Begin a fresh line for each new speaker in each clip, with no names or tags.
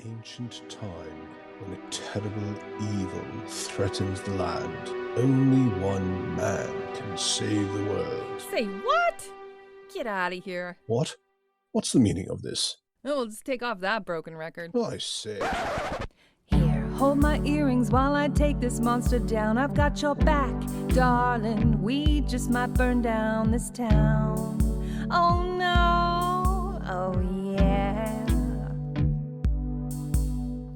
ancient time, when a terrible evil threatens the land, only one man can save the world.
Say what? Get out of here.
What? What's the meaning of this?
Oh, let's take off that broken record.
I say.
Here, hold my earrings while I take this monster down. I've got your back, darling. We just might burn down this town. Oh no, oh yeah.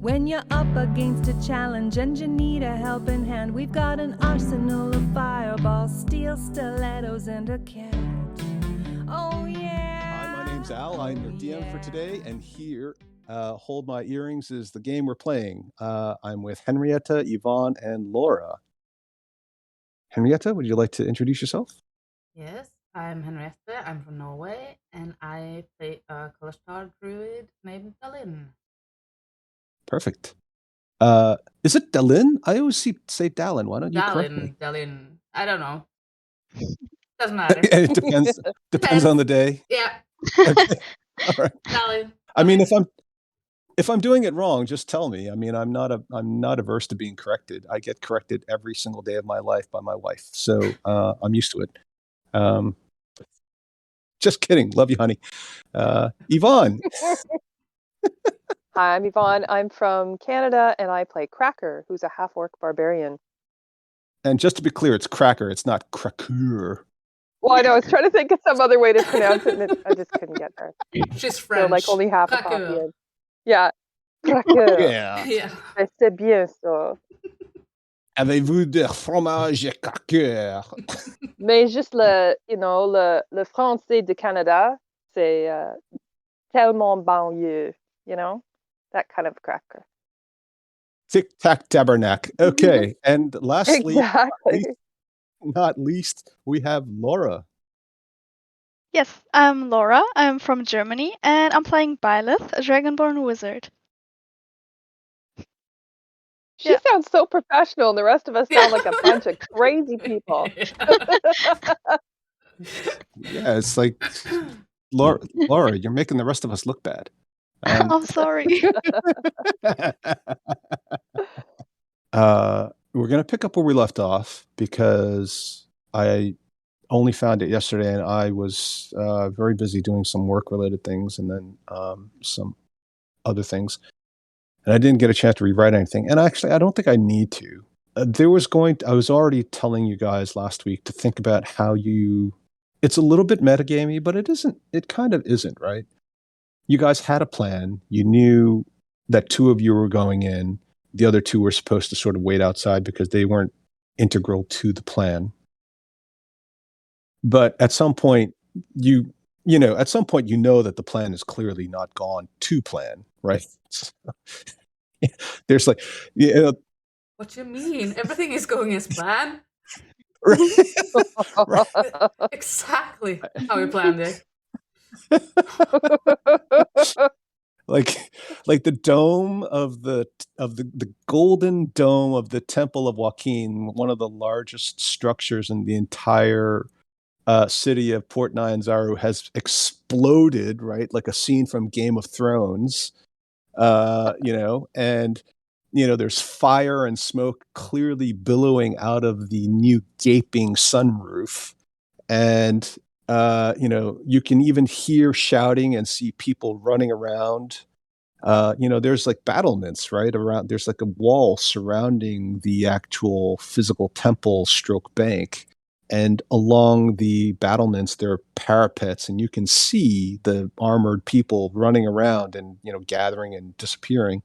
When you're up against a challenge and you need a helping hand, we've got an arsenal of fireballs, steel stilettos, and a cat. Oh yeah.
Hi, my name's Al. I'm your DM for today, and here, Hold My Earrings is the game we're playing. I'm with Henrietta, Yvonne, and Laura. Henrietta, would you like to introduce yourself?
Yes, I'm Henriette. I'm from Norway, and I play a Kalashtar druid named Dalin.
Perfect. Is it Dalin? I always say Dalin. Why don't you correct me?
Dalin. I don't know. Doesn't matter.
It depends on the day.
Yeah,
Okay. All right.
Dalin.
I mean, if I'm doing it wrong, just tell me. I mean, I'm not averse to being corrected. I get corrected every single day of my life by my wife, so I'm used to it. Just kidding. Love you, honey. Yvonne.
Hi, I'm Yvonne. I'm from Canada, and I play Cracker, who's a half-orc barbarian.
And just to be clear, it's Cracker. It's not Cracker.
Well, I know. I was trying to think of some other way to pronounce it, and I just couldn't get there.
She's French.
So, like, only half a
Cracker.
copy. Yeah. Cracker.
Yeah.
Yeah.
C'est bien ça.
Avez-vous de fromage Cracker?
Mais juste le français de Canada, c'est tellement banlieue, that kind of Cracker.
Tic Tac Tabernacle. Okay. And lastly,
Exactly.
not least, we have Laura.
Yes, I'm Laura. I'm from Germany, and I'm playing Byleth, a Dragonborn wizard.
She
Yeah.
sounds so professional, and the rest of us sound like a bunch of crazy people.
Yeah, it's like Laura, you're making the rest of us look bad.
I'm sorry.
We're going to pick up where we left off because I only found it yesterday, and I was very busy doing some work-related things and then some other things. And I didn't get a chance to rewrite anything. And actually, I don't think I need to. I was already telling you guys last week to think about how it's a little bit metagamey, but it kind of isn't, right? You guys had a plan. You knew that two of you were going in. The other two were supposed to sort of wait outside because they weren't integral to the plan. But at some point, you know that the plan is clearly not gone to plan, right? There's like,
What you mean? Everything is going as planned. Exactly how we planned it.
like the dome of the golden dome of the Temple of Joaquin, one of the largest structures in the entire city of Port Nyanzaru, has exploded, right? Like a scene from Game of Thrones, and there's fire and smoke clearly billowing out of the new gaping sunroof, and you can even hear shouting and see people running around. There's like battlements right around. There's like a wall surrounding the actual physical temple stroke bank. And along the battlements, there are parapets, and you can see the armored people running around and, gathering and disappearing,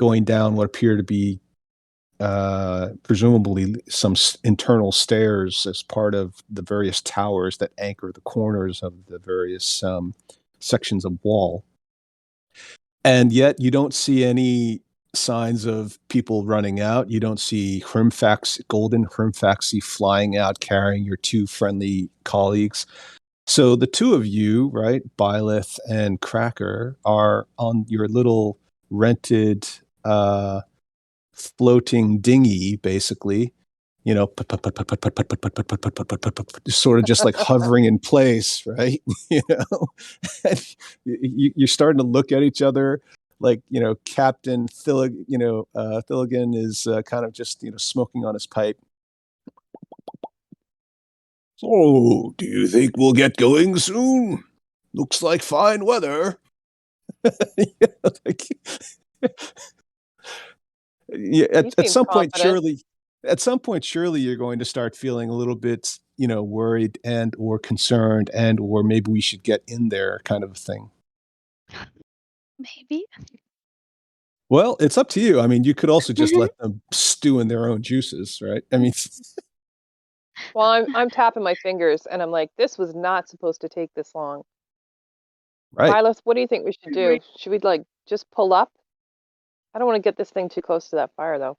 going down what appear to be presumably some internal stairs as part of the various towers that anchor the corners of the various sections of wall. And yet you don't see any signs of people running out. You don't see golden Hrimfaxi flying out carrying your two friendly colleagues. So the two of you, right, Byleth and Cracker, are on your little rented floating dinghy, basically, sort of just like hovering in place, right? And you're starting to look at each other Captain Thilligan is kind of just smoking on his pipe. So, do you think we'll get going soon? Looks like fine weather. Like, yeah,
He
at
seems
some point,
confident.
surely you're going to start feeling a little bit, worried and or concerned and or maybe we should get in there kind of a thing.
Maybe.
Well, it's up to you. I mean, you could also just let them stew in their own juices, right? I mean,
Well, I'm tapping my fingers and I'm like, this was not supposed to take this long.
right.
Violet, what do you think we should do?
Agreed.
Should we like just pull up? I don't want to get this thing too close to that fire though.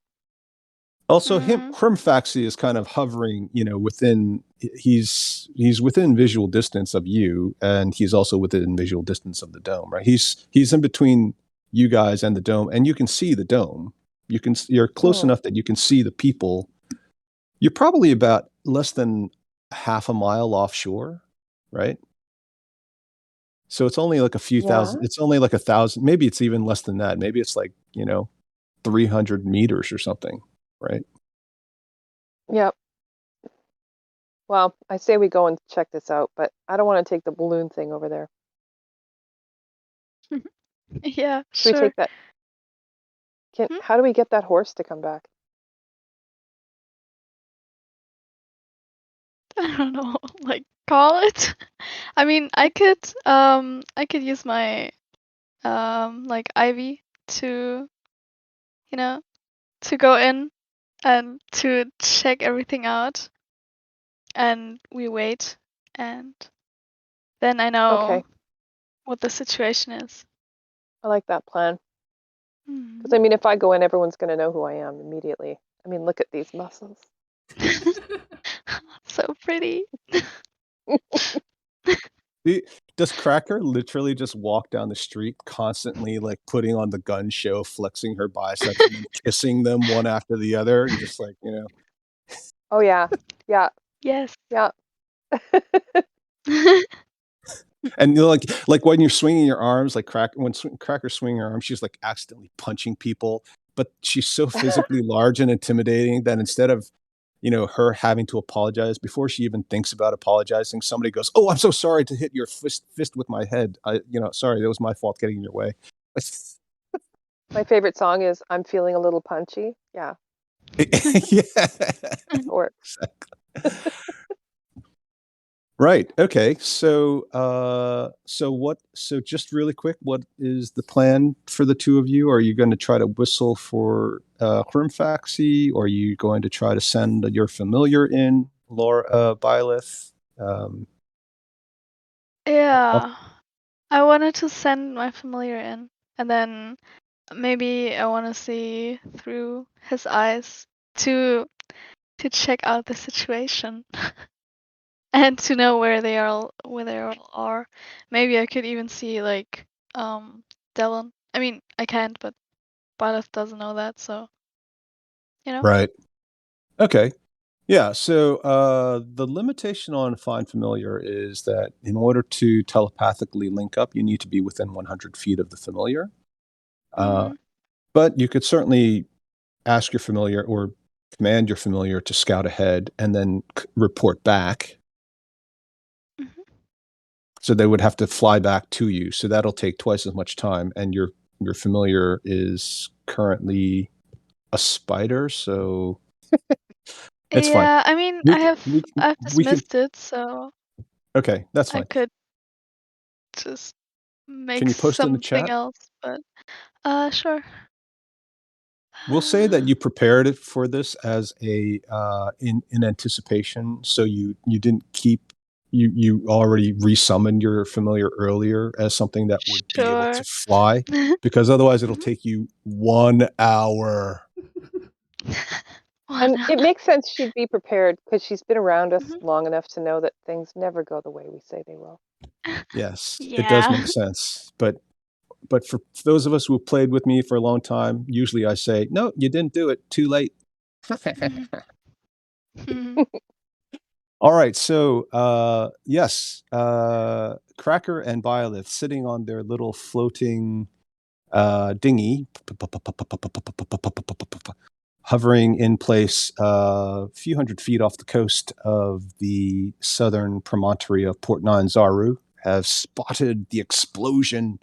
Also,
Mm,
Hrimfaxi is kind of hovering, within he's within visual distance of you, and he's also within visual distance of the dome, right? He's in between you guys and the dome, and you can see the dome. You're close
Hmm.
enough that you can see the people. You're probably about less than half a mile offshore, right? So it's only like a few
Yeah.
thousand. It's only like 1,000. Maybe it's even less than that. Maybe it's like 300 meters or something, right?
Yep. Well, I say we go and check this out, but I don't want to take the balloon thing over there.
yeah,
Should we
sure.
take that?
Hmm?
How do we get that horse to come back?
I don't know, like call it. I mean, I could use my like ivy to, you know, to go in and to check everything out, and we wait, and then I know
Okay,
what the situation is.
I like that plan.
Mhm.
Because I mean, if I go in, everyone's going to know who I am immediately. I mean, look at these muscles.
So pretty.
Does Cracker literally just walk down the street constantly, like putting on the gun show, flexing her biceps, and then kissing them one after the other, and just like
Oh yeah, yeah,
Yes.
yeah.
and like when you're swinging your arms, like Cracker's swinging her arms, she's like accidentally punching people, but she's so physically large and intimidating that instead of her having to apologize before she even thinks about apologizing, somebody goes, "Oh, I'm so sorry to hit your fist with my head. Sorry, that was my fault getting in your way."
My favorite song is "I'm Feeling a Little Punchy." Yeah,
Yeah.
or
Right. Okay. So just really quick, what is the plan for the two of you? Are you going to try to whistle for Hrimfaxi, or are you going to try to send your familiar in, Laura Byleth? Um,
Yeah. I wanted to send my familiar in, and then maybe I want to see through his eyes to to check out the situation and to know where they all are. Maybe I could even see like Dylan. I mean, I can't, but Byleth doesn't know that, so you know.
right. Okay. Yeah. So the limitation on Find Familiar is that in order to telepathically link up, you need to be within 100 feet of the familiar. Uh,
Mm,
but you could certainly ask your familiar or command your familiar to scout ahead and then report back.
mhm.
So they would have to fly back to you. So that'll take twice as much time. And your familiar is currently a spider, so it's fine.
Yeah, I mean,
We c- we c-
I've
we can.
dismissed it, so
Okay, that's
I
fine.
could just
Can
make
you post in the
something
chat?
else, but sure.
We'll say that you prepared it for this as a in anticipation, so you didn't keep you already resummoned your familiar earlier as something that would be able to
Sure.
fly, because otherwise it'll
Mhm.
take you 1 hour.
Well,
and
no.
it makes sense she'd be prepared because she's been around us
Mhm.
long enough to know that things never go the way we say they will.
Yes, it does
Yeah.
make sense, but for those of us who have played with me for a long time, usually I say, "No, you didn't do it. Too late."
Mhm. Mhm.
All right, so yes, Cracker and Byleth sitting on their little floating dinghy hovering in place a few hundred feet off the coast of the southern promontory of Port Nyanzaru have spotted the explosion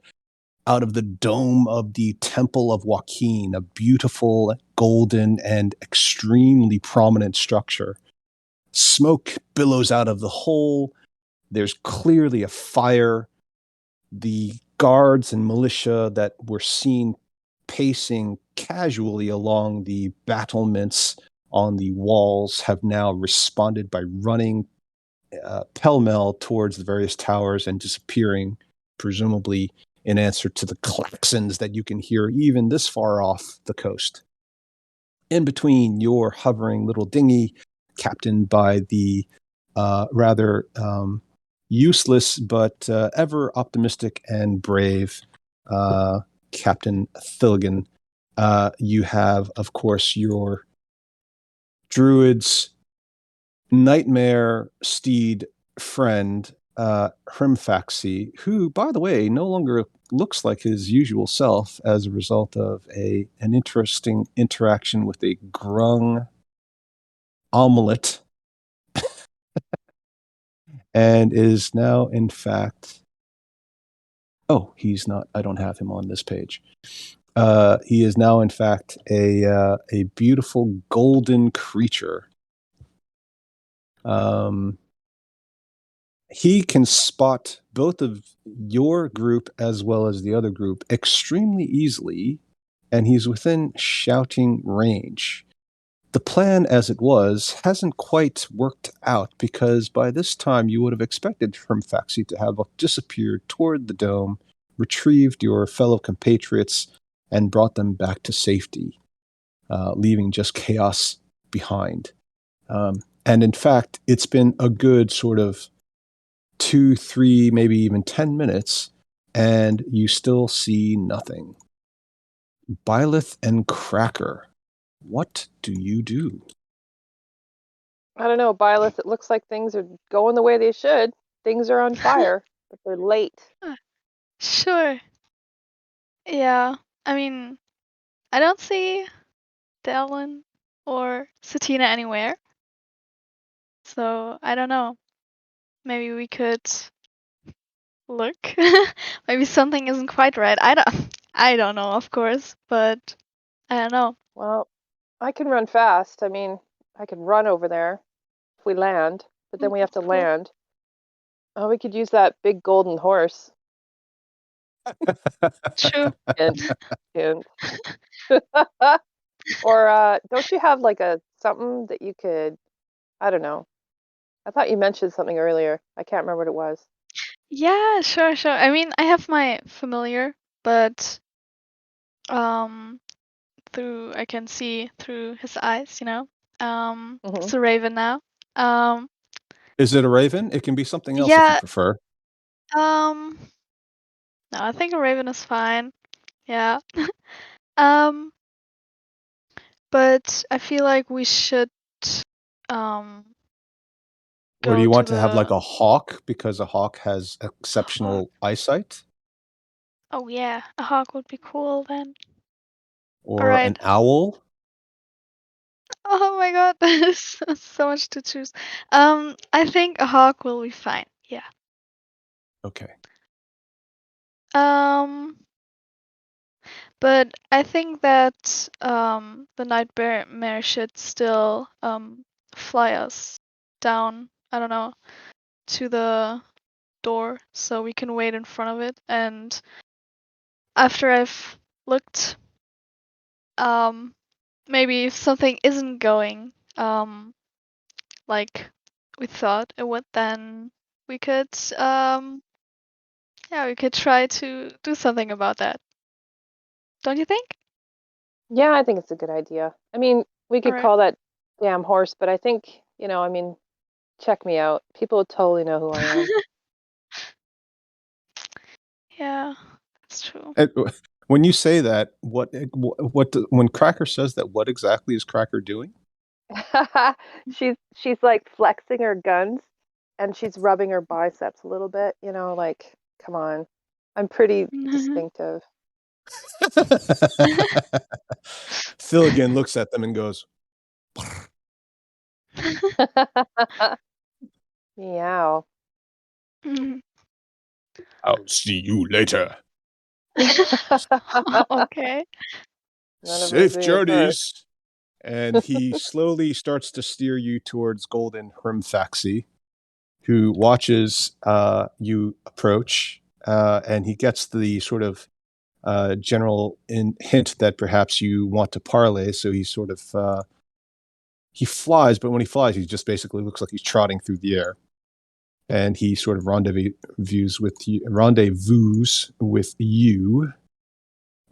out of the dome of the Temple of Joaquin, a beautiful, golden, and extremely prominent structure. Smoke billows out of the hole. There's clearly a fire. The guards and militia that were seen pacing casually along the battlements on the walls have now responded by running pell-mell towards the various towers and disappearing, presumably in answer to the klaxons that you can hear even this far off the coast. In between your hovering little dinghy, captained by the rather useless but ever optimistic and brave Captain Thilligan, you have, of course, your druid's nightmare steed friend, Hrimfaxi, who, by the way, no longer looks like his usual self as a result of an interesting interaction with a grung omelet, and is now, in fact, oh, he's not. I don't have him on this page. He is now, in fact, a beautiful golden creature. He can spot both of your group as well as the other group extremely easily, and he's within shouting range. The plan as it was hasn't quite worked out, because by this time you would have expected Hrimfaxi to have disappeared toward the dome, retrieved your fellow compatriots, and brought them back to safety, leaving just chaos behind. And in fact, it's been a good sort of 2, 3, maybe even 10 minutes, and you still see nothing. Byleth and Cracker, what do you do?
I don't know, Byleth, it looks like things are going the way they should. Things are on fire, but they're late.
Sure. Yeah. I mean, I don't see Dallin or Satina anywhere. So I don't know. Maybe we could look. Maybe something isn't quite right. I don't know, of course, but I don't know.
Well, I can run fast. I mean, I can run over there if we land, but then we have to
Cool.
land. Oh, we could use that big golden horse.
True.
Hint, hint. Or don't you have like something that you could, I don't know. I thought you mentioned something earlier. I can't remember what it was.
Yeah, sure. I mean, I have my familiar, but I can see through his eyes, you know. It's a raven now.
Is it a raven? It can be something else if you
Yeah,
prefer.
no, I think a raven is fine. Yeah. Um, but I feel like we should
Or do
go
you
to
want to have like
the
a hawk, because a hawk has exceptional eyesight?
Oh yeah, a hawk would be cool then.
Or an
Alright.
owl?
Oh my god, there's so much to choose. I think a hawk will be fine. Yeah.
Okay.
But I think that the nightmare should still fly us down, I don't know, to the door so we can wait in front of it, and after I've looked, maybe if something isn't going like we thought it would, then we could we could try to do something about that. Don't you think?
Yeah, I think it's a good idea. I mean, we could
Alright.
call that damn horse, but I think, I mean, check me out. People totally know who I am.
Yeah, that's true.
When you say that, when Cracker says that, what exactly is Cracker doing?
She's like flexing her guns and she's rubbing her biceps a little bit, like, come on. I'm pretty distinctive.
Thilligan looks at them and goes,
Meow.
"I'll see you later.
Okay.
None of us
Safe
do it first.
journeys." And he slowly starts to steer you towards Golden Hrimfaxi, who watches you approach, and he gets the sort of general hint that perhaps you want to parley. So he sort of he flies, but when he flies, he just basically looks like he's trotting through the air, and he sort of rendezvous with you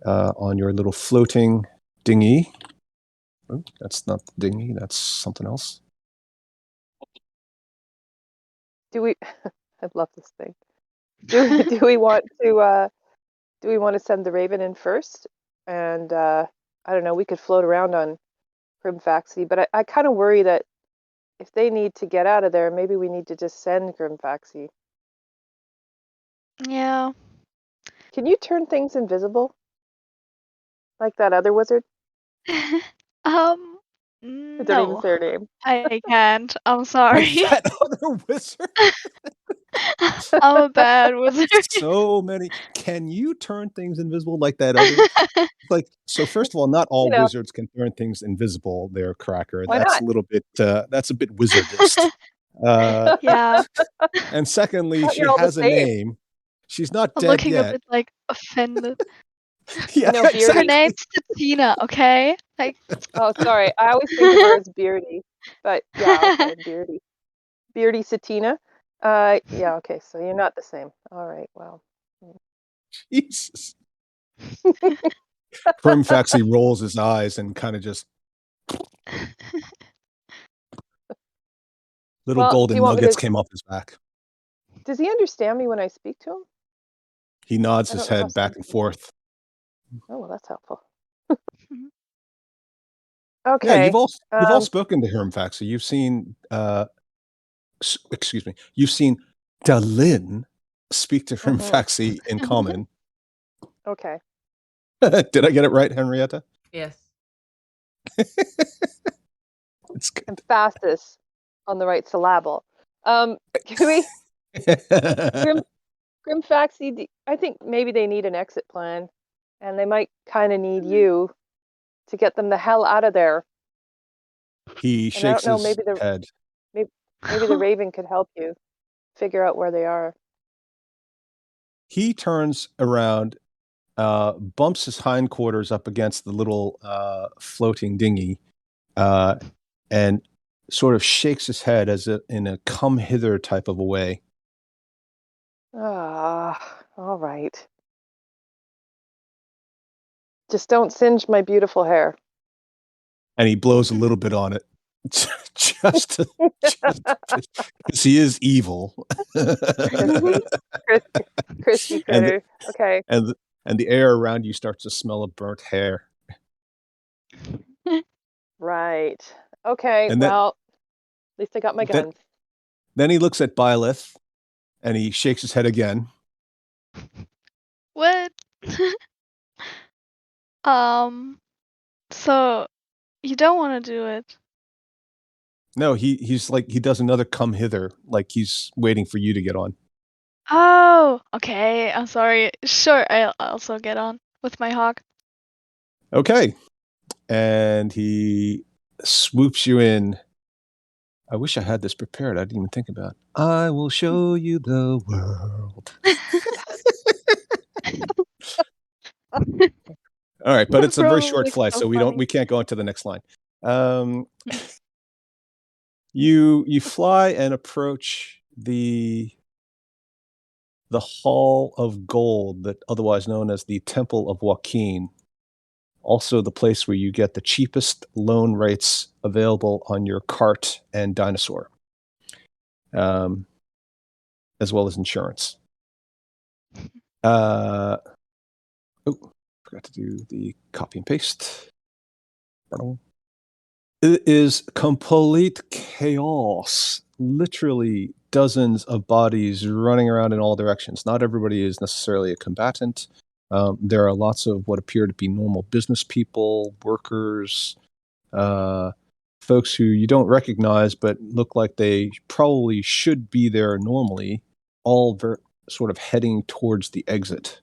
on your little floating dinghy. Oh, that's not the dinghy. That's something else.
Do we? I love this thing. Do we want to send the Raven in first? And I don't know. We could float around on Grimfaxi, but I kind of worry that if they need to get out of there, maybe we need to just send Grimfaxi.
Yeah.
Can you turn things invisible? Like that other wizard? I don't even
No,
say her name.
I can't. I'm
Like
sorry.
that other wizard.
I'm a bad wizard.
So many. Can you turn things invisible like that other? Like, so first of all, not all
You know.
wizards can turn things invisible. There, Cracker.
Why
That's
not?
a little bit. That's a bit wizardist.
Yeah,
And secondly,
Thought
she
you're all the
has a
same.
name. She's not
I'm
dead
looking a
yet.
bit like offended.
Yeah,
No, Beardy.
Her
exactly.
name's Tina, okay? Like,
Oh, sorry. I always think of her as Beardy. But yeah, okay, Beardy. Beardy Satina. Yeah, okay, so you're not the same. All right, well.
Jesus. Grimfaxi rolls his eyes and kind of just little
Well, do
golden
you want me
nuggets
to?
came off his back.
Does he understand me when I speak to him?
He nods
I
his
don't know how
head back and
sensitive.
forth.
Oh, well, that's helpful.
Yeah,
Okay.
you've all spoken to Grimfaxi. You've seen excuse me. You've seen Dalin speak to
Mhm.
Grimfaxi in common.
Okay.
Did I get it right, Henrietta?
Yes.
It's good.
I'm fastest on the right syllable. Can we Grimfaxi, I think maybe they need an exit plan, and they might kind of need you to get them the hell out of there.
He
And I
shakes
don't know,
his
maybe the
head.
maybe the Raven could help you figure out where they are.
He turns around, bumps his hindquarters up against the little floating dinghy, and sort of shakes his head in a come hither type of a way.
Ah, all right. Just don't singe my beautiful hair.
And he blows a little bit on it. Just because he is evil.
Crispy critter. Okay.
And the air around you starts to smell of burnt hair.
Right. Okay.
And then-
well, at least I got my
then-
guns.
Then he looks at Byleth and he shakes his head again.
what? So you don't want to do it?
No, he's like, he does another come hither, like he's waiting for you to get on.
Oh, okay. I'm sorry. Sure, I'll also get on with my hawk.
Okay. And he swoops you in. I wish I had this prepared. I didn't even think about it. I will show you the world. All right, but it's a very
Bro,
short
it's
flight,
so
so
funny.
we can't go into the next line. You fly and approach the Hall of Gold, that otherwise known as the Temple of Joaquin. Also the place where you get the cheapest loan rates available on your cart and dinosaur, as well as insurance. Forgot to do the copy and paste. Pardon. It is complete chaos. Literally dozens of bodies running around in all directions. Not everybody is necessarily a combatant. There are lots of what appear to be normal business people, workers, folks who you don't recognize but look like they probably should be there normally, all sort of heading towards the exit.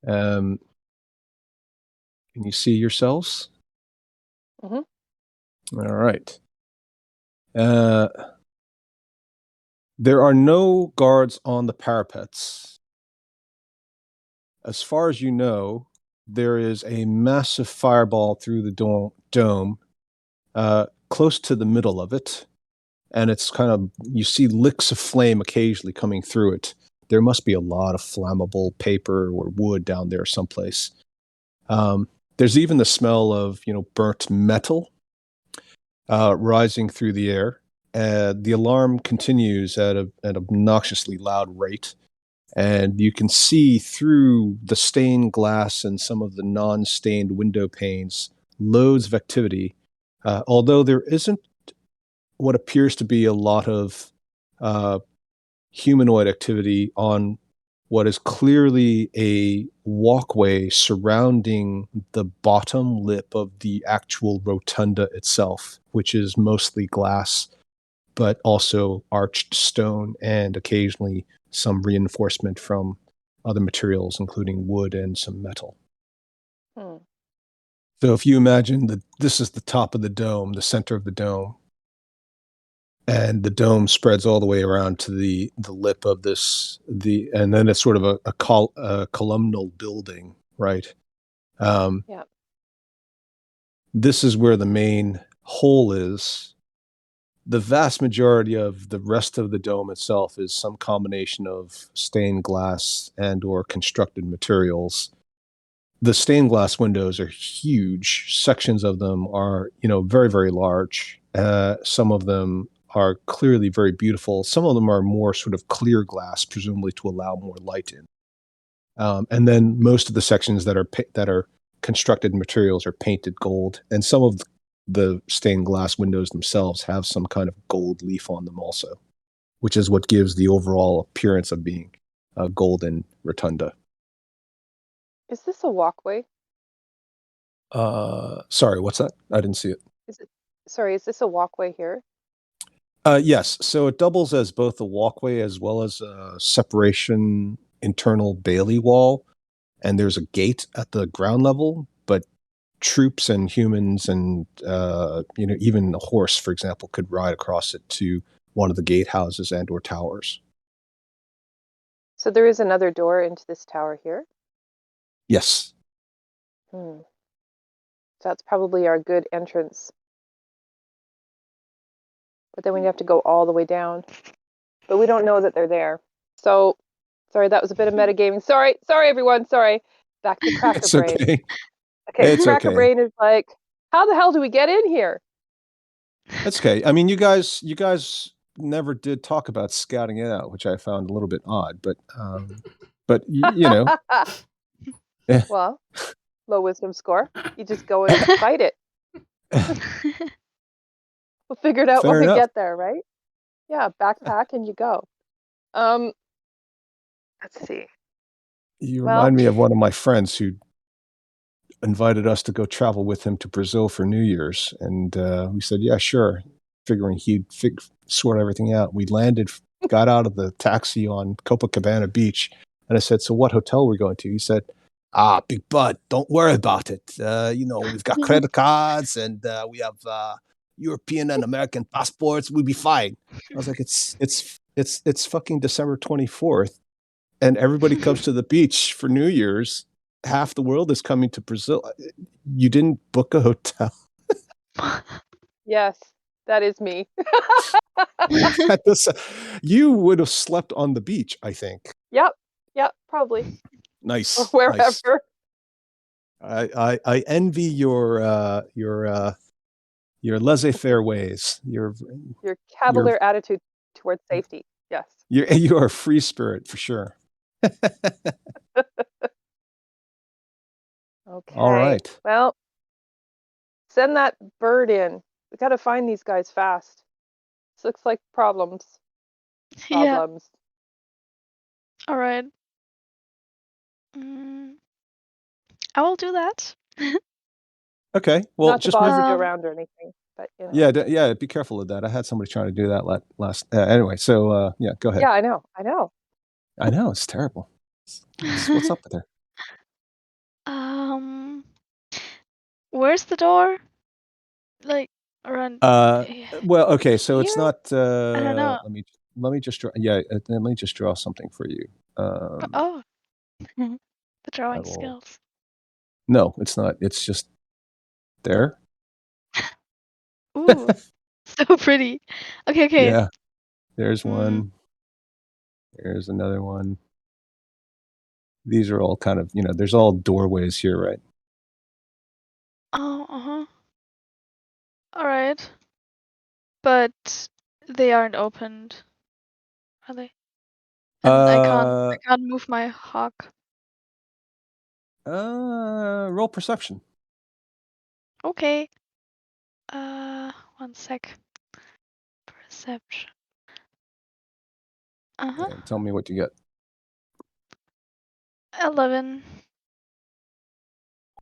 Can you see yourselves?
Mhm.
All right. There are no guards on the parapets. As far as you know, there is a massive fireball through the dome, close to the middle of it, and it's kind of, you see licks of flame occasionally coming through it. There must be a lot of flammable paper or wood down there someplace. There's even the smell of, burnt metal rising through the air. The alarm continues at an obnoxiously loud rate, and you can see through the stained glass and some of the non-stained window panes loads of activity, although there isn't what appears to be a lot of humanoid activity on what is clearly a walkway surrounding the bottom lip of the actual rotunda itself, which is mostly glass, but also arched stone and occasionally some reinforcement from other materials, including wood and some metal.
Hmm.
So if you imagine that this is the top of the dome, the center of the dome, and the dome spreads all the way around to the lip of and then it's sort of a columnal building, right?
Yeah.
This is where the main hole is. The vast majority of the rest of the dome itself is some combination of stained glass and or constructed materials. The stained glass windows are huge. Sections of them are, very, very large. Some of them are clearly very beautiful. Some of them are more sort of clear glass, presumably to allow more light in. And then most of the sections that are constructed materials are painted gold, and some of the stained glass windows themselves have some kind of gold leaf on them also, which is what gives the overall appearance of being a golden rotunda.
Is this a walkway?
Sorry, what's that? I didn't see it.
Sorry, is this a walkway here?
Yes. So it doubles as both a walkway as well as a separation internal bailey wall. And there's a gate at the ground level, but troops and humans and, even a horse, for example, could ride across it to one of the gatehouses and or towers.
So there is another door into this tower here.
Yes.
Hmm. So that's probably our good entrance. But then we have to go all the way down. But we don't know that they're there. So, sorry, that was a bit of metagaming. Sorry, everyone. Sorry. Back to Cracker
It's
Brain.
okay.
Okay,
It's
Cracker
okay.
Brain is like, how the hell do we get in here?
That's okay. I mean, you guys never did talk about scouting it out, which I found a little bit odd, but eh.
Well, low wisdom score. You just go and fight it. We'll figure it out
Fair
when we
enough.
get there, right? Yeah, backpack and you go. Let's see.
You
Well,
remind me of one of my friends who invited us to go travel with him to Brazil for New Year's, and we said, "Yeah, sure," figuring he'd sort everything out. We landed, got out of the taxi on Copacabana Beach, and I said, "So what hotel we're going to?" He said, Big Bud, don't worry about it. We've got credit cards and we have European and American passports. We'll be fine." I was like, it's fucking December 24th, and everybody comes to the beach for New Year's. Half the world is coming to Brazil. You didn't book a hotel.
yes, that is me.
You would have slept on the beach, I think.
Yep, probably.
Nice.
Or wherever.
Nice. I envy your laissez-faire ways. Your
cavalier attitude towards safety. Yes.
you are a free spirit for sure.
Okay.
All right.
Well, send that bird in. We got to find these guys fast. This looks like problems.
Yeah.
Problems.
All right. Mm, I will do that.
Okay. Well,
Not to
just
boss
maybe
you
Um,
around or anything, but you know.
yeah, yeah. Be careful of that. I had somebody trying to do that last. Anyway, so yeah, go ahead.
Yeah, I know. I know.
I know it's terrible. What's up with her?
um, where's the door? Like around
Uh,
he-
well, okay. So it's
here?
not.
I don't know.
Let me just draw. Yeah, let me just draw something for you.
Oh, the
I
drawing
will.
skills.
No, it's not. It's just there.
Ooh, so pretty. Okay, okay.
Yeah. There's
Mm,
one. There's another one. These are all kind of, there's all doorways here, right?
oh, uh-huh. All right. But they aren't opened, are they? And
Uh,
I can't move my hawk.
roll perception.
Okay. One sec. Perception. Uh-huh.
And tell me what you get.
11.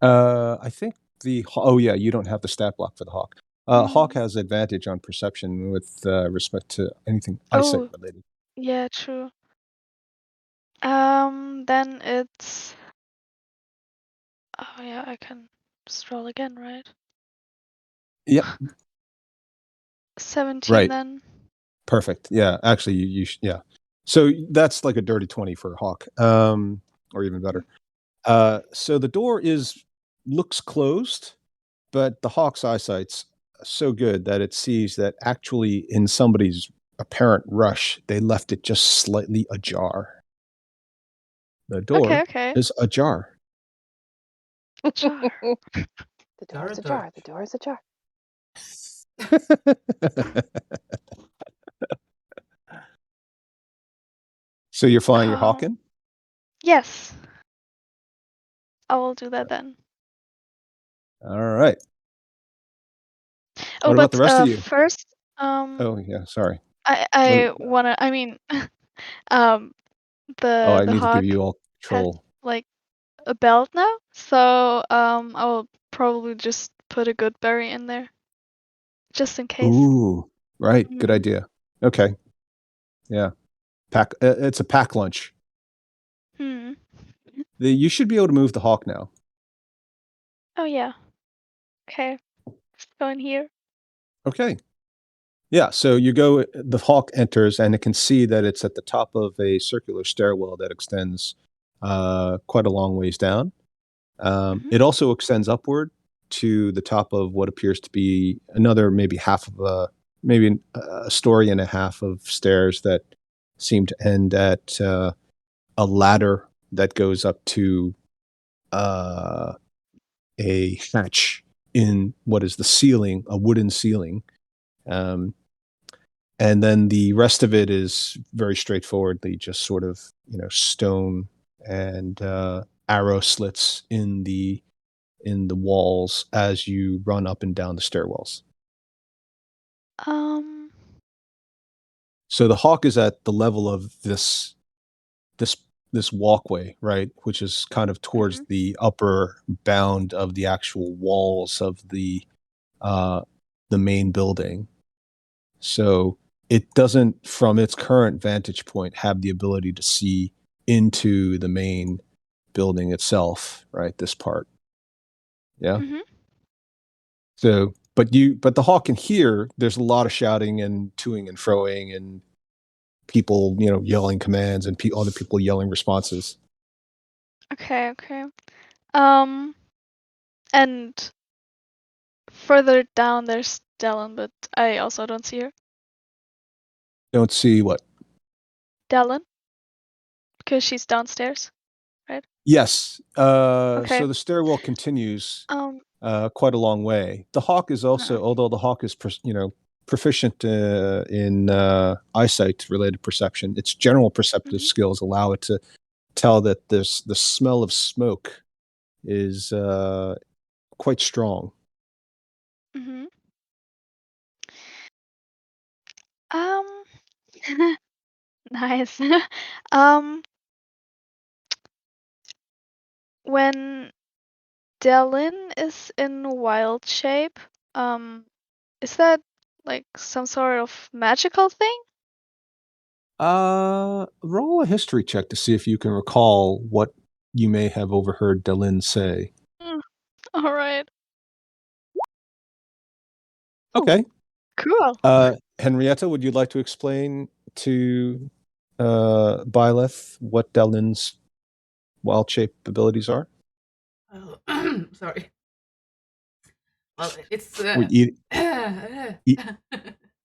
I think oh yeah, you don't have the stat block for the hawk. Hawk
Mm.
has advantage on perception with respect to anything eyesight
Oh,
related.
yeah, true. Then it's oh yeah, I can just roll again, right?
Yep.
17
Right.
then.
Perfect. Yeah. Actually, yeah. So that's like a dirty 20 for hawk, or even better. So the door looks closed, but the hawk's eyesight's so good that it sees that actually in somebody's apparent rush, they left it just slightly ajar. The
Okay,
door
okay.
is ajar.
Jar.
The door
Jar
is
jar.
ajar. The door is ajar.
So you're flying your hawk
Oh,
in?
yes. I will do that then.
All right.
Oh,
What about the
but
rest of you?
first,
Oh, yeah, sorry.
I
Let
I
me
wanna. I mean, um,
oh, I
the
need to give
hawk
you all
has
control.
like a belt now, so I will probably just put a good berry in there, just in case.
Ooh, right, good
Mm.
idea. Okay, yeah. It's a pack lunch.
Hmm.
You should be able to move the hawk now.
Oh yeah. Okay. Just go in here.
Okay. Yeah, so the hawk enters and it can see that it's at the top of a circular stairwell that extends quite a long ways down.
Mhm.
It also extends upward to the top of what appears to be another maybe maybe a story and a half of stairs that seem to end at a ladder that goes up to uh, a hatch in what is the ceiling, a wooden ceiling. Um, and then the rest of it is very straightforwardly just sort of stone and arrow slits in the walls as you run up and down the stairwells.
Um.
So the hawk is at the level of this this walkway, right, which is kind of towards
Mhm.
the upper bound of the actual walls of uh, the main building. So it doesn't, from its current vantage point, have the ability to see into the main building itself, right? This part, yeah.
Mhm.
So, but the hawk can hear. There's a lot of shouting and toing and froing and people, yelling commands and other people yelling responses.
Okay. Okay. Um. And further down there's Dallin, but I also don't see her.
Don't see what?
Dallin, because she's downstairs, right?
Yes.
Okay.
So the stairwell continues
Um.
quite a long way. The hawk is also,
No.
although the hawk is, proficient in eyesight related perception, its general perceptive
Mhm.
skills allow it to tell that the smell of smoke is quite strong.
Mhm. Um. Nice. Um. when Delin is in wild shape, is that like some sort of magical thing?
Roll a history check to see if you can recall what you may have overheard Delin say.
All right.
Okay.
Cool.
Henrietta, would you like to explain to Byleth what Delin's wild shape abilities are?
Oh, sorry. Well, it's
Were you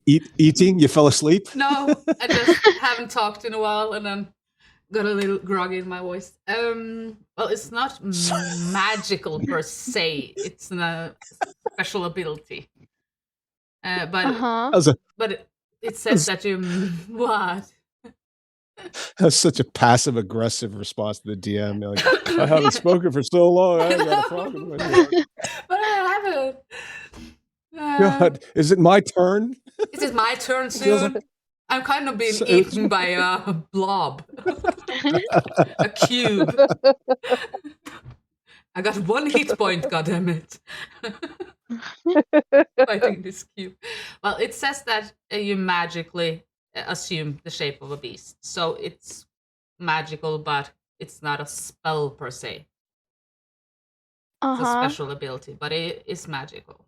eating? You fell asleep?
no, I just haven't talked in a while, and I'm got a little groggy in my voice. Well, it's not magical per se. It's a special ability. But
Uh-huh.
it says that you what?
That's such a passive aggressive response to the DM. You're like, I haven't spoken for so long. I got a frog in my throat.
But I haven't.
God, is it my turn?
Is it my turn
feels
soon?
like-
I'm kind of being
So-
eaten by a blob, a cube. I got 1 hit point, goddammit. Fighting this cube. Well, it says that you magically assume the shape of a beast. So it's magical, but it's not a spell per se. It's a
Uh-huh.
special ability, but it is magical.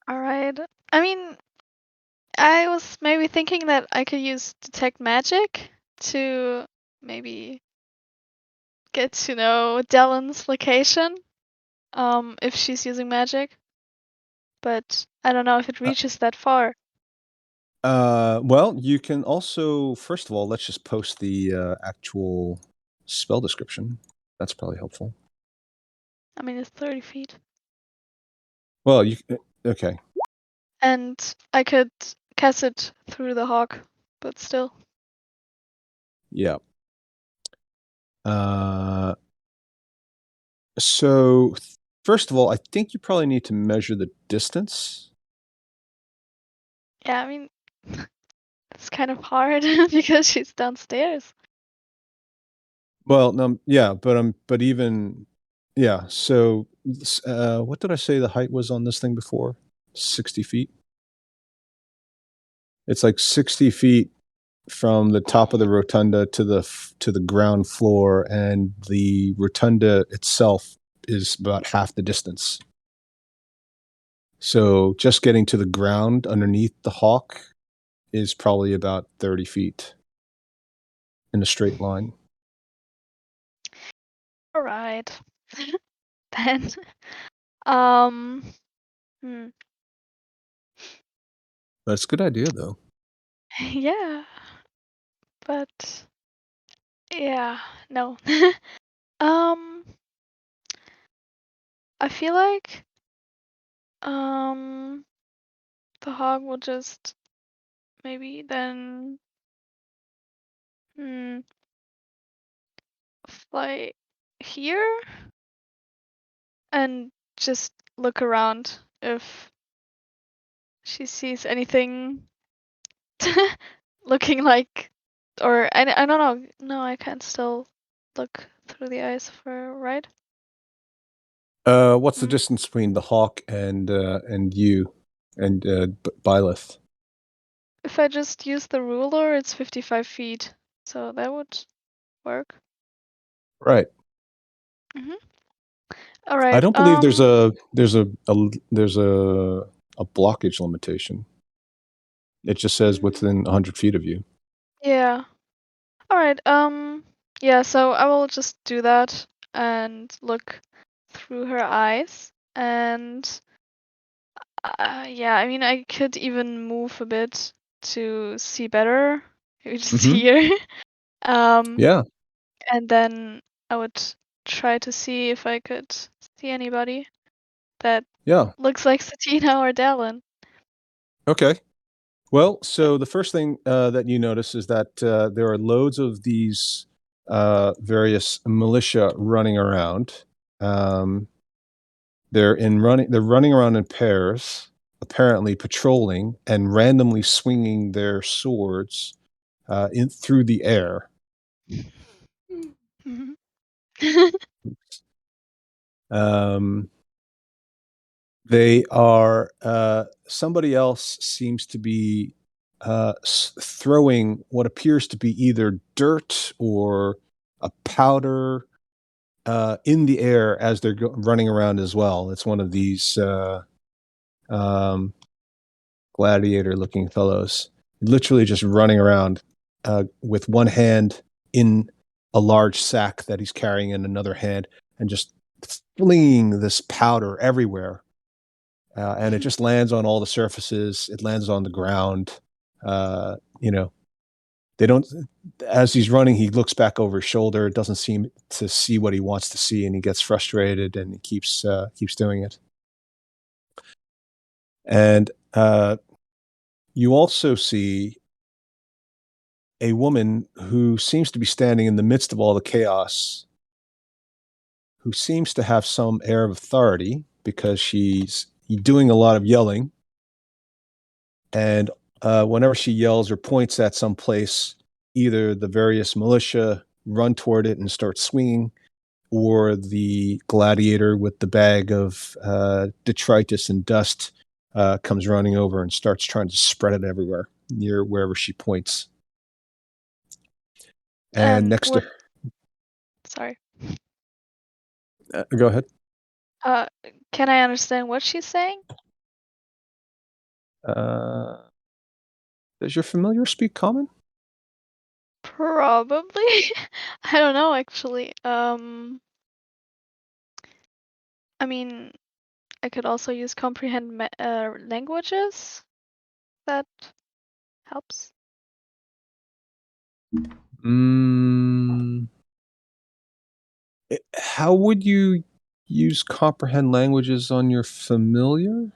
All right. I mean, I was maybe thinking that I could use detect magic to maybe get to know Dellen's location, if she's using magic. But I don't know if it reaches that far.
Well, you can also, first of all, let's just post the actual spell description. That's probably helpful.
I mean, it's 30 feet.
Well, okay.
And I could cast it through the hawk, but still.
Yeah. So first of all, I think you probably need to measure the distance.
Yeah, I mean, it's kind of hard because she's downstairs.
Well, no, yeah, but even, yeah. So, what did I say the height was on this thing before? 60 feet. It's like 60 feet from the top of the rotunda to the ground floor, and the rotunda itself is about half the distance. So just getting to the ground underneath the hawk is probably about 30 feet in a straight line.
All right. Then, um, hmm.
That's a good idea, though.
Yeah, but yeah, no. Um, I feel like the hog will just maybe then fly here and just look around if she sees anything looking like, or I don't know. No, I can't still look through the eyes of her, right?
What's the distance between the hawk and you and Byleth?
If I just use the ruler, it's 55 feet, so that would work.
Right.
All right.
I don't believe there's a blockage limitation. It just says within 100 feet of you.
Yeah. All right. Yeah. So I will just do that and look through her eyes, and yeah. I mean, I could even move a bit to see better. Maybe just here.
Yeah.
And then I would try to see if I could see anybody that
Yeah.
looks like Satina or Dallin.
Okay. Well, so the first thing that you notice is that there are loads of these various militia running around. They're running around in pairs, apparently patrolling and randomly swinging their swords through the air. They are somebody else seems to be throwing what appears to be either dirt or a powder in the air as they're running around as well. It's one of these gladiator-looking fellows, literally just running around with one hand in a large sack that he's carrying in another hand, and just flinging this powder everywhere. And it just lands on all the surfaces. It lands on the ground. They don't. As he's running, he looks back over his shoulder. Doesn't seem to see what he wants to see, and he gets frustrated, and he keeps doing it. And you also see a woman who seems to be standing in the midst of all the chaos, who seems to have some air of authority because she's doing a lot of yelling. And whenever she yells or points at some place, either the various militia run toward it and start swinging, or the gladiator with the bag of detritus and dust comes running over and starts trying to spread it everywhere near wherever she points. And next to her,
Sorry.
go ahead.
Can I understand what she's saying?
Does your familiar speak common?
Probably. I don't know actually. I mean, I could also use comprehend languages. That helps.
How would you use comprehend languages on your familiar?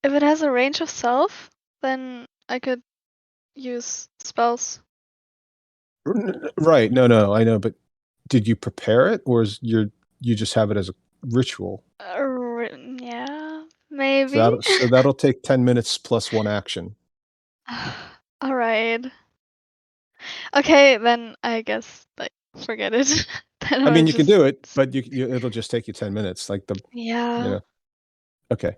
If it has a range of self, then I could use spells.
Right. No, I know, but did you prepare it, or you just have it as a ritual?
Yeah, maybe.
So that'll take 10 minutes plus one action.
All right. Okay, then I guess like forget it. Then
I mean,
I'll
you can do it,
just-
but it'll just take you 10 minutes.
Yeah.
Okay.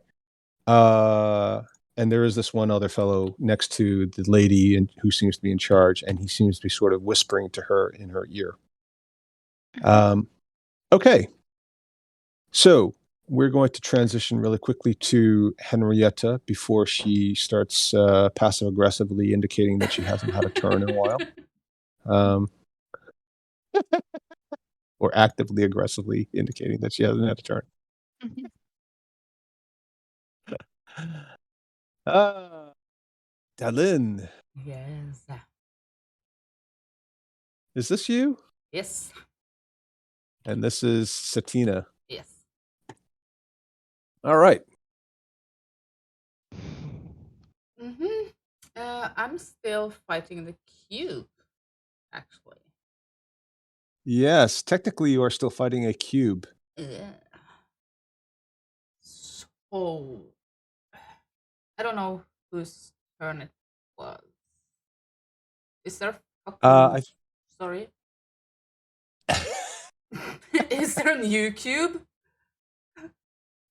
And there is this one other fellow next to the lady who seems to be in charge, and he seems to be sort of whispering to her in her ear. Okay. So we're going to transition really quickly to Henrietta before she starts passive aggressively indicating that she hasn't had a turn in a while. Or actively aggressively indicating that she hasn't had a turn. Dalin,
Yes.
is this you?
Yes.
And this is Satina.
Yes.
All right.
I'm still fighting the cube, actually.
Yes, technically you are still fighting a cube.
Yeah. So I don't know whose turn it was. Is there sorry? Is there a new cube?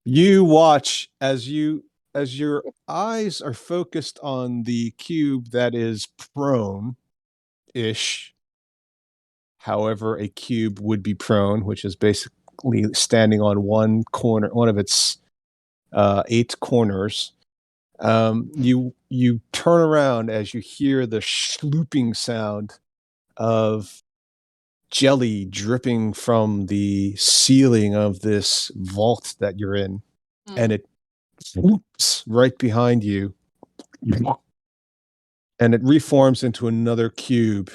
You watch as your eyes are focused on the cube that is prone-ish. However, a cube would be prone, which is basically standing on one of its 8 corners. You turn around as you hear the slooping sound of jelly dripping from the ceiling of this vault that you're in, and it swoops right behind you, and it reforms into another cube.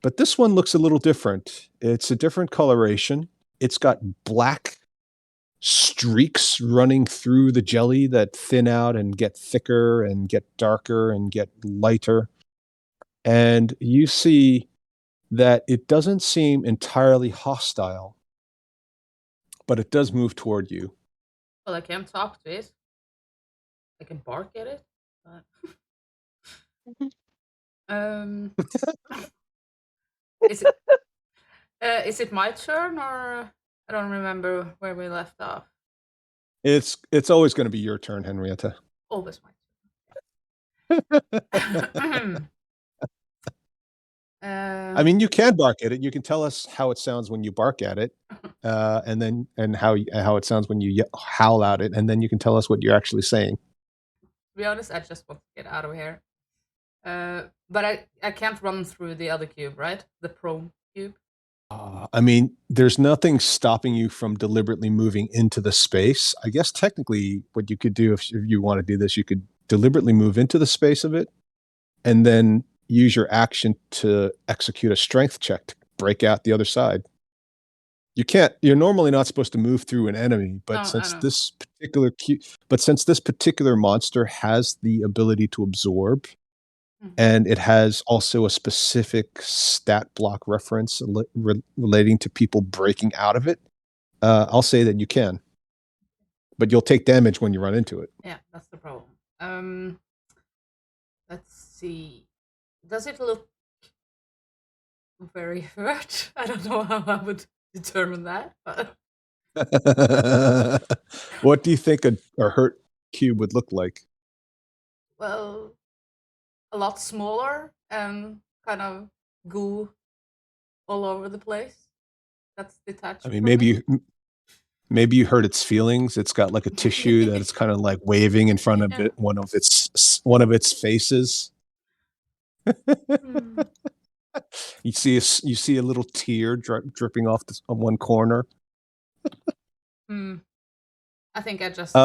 But this one looks a little different. It's a different coloration. It's got black streaks running through the jelly that thin out and get thicker and get darker and get lighter. And you see that it doesn't seem entirely hostile, but it does move toward you.
Well, I can talk to it. I can bark at it. Is it my turn or I don't remember where we left off.
It's always going to be your turn, Henrietta.
Always my
I mean, you can bark at it. You can tell us how it sounds when you bark at it, and how it sounds when you howl at it, and then you can tell us what you're actually saying.
to be honest, I just want to get out of here. But I can't run through the other cube, right? The prone cube.
I mean, there's nothing stopping you from deliberately moving into the space. I guess technically, what you could do if you want to do this, you could deliberately move into the space of it, and then use your action to execute a strength check to break out the other side. You're normally not supposed to move through an enemy, but
No, I
since
know.
this particular monster has the ability to absorb,
Mhm.
and it has also a specific stat block reference relating to people breaking out of it, I'll say that you can. But you'll take damage when you run into it.
Yeah, that's the problem. Let's see. Does it look very hurt? I don't know how I would determine that, but
What do you think a hurt cube would look like?
well, a lot smaller and kind of goo all over the place. That's detached.
I mean,
from
maybe you hurt its feelings. It's got like a tissue that it's kind of like waving in front of
Yeah.
it, one of its faces.
Hmm.
You see a little tear dripping off on one corner.
I think I just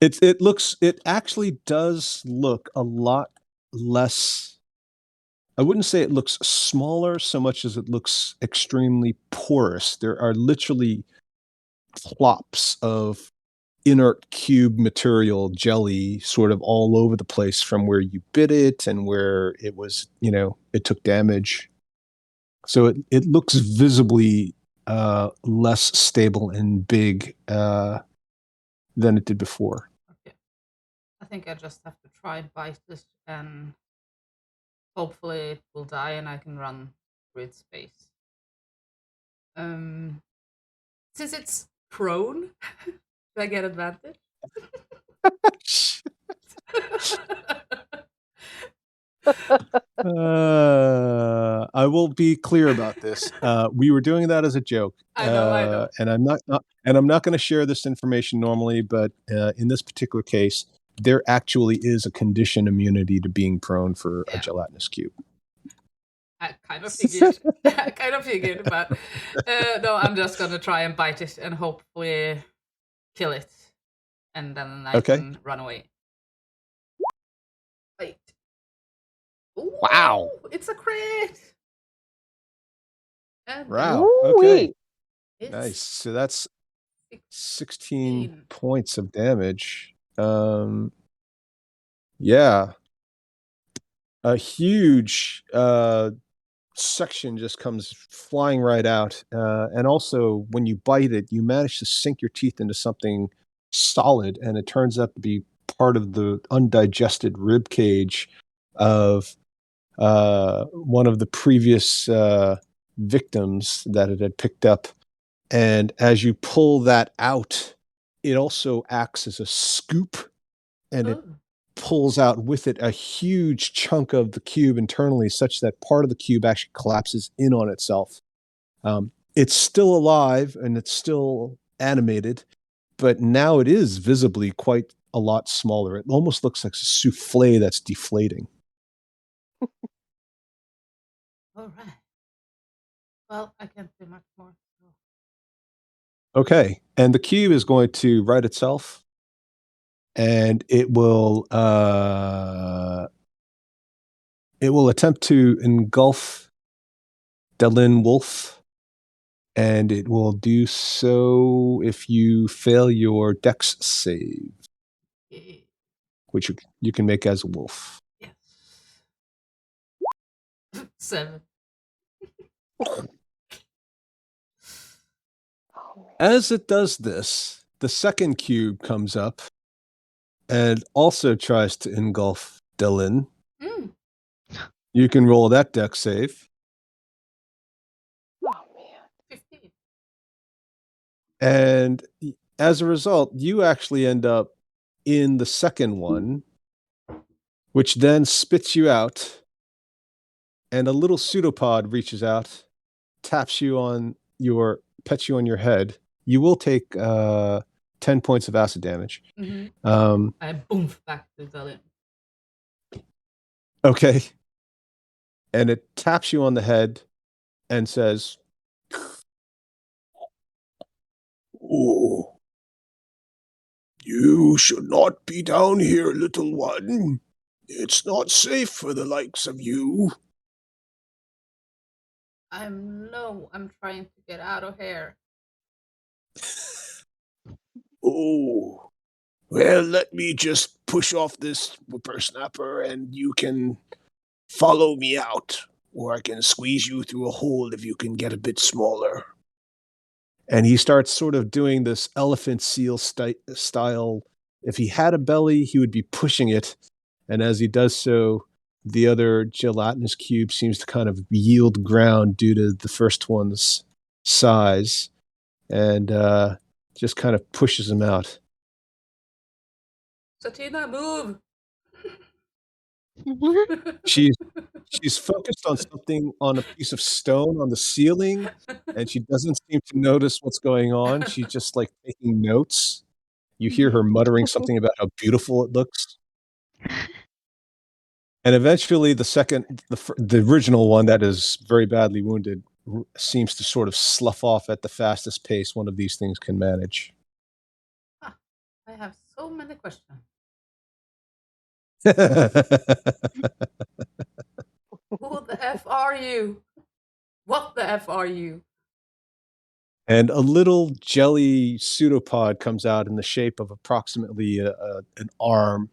It actually does look a lot less. I wouldn't say it looks smaller so much as it looks extremely porous. There are literally plops of inert cube material jelly sort of all over the place from where you bit it and where it was, it took damage. So it looks visibly less stable and big than it did before.
Okay. I think I just have to try and bite this, and hopefully it will die, and I can run through its space. Since it's prone, do I get advantage?
I will be clear about this. We were doing that as a joke.
I know.
And I'm not going to share this information normally, but in this particular case, there actually is a condition immunity to being prone for a gelatinous cube.
I kind of figured. But no, I'm just gonna try and bite it and hopefully kill it, and then I can run away. Wait. Ooh,
Wow!
It's a crit.
Wow.
Ooh-wee.
Okay.
It's
Nice. So that's 16 points of damage. Yeah. A huge section just comes flying right out. And also, when you bite it, you manage to sink your teeth into something solid, and it turns out to be part of the undigested rib cage of one of the previous victims that it had picked up. And as you pull that out, it also acts as a scoop, and it pulls out with it a huge chunk of the cube internally, such that part of the cube actually collapses in on itself. It's still alive and it's still animated, but now it is visibly quite a lot smaller. It almost looks like a souffle that's deflating.
all right. Well, I can't do much more.
Okay, and the cube is going to right itself, and it will attempt to engulf Delin Wolf, and it will do so if you fail your Dex save, which you can make as a wolf.
Yes. 7.
As it does this, the second cube comes up and also tries to engulf Delin. You can roll that Dex save.
Oh man.
15.
And as a result, you actually end up in the second one, which then spits you out, and a little pseudopod reaches out, pets you on your head. You will take 10 points of acid damage.
I boom back to Zalian.
Okay. And it taps you on the head and says, "Oh, you should not be down here, little one. It's not safe for the likes of you."
I'm trying to get out of here.
"Oh, well, let me just push off this whippersnapper and you can follow me out, or I can squeeze you through a hole if you can get a bit smaller." And he starts sort of doing this elephant seal style. If he had a belly, he would be pushing it. And as he does so, the other gelatinous cube seems to kind of yield ground due to the first one's size, and just kind of pushes him out.
Satina, move!
She's focused on something on a piece of stone on the ceiling, and she doesn't seem to notice what's going on. She's just like taking notes. You hear her muttering something about how beautiful it looks. And eventually the original one that is very badly wounded seems to sort of slough off at the fastest pace one of these things can manage.
I have so many questions. Who the F are you? What the F are you?
And a little jelly pseudopod comes out in the shape of approximately an arm,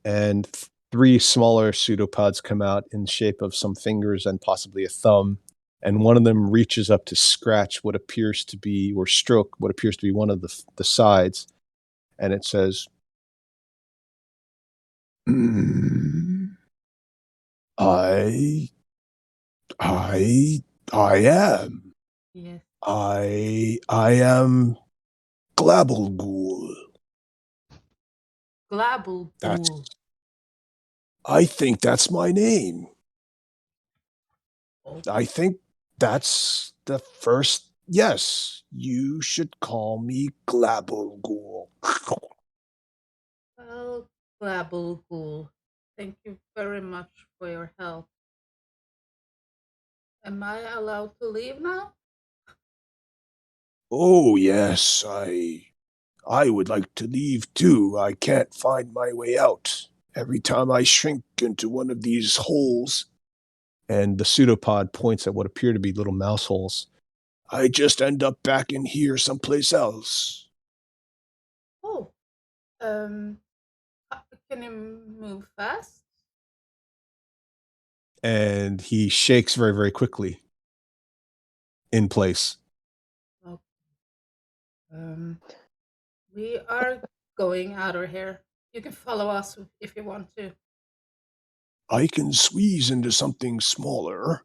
and 3 smaller pseudopods come out in the shape of some fingers and possibly a thumb. And one of them reaches up to scratch what appears to be, or stroke what appears to be one of the sides, and it says, I am.
Yes.
I am Glabbleghoul.
Glabbleghoul.
I think that's my name.
Oh.
I think that's the first. Yes, you should call me Glabbleghoul.
Well, Glabbleghoul, thank you very much for your help. Am I allowed to leave now?
Oh, yes, I would like to leave too. I can't find my way out. Every time I shrink into one of these holes, and the pseudopod points at what appear to be little mouse holes, I just end up back in here someplace else.
Oh, can you move fast?
And he shakes very, very quickly in place.
We are going out of here. You can follow us if you want to.
I can squeeze into something smaller.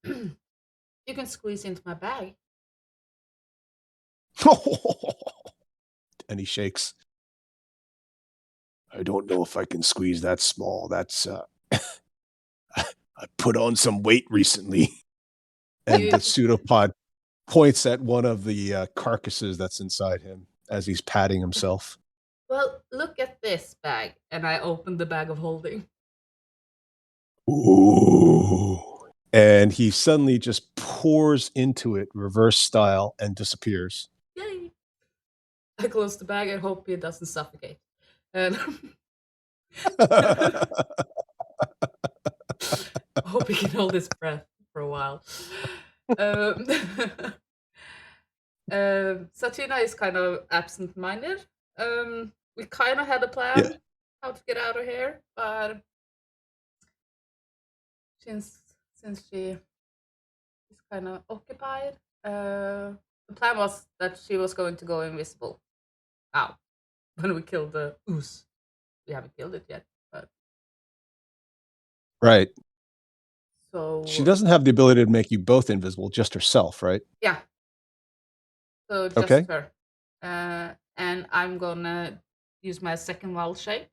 You can squeeze into my bag.
And he shakes. I don't know if I can squeeze that small. That's I put on some weight recently. And the pseudopod points at one of the carcasses that's inside him as he's patting himself.
Well, look at this bag. And I open the bag of holding.
Ooh. And he suddenly just pours into it, reverse style, and disappears.
Yay! I close the bag and hope it doesn't suffocate. And I hope he can hold his breath for a while. Satina is kind of absent-minded. We kind of had a plan how to get out of here, but since she is kind of occupied, the plan was that she was going to go invisible. Now, when we killed the ooze, we haven't killed it yet, but
Right.
so
She doesn't have the ability to make you both invisible, just herself, right?
yeah. So just
Okay.
her. And I'm gonna use my second wild shape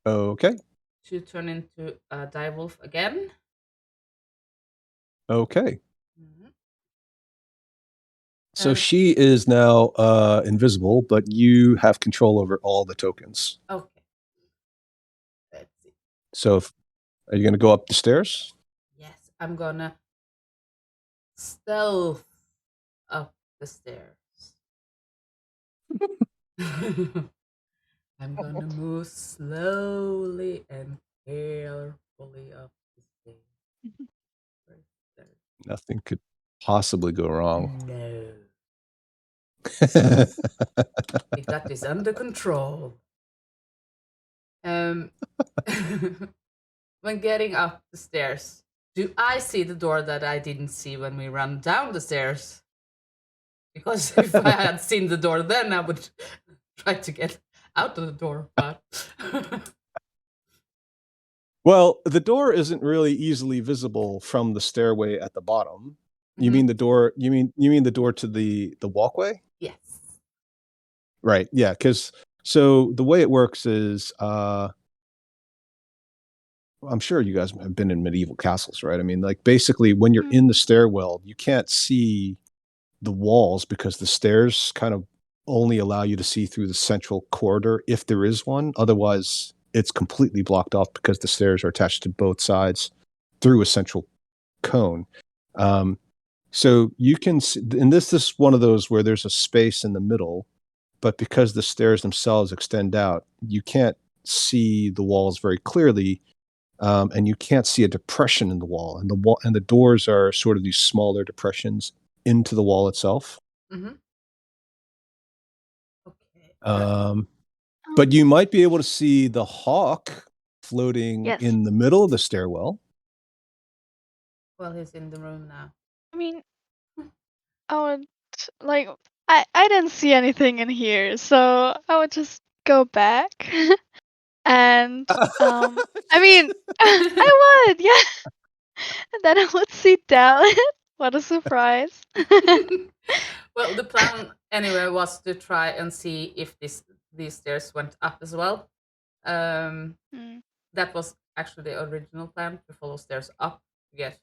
Okay.
to turn into a direwolf again.
Okay.
Mhm.
So
And
she is now invisible, but you have control over all the tokens.
okay, let's see.
So are you going to go up the stairs?
Yes, I'm gonna stealth up the stairs. I'm gonna move slowly and carefully up the stairs. First stairs.
Nothing could possibly go wrong.
No, we got this under control. Um, when getting up the stairs, do I see the door that I didn't see when we ran down the stairs? Because if I had seen the door then, I would try to get out of the door. But
Well, the door isn't really easily visible from the stairway at the bottom. You
Mhm.
mean the door? You mean the door to the walkway?
Yes.
Right. Yeah. Because so the way it works is, I'm sure you guys have been in medieval castles, right? I mean, like basically, when you're
Mm.
in the stairwell, you can't see the walls because the stairs kind of only allow you to see through the central corridor if there is one. Otherwise, it's completely blocked off because the stairs are attached to both sides through a central cone. So you can see, and this is one of those where there's a space in the middle, but because the stairs themselves extend out, you can't see the walls very clearly, and you can't see a depression in the wall. And the doors are sort of these smaller depressions into the wall itself.
Mm-hmm. Okay.
But you might be able to see the hawk floating
Yes.
in the middle of the stairwell.
Well, he's in the room now.
I mean, I would like I didn't see anything in here, so I would just go back. And I mean, I would, yeah. And then I would sit down. What a surprise.
Well, the plan anyway was to try and see if these stairs went up as well.
Mm.
That was actually the original plan, to follow stairs up to get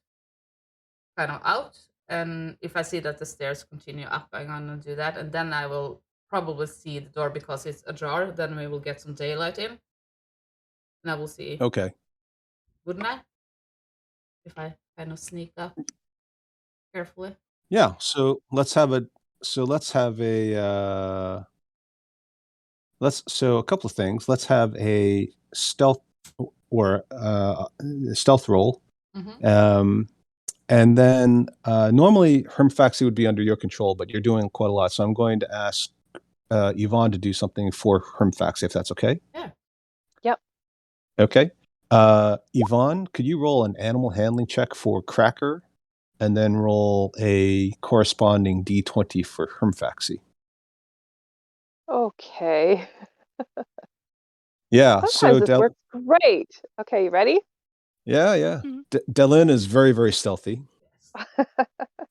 kind of out. And if I see that the stairs continue up, I'm gonna do that, and then I will probably see the door because it's ajar. Then we will get some daylight in, and I will see.
Okay.
Wouldn't I? If I kind of sneak up carefully.
Yeah. So let's have a so a couple of things. Let's have a stealth or stealth roll.
Mm-hmm.
And then normally Hermfaxi would be under your control, but you're doing quite a lot. So I'm going to ask Yvonne to do something for Hermfaxi, if that's okay.
Yeah.
Yep.
Okay. Yvonne, could you roll an animal handling check for Cracker and then roll a corresponding D20 for Hermfaxi?
Okay.
Yeah.
Sometimes this works great. Okay, you ready?
Yeah.
Mhm.
Delin is very, very stealthy.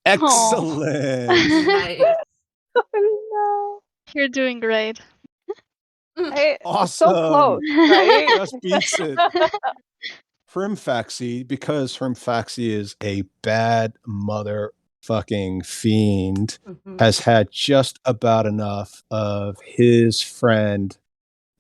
Excellent.
Nice.
Oh,
You're doing great.
no. Hey,
Awesome.
so close, right?
Just beats it. Hermfaxi, because Hermfaxi is a bad motherfucking fiend,
Mhm.
has had just about enough of his friend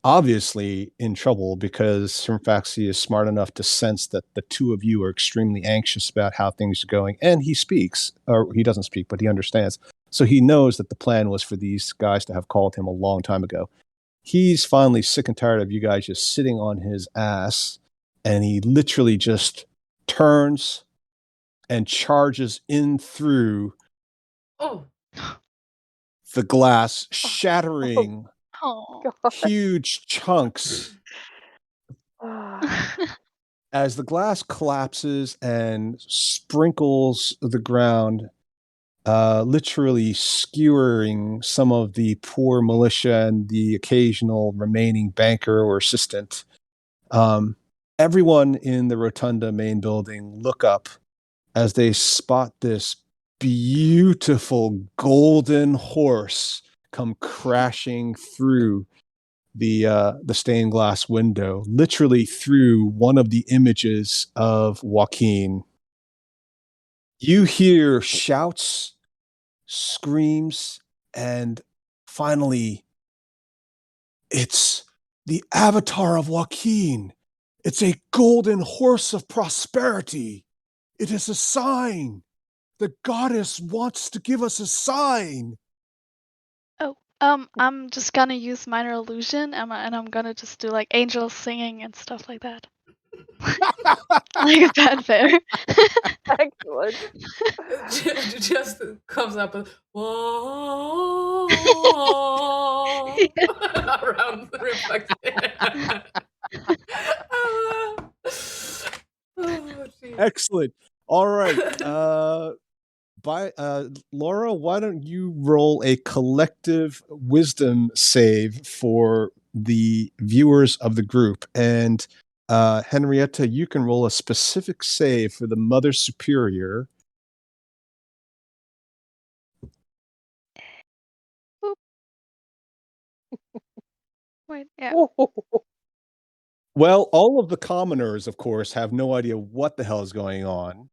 obviously in trouble, because Hermfaxi is smart enough to sense that the two of you are extremely anxious about how things are going. And he speaks, or he doesn't speak, but he understands. So he knows that the plan was for these guys to have called him a long time ago. He's finally sick and tired of you guys just sitting on his ass, and he literally just turns and charges in through
Oh.
the glass, shattering
Oh.
God.
huge chunks
Ah,
as the glass collapses and sprinkles the ground, literally skewering some of the poor militia and the occasional remaining banker or assistant. Everyone in the Rotunda main building look up as they spot this beautiful golden horse come crashing through the stained glass window, literally through one of the images of Joaquin. You hear shouts, screams, and finally, it's the avatar of Joaquin. It's a golden horse of prosperity. It is a sign. The goddess wants to give us a sign.
Oh, I'm just gonna use minor illusion, and I'm gonna just do like angels singing and stuff like that. Like a fanfare.
Excellent.
Just comes up and whoa around the reflector. Oh, geez.
Excellent. All right. Laura, why don't you roll a collective wisdom save for the viewers of the group? And Henrietta, you can roll a specific save for the Mother Superior.
Wait, yeah.
Well, all of the commoners, of course, have no idea what the hell is going on.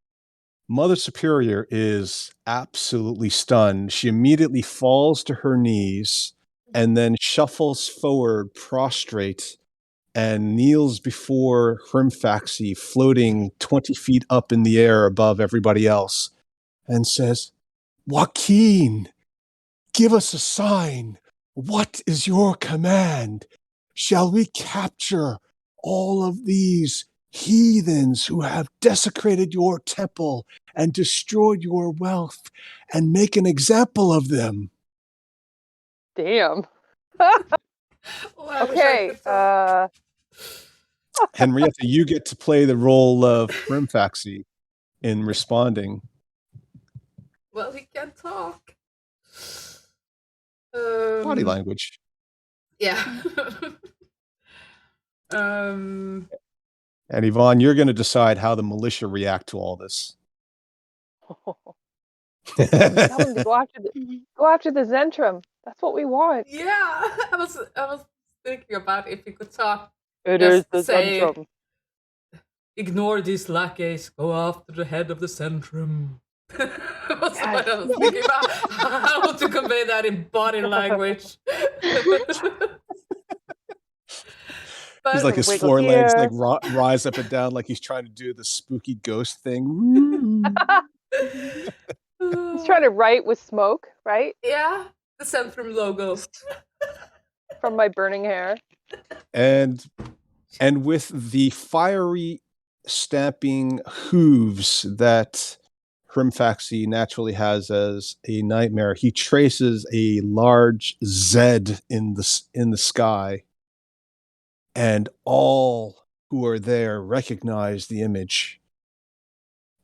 Mother Superior is absolutely stunned. She immediately falls to her knees and then shuffles forward prostrate and kneels before Hrimfaxi, floating 20 feet up in the air above everybody else, and says, Joaquin, give us a sign. What is your command? Shall we capture all of these heathens who have desecrated your temple and destroyed your wealth and make an example of them?
Damn.
Well, I wish I
Okay.
could talk.
Henrietta, you get to play the role of Hrimfaxi in responding.
Well, he can talk.
Body language.
Yeah.
And Yvonne, you're going to decide how the militia react to all this.
Tell them to
Mhm.
go after the Zentrum. That's what we want.
Yeah, I was thinking about if you could talk.
It
Just
is the
say-
Zentrum.
Ignore these lackeys. Go after the head of the Centrum. That's
Yes.
what I was thinking about. How to convey that in body language.
He's like his
Wiggle
four legs
here.
like rise up and down like he's trying to do the spooky ghost thing.
He's trying to write with smoke, right?
Yeah, the Centrum logo.
From my burning hair.
and with the fiery stamping hooves that Hrimfaxi naturally has as a nightmare, he traces a large Z in the sky, and all who are there recognize the image.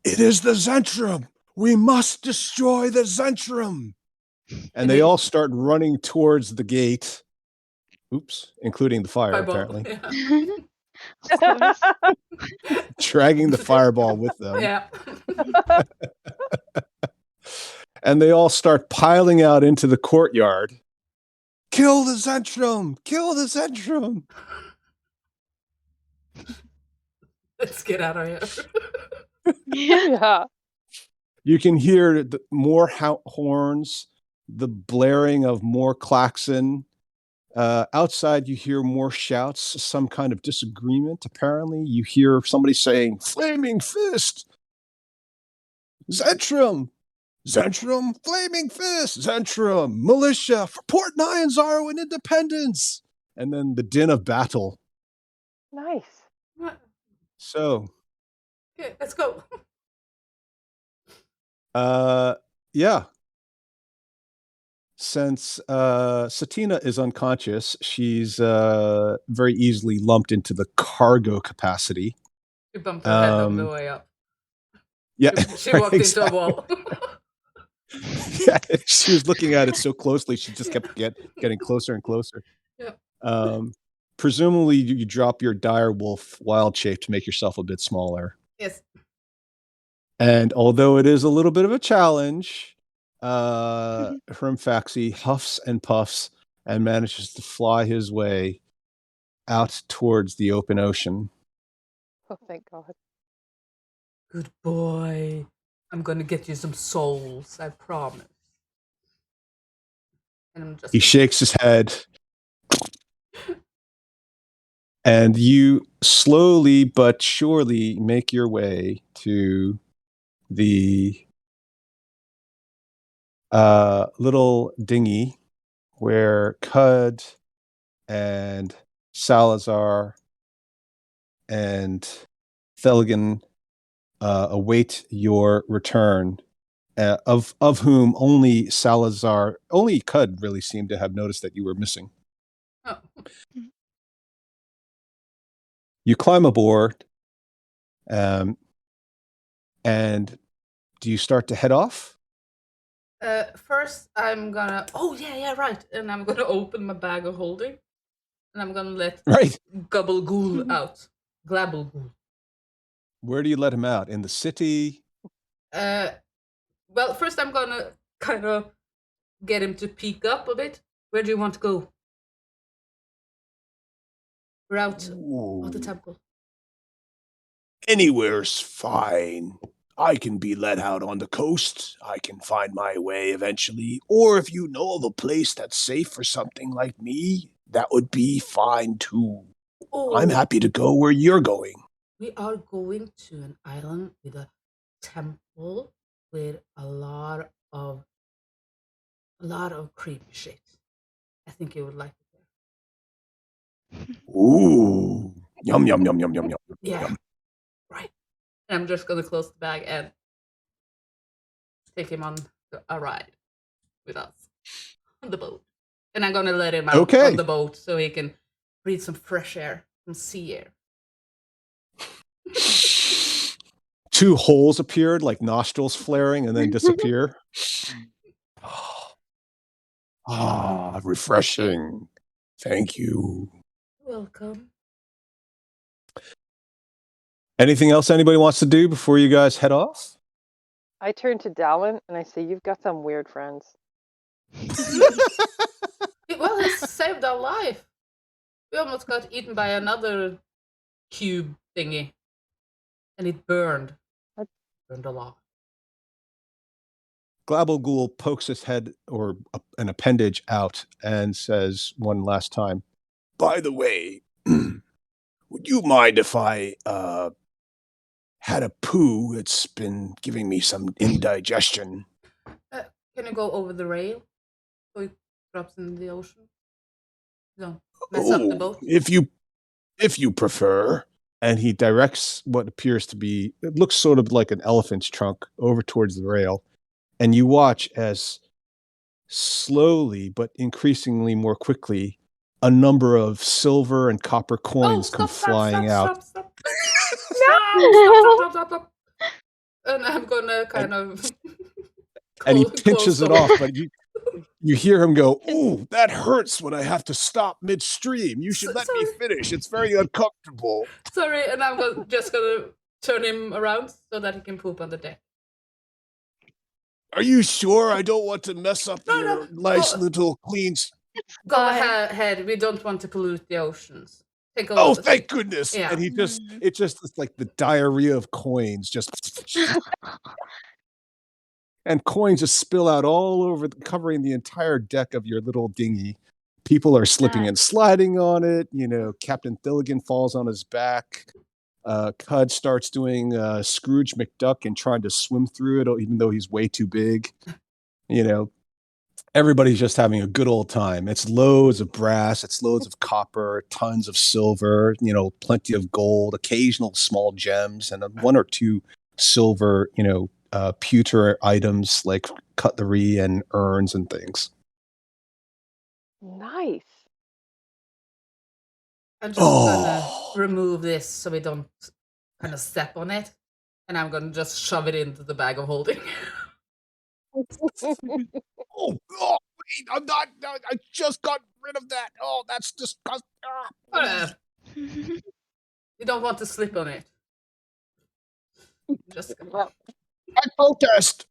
It is the Zentrum! We must destroy the Zentrum! And they all start running towards the gate. Oops, including the fire,
Fireball.
apparently.
Yeah.
Of course.
Dragging the fireball with them.
Yeah.
And they all start piling out into the courtyard. Kill the Zentrum! Kill the Zentrum!
Let's get out of here.
Yeah.
Yeah.
You can hear more horns, the blaring of more klaxon. Outside, you hear more shouts, some kind of disagreement, apparently. You hear somebody saying, Flaming Fist! Zentrum! Zentrum! Flaming Fist! Zentrum! Militia! For Port Nyanzaru and independence! And then the din of battle.
Nice.
So,
Okay, let's go.
yeah. Since Satina is unconscious, she's very easily lumped into the cargo capacity.
She bumped her head on the way up.
Yeah,
She walked into a wall.
Yeah, she was looking at it so closely, she just kept getting closer and closer.
Yeah.
Presumably, you drop your dire wolf wild shape to make yourself a bit smaller.
Yes.
And although it is a little bit of a challenge, Hrimfaxi huffs and puffs and manages to fly his way out towards the open ocean.
Oh, thank God.
Good boy. I'm gonna get you some souls, I promise. And I'm just
He shakes his head, and you slowly but surely make your way to the little dinghy where Cud and Salazar and Theligan await your return. Of whom only Cud really seemed to have noticed that you were missing.
Oh.
You climb aboard, and do you start to head off?
First, I'm gonna. Oh yeah, right. And I'm gonna open my bag of holding, and I'm gonna let
Right.
Gabagool out. Glabalgool.
Where do you let him out? In the city?
Well, first I'm gonna kind of get him to peek up a bit. Where do you want to go? We're out of the temple.
Anywhere's fine. I can be let out on the coast. I can find my way eventually. Or if you know of a place that's safe for something like me, that would be fine too.
Oh,
I'm happy to go where you're going.
we are going to an island with a temple with a lot of creepy shit. I think you would like it there.
Ooh. Yum, yum, yum, yum, yum, yum.
Yeah.
Yum.
Right. And I'm just gonna close the bag and take him on a ride with us on the boat. And I'm gonna let him out
Okay.
on the boat so he can breathe some fresh air, some sea air.
2 holes appeared, like nostrils flaring, and then disappear.
Ah, refreshing. Thank you.
Welcome.
Anything else anybody wants to do before you guys head off?
I turn to Dalwin and I say, "You've got some weird friends."
Well, he saved our life. We almost got eaten by another cube thingy. And it burned.
What?
Burned a lot.
Glabalghoul pokes his head or an appendage out and says one last time,
By the way, would you mind if I had a poo? It's been giving me some indigestion.
Can you go over the rail so it drops in the ocean? Don't mess up the boat.
If you prefer.
and he directs what appears to be, it looks sort of like an elephant's trunk over towards the rail. And you watch as slowly but increasingly more quickly a number of silver and copper coins come flying out.
Stop. Stop. And I'm gonna kind of
And he
close
pinches
the
it
hole.
off, but you hear him go, "Ooh, that hurts when I have to stop midstream. You should let me
Sorry.
finish. It's very uncomfortable."
Sorry, and I'm just gonna turn him around so that he can poop on the deck.
Are you sure? I don't want to mess up
No,
your
no.
nice
Oh.
little clean.
Go
Fine.
ahead. We don't want to pollute the oceans. Take over.
Oh,
the
thank
sea.
goodness.
Yeah.
And it's just like the diarrhea of coins, just and coins just spill out all over, covering the entire deck of your little dinghy. People are slipping and sliding on it. You know, Captain Thilligan falls on his back. Cud starts doing Scrooge McDuck and trying to swim through it, even though he's way too big. You know, everybody's just having a good old time. It's loads of brass, it's loads of copper, tons of silver, you know, plenty of gold, occasional small gems, and 1 or 2 silver, you know, pewter items like cutlery and urns and things.
Nice.
I'm just gonna remove this so we don't kind of step on it. And I'm gonna just shove it into the bag of holding.
Oh, wait, I'm not. I just got rid of that. Oh, that's disgusting.
Whatever. You don't want to slip on it. Just
Well,
I protest.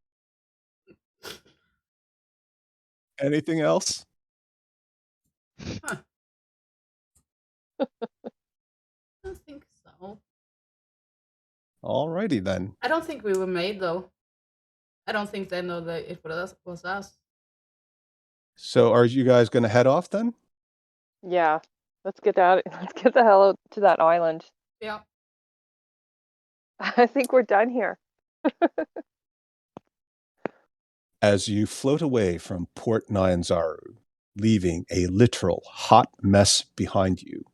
Anything else?
Huh. I don't think so.
Alrighty then.
I don't think we were made though. I don't think they know that it was us.
So are you guys going to head off then?
Yeah. Let's get out. Let's get the hell out to that island.
Yeah.
I think we're done here.
As you float away from Port Nyanzaru, leaving a literal hot mess behind you,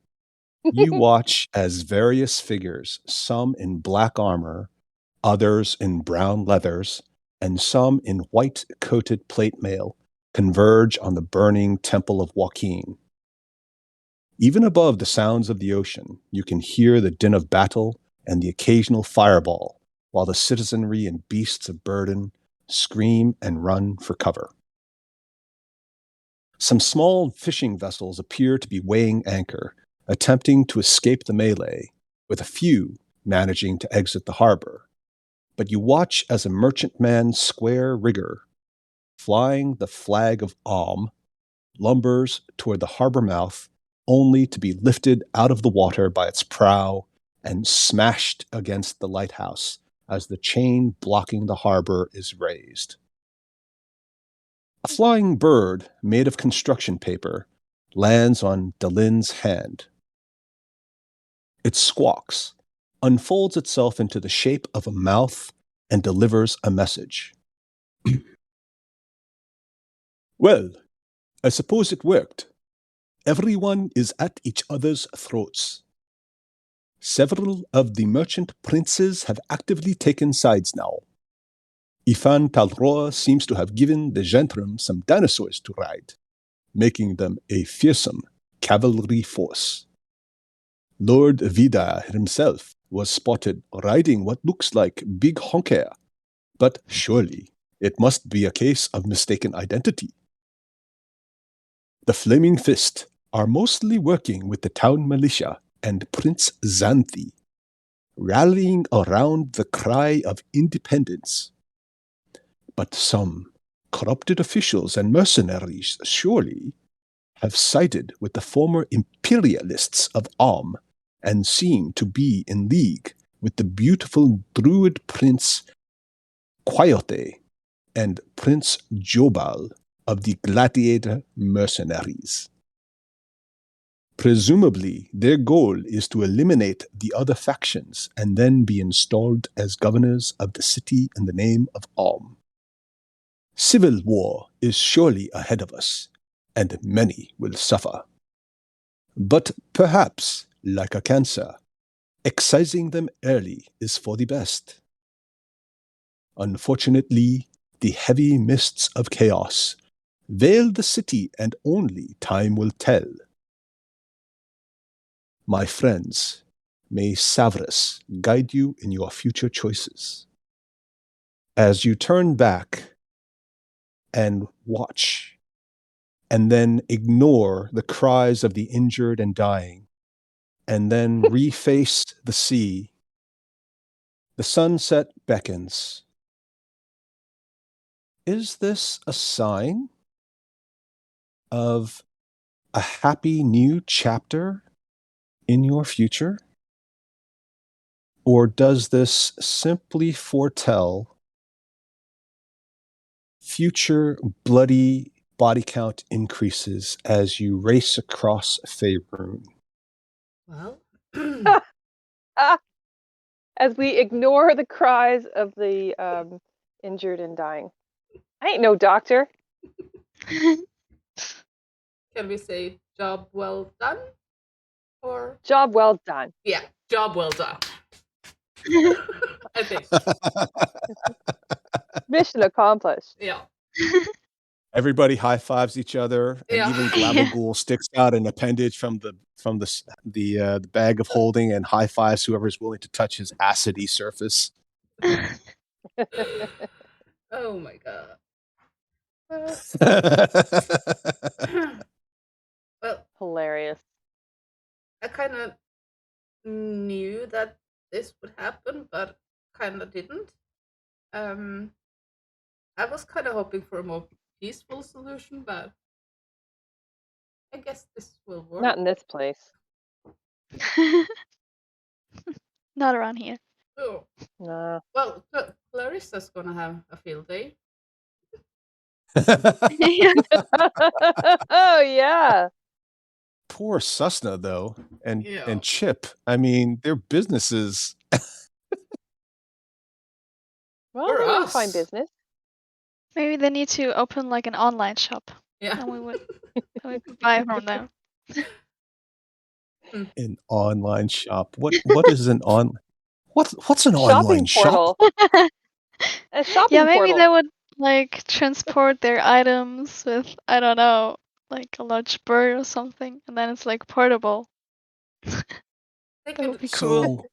you watch as various figures, some in black armor, others in brown leathers, and some in white-coated plate mail, converge on the burning Temple of Joaquin. Even above the sounds of the ocean, you can hear the din of battle and the occasional fireball, while the citizenry and beasts of burden scream and run for cover. Some small fishing vessels appear to be weighing anchor, attempting to escape the melee, with a few managing to exit the harbor. But you watch as a merchantman square rigger, flying the flag of Alm, lumbers toward the harbor mouth, only to be lifted out of the water by its prow and smashed against the lighthouse as the chain blocking the harbor is raised. A flying bird made of construction paper lands on Dalin's hand. It squawks, unfolds itself into the shape of a mouth, and delivers a message. Well, I suppose it worked. Everyone is at each other's throats. Several of the merchant princes have actively taken sides now. Ifan Talroa seems to have given the gentrim some dinosaurs to ride, making them a fearsome cavalry force. Lord Vida himself was spotted riding what looks like Big Honker, but surely it must be a case of mistaken identity. The Flaming Fist are mostly working with the town militia and Prince Xanthi, rallying around the cry of independence. But some corrupted officials and mercenaries surely have sided with the former imperialists of Alm and seem to be in league with the beautiful druid Prince Quayote and Prince Jobal of the gladiator mercenaries. Presumably, their goal is to eliminate the other factions and then be installed as governors of the city in the name of Alm. Civil war is surely ahead of us, and many will suffer. But perhaps, like a cancer, excising them early is for the best. Unfortunately, the heavy mists of chaos veil the city, and only time will tell. My friends, may Savras guide you in your future choices. As you turn back and watch, and then ignore the cries of the injured and dying, and then reface the sea, the sunset beckons. Is this a sign of a happy new chapter in your future? Or does this simply foretell future bloody body count increases as you race across Faerun?
Well,
As we ignore the cries of the injured and dying. I ain't no doctor.
can we say job well done? Or
Job well done.
yeah, job well done. I think.
Mission accomplished.
Yeah.
Everybody high fives each other, and
Yeah.
even Glavagul sticks out an appendage from the bag of holding and high fives whoever's willing to touch his acidy surface.
Oh my god. Well, well,
Hilarious.
I kind of knew that this would happen, but kind of didn't. I was kind of hoping for a more peaceful solution, but I guess this will work.
Not in this place.
Not around here.
Oh,
Nah.
well, Clarissa's gonna have a field day.
Yeah.
Oh yeah.
Poor Susna though, and
Yeah.
Chip. I mean, their businesses.
Well,
For
they will find
us.
business.
Maybe they need to open like an online shop,
Yeah.
and we could buy from them.
An online shop. What is an on? What's an
Shopping
online shop?
portal. A shopping
Yeah, maybe
portal.
they would like transport their items with, I don't know, like a large bird or something, and then it's like portable.
They
That would
could
be cool.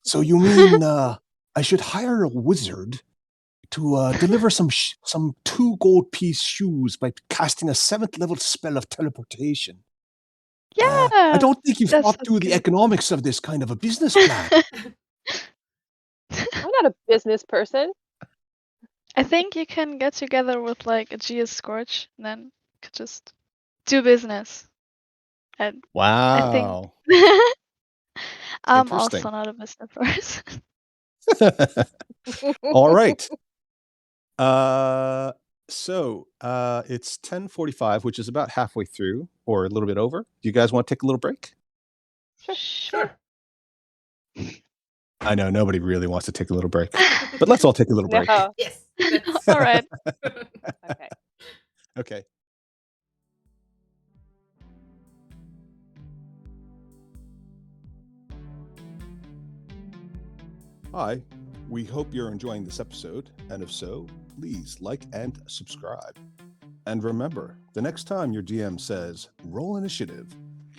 So you mean I should hire a wizard to deliver some 2 gold piece shoes by casting a 7th level spell of teleportation?
Yeah.
I don't think you've
that
thought
sounds
through the
good.
economics of this kind of a business plan.
I'm not a business person.
I think you can get together with like a GS Scorch, and then you could just do business. And I think
Wow.
I'm
Interesting.
also not a business person.
All right. So it's 10:45, which is about halfway through, or a little bit over. Do you guys want to take a little break?
Sure.
I know nobody really wants to take a little break, but let's all take a little break.
No.
Yes.
All right.
Okay.
Okay. Hi, we hope you're enjoying this episode, and if so, please like and subscribe. And remember, the next time your DM says, roll initiative,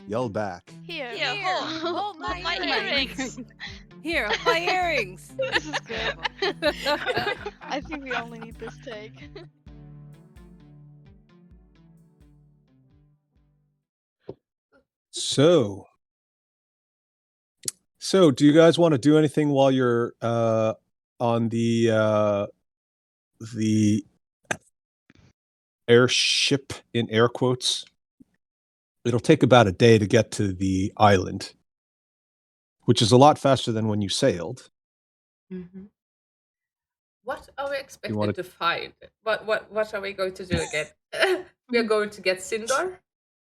yell back,
Here.
Hold my earrings.
Here, my earrings.
This is good. I think we only need this take.
So do you guys want to do anything while you're on the airship in air quotes? It'll take about a day to get to the island, which is a lot faster than when you sailed.
Mm-hmm. What are we expected
wanna-
to find? What are we going to do again? We are going to get Sindar?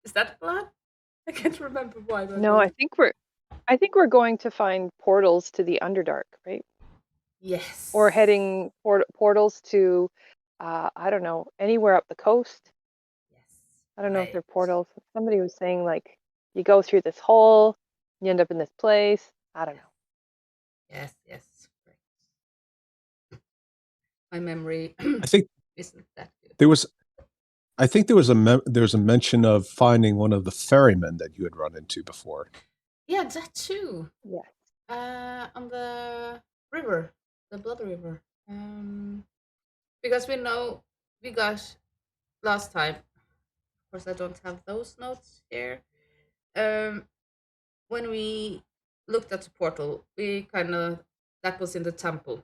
Is that the plan? I can't remember why. we're
No, I
going.
think we're going to find portals to the Underdark, right?
Yes.
Or heading portals to I don't know, anywhere up the coast.
Yes.
I don't know if they're
right.
portals. Somebody was saying like you go through this hole, you end up in this place. I don't know.
Yes. Right. My memory
I think
isn't that good.
there was a mention of finding one of the ferrymen that you had run into before.
Yeah, that too.
Yes.
On the river, the Blood River. Because we know we got last time. Of course, I don't have those notes here. When we looked at the portal, that was in the temple,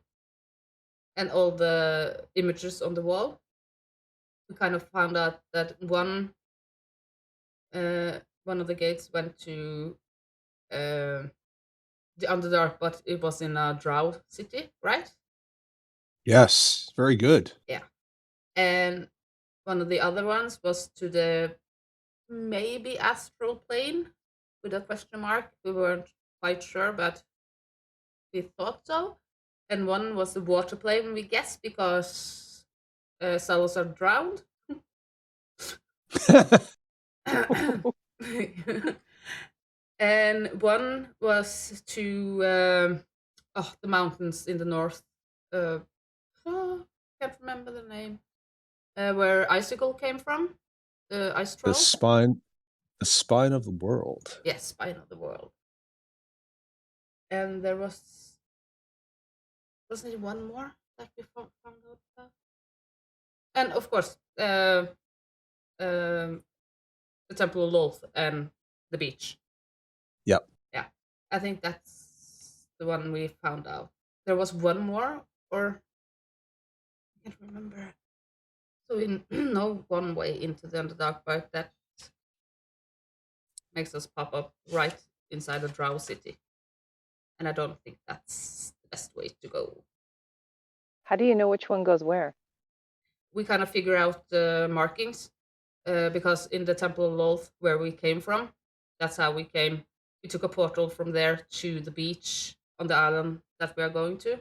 and all the images on the wall. We kind of found out that one of the gates went to the Underdark, but it was in a Drow city, right?
Yes, very good.
And one of the other ones was to the maybe astral plane with a question mark. We weren't quite sure, but we thought so. And one was the water plane, we guess, because Salazar drowned. And one was to the mountains in the north. Can't remember the name. Where Icicle came from. The ice troll.
The spine of the world.
Yes, spine of the world. And there wasn't it one more that we found out about? And of course, the Temple of Lolth and the beach.
Yep.
Yeah, I think that's the one we found out. There was one more, or can't remember. So we know one way into the Underdark, but that makes us pop up right inside the Drow City. And I don't think that's the best way to go.
How do you know which one goes where?
We kind of figure out the markings because in the Temple of Loth, where we came from, that's how we came. We took a portal from there to the beach on the island that we are going to.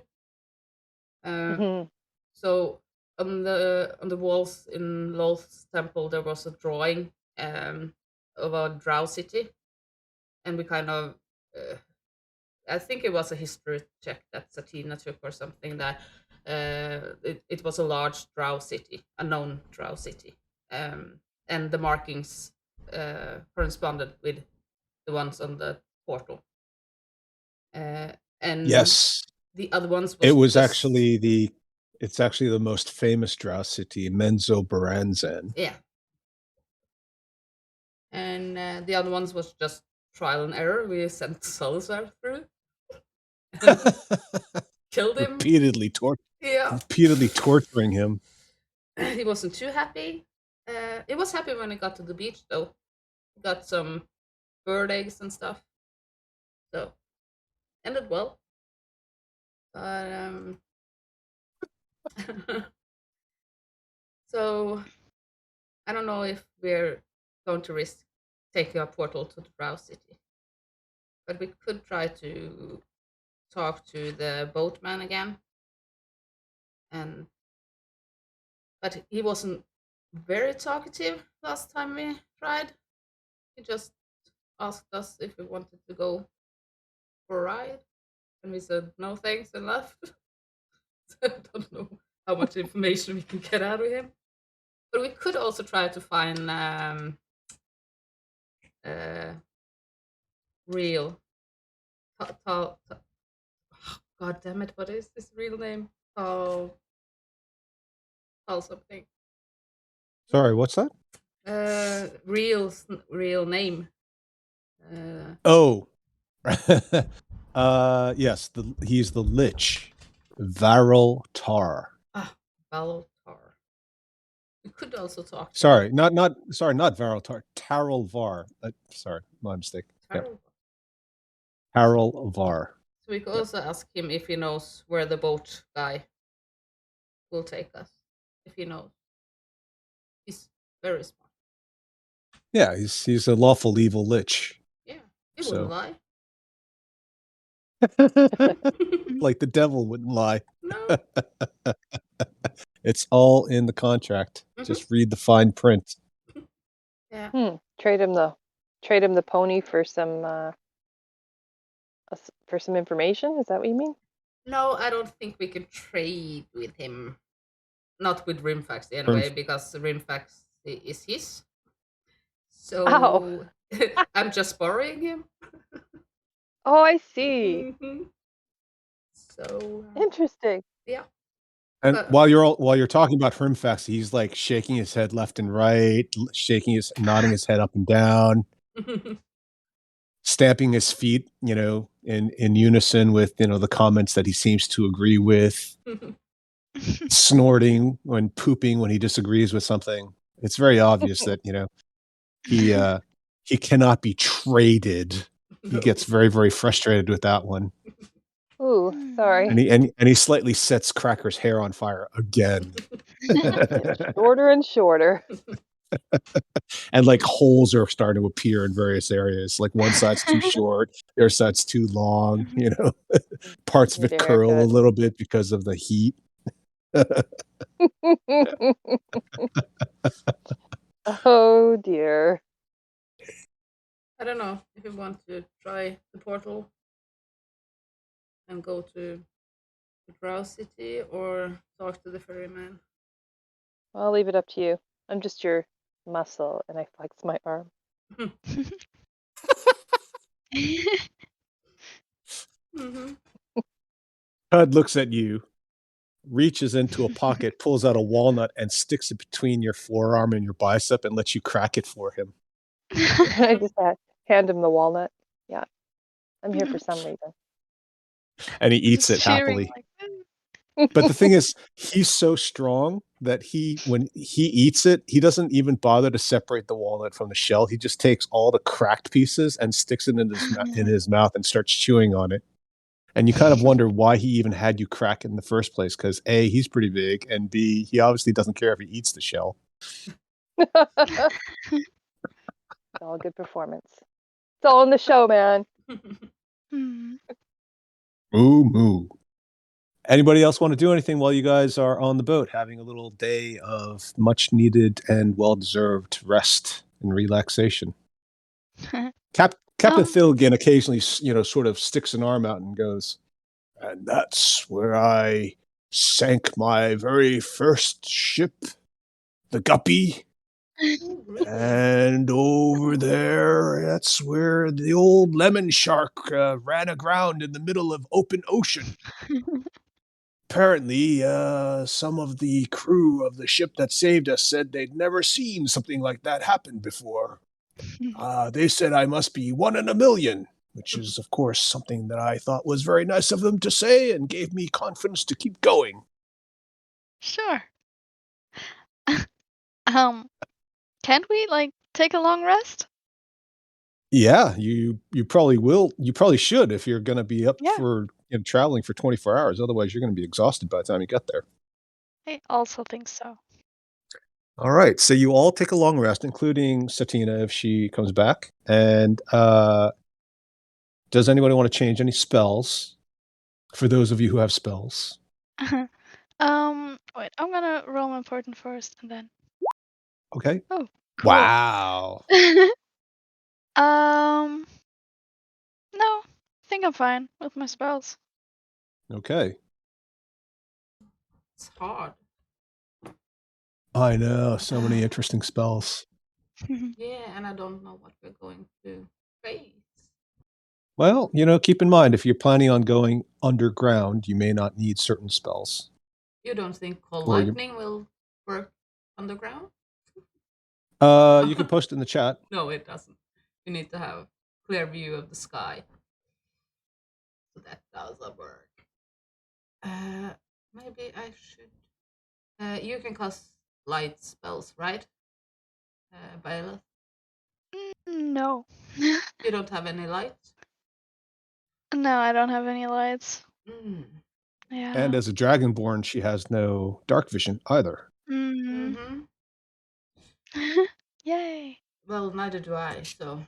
Mhm.
So on the walls in Loth's temple, there was a drawing of a Drow city, and we kind of. I think it was a history check that Satina took or something that it was a large Drow city, a known Drow city, and the markings corresponded with the ones on the portal. And
Yes,
the other ones
it was
just-
actually it's actually the most famous Drow city, Menzoberranzan.
yeah. And the other ones was just trial and error. We sent Salazar through, killed him.
repeatedly torturing him.
He wasn't too happy. He was happy when he got to the beach, though. He got some bird eggs and stuff. So, ended well. But, so, I don't know if we're going to risk taking a portal to the Drow City. But we could try to talk to the boatman again. But he wasn't very talkative last time we tried. He just asked us if we wanted to go for a ride, and we said no thanks and left. So I don't know how much information we can get out of him. But we could also try to find real. God damn it! What is his real name? Tal something.
Sorry, what's that?
Real name.
Oh, yes, he's the Lich, Varel Tar.
Valtar. We could also talk.
Sorry, not Varel Tar. Tarl Var. Sorry, my mistake.
Tarl.
Tarl Var.
So we could also ask him if he knows where the boat guy will take us. If he knows, he's very smart.
Yeah, he's a lawful evil Lich.
Yeah, he wouldn't lie.
Like the devil wouldn't lie.
No.
It's all in the contract. Just read the fine print.
Yeah.
Trade him the pony for some information. Is that what you mean?
No, I don't think we can trade with him. Not with Rimfax anyway, because Rimfax is his. So I'm just borrowing him.
Oh, I see.
So
interesting.
Yeah.
And while you're talking about Hrimfax, he's like shaking his head left and right, nodding his head up and down, stamping his feet, in unison with the comments that he seems to agree with, snorting when pooping when he disagrees with something. It's very obvious that he cannot be traded. He gets very, very frustrated with that one.
Ooh, sorry.
And he slightly sets Cracker's hair on fire again.
Shorter and shorter.
And like holes are starting to appear in various areas. Like one side's too short, the other side's too long, Parts of it curl a little bit because of the heat.
Oh dear.
I don't know if you want to try the portal and go to the Drow City or talk to the ferryman.
I'll leave it up to you. I'm just your muscle, and I flex my arm.
Hud looks at you, reaches into a pocket, pulls out a walnut, and sticks it between your forearm and your bicep and lets you crack it for him.
I just hand him the walnut. Yeah. I'm here for some reason.
And he eats it happily. But the thing is, he's so strong that when he eats it, he doesn't even bother to separate the walnut from the shell. He just takes all the cracked pieces and sticks it in his mouth and starts chewing on it. And you kind of wonder why he even had you crack it in the first place, because A, he's pretty big, and B, he obviously doesn't care if he eats the shell.
All good performance. It's all in the show, man.
Hmm.
Moo moo. Anybody else want to do anything while you guys are on the boat, having a little day of much needed and well deserved rest and relaxation? Captain Thilligan occasionally, sort of sticks an arm out and goes,
And that's where I sank my very first ship, the Guppy. And over there, that's where the old lemon shark ran aground in the middle of open ocean. Apparently, some of the crew of the ship that saved us said they'd never seen something like that happen before. They said I must be one in a million, which is, of course, something that I thought was very nice of them to say and gave me confidence to keep going.
Sure. Can't we take a long rest?
yeah, you probably will. You probably should if you're going to be up
Yeah.
for traveling for 24 hours. Otherwise, you're going to be exhausted by the time you get there.
I also think so.
All right. So you all take a long rest, including Satina if she comes back. And does anybody want to change any spells for those of you who have spells?
Wait, I'm gonna roll my important first and then.
Okay.
Oh, cool.
Wow.
No, I think I'm fine with my spells.
Okay.
It's hard.
I know. So many interesting spells.
Yeah, and I don't know what we're going to face.
Well, keep in mind, if you're planning on going underground, you may not need certain spells.
You don't think cold
Or you-
lightning will work underground?
You can post it in the chat.
No, it doesn't. You need to have a clear view of the sky. So that doesn't work. Maybe I should. You can cast light spells, right? Violet?
No.
You don't have any light?
No, I don't have any lights.
Mm.
Yeah.
And as a dragonborn, she has no dark vision either.
Mm.
Mm-hmm.
Yay.
Well, neither do I, so.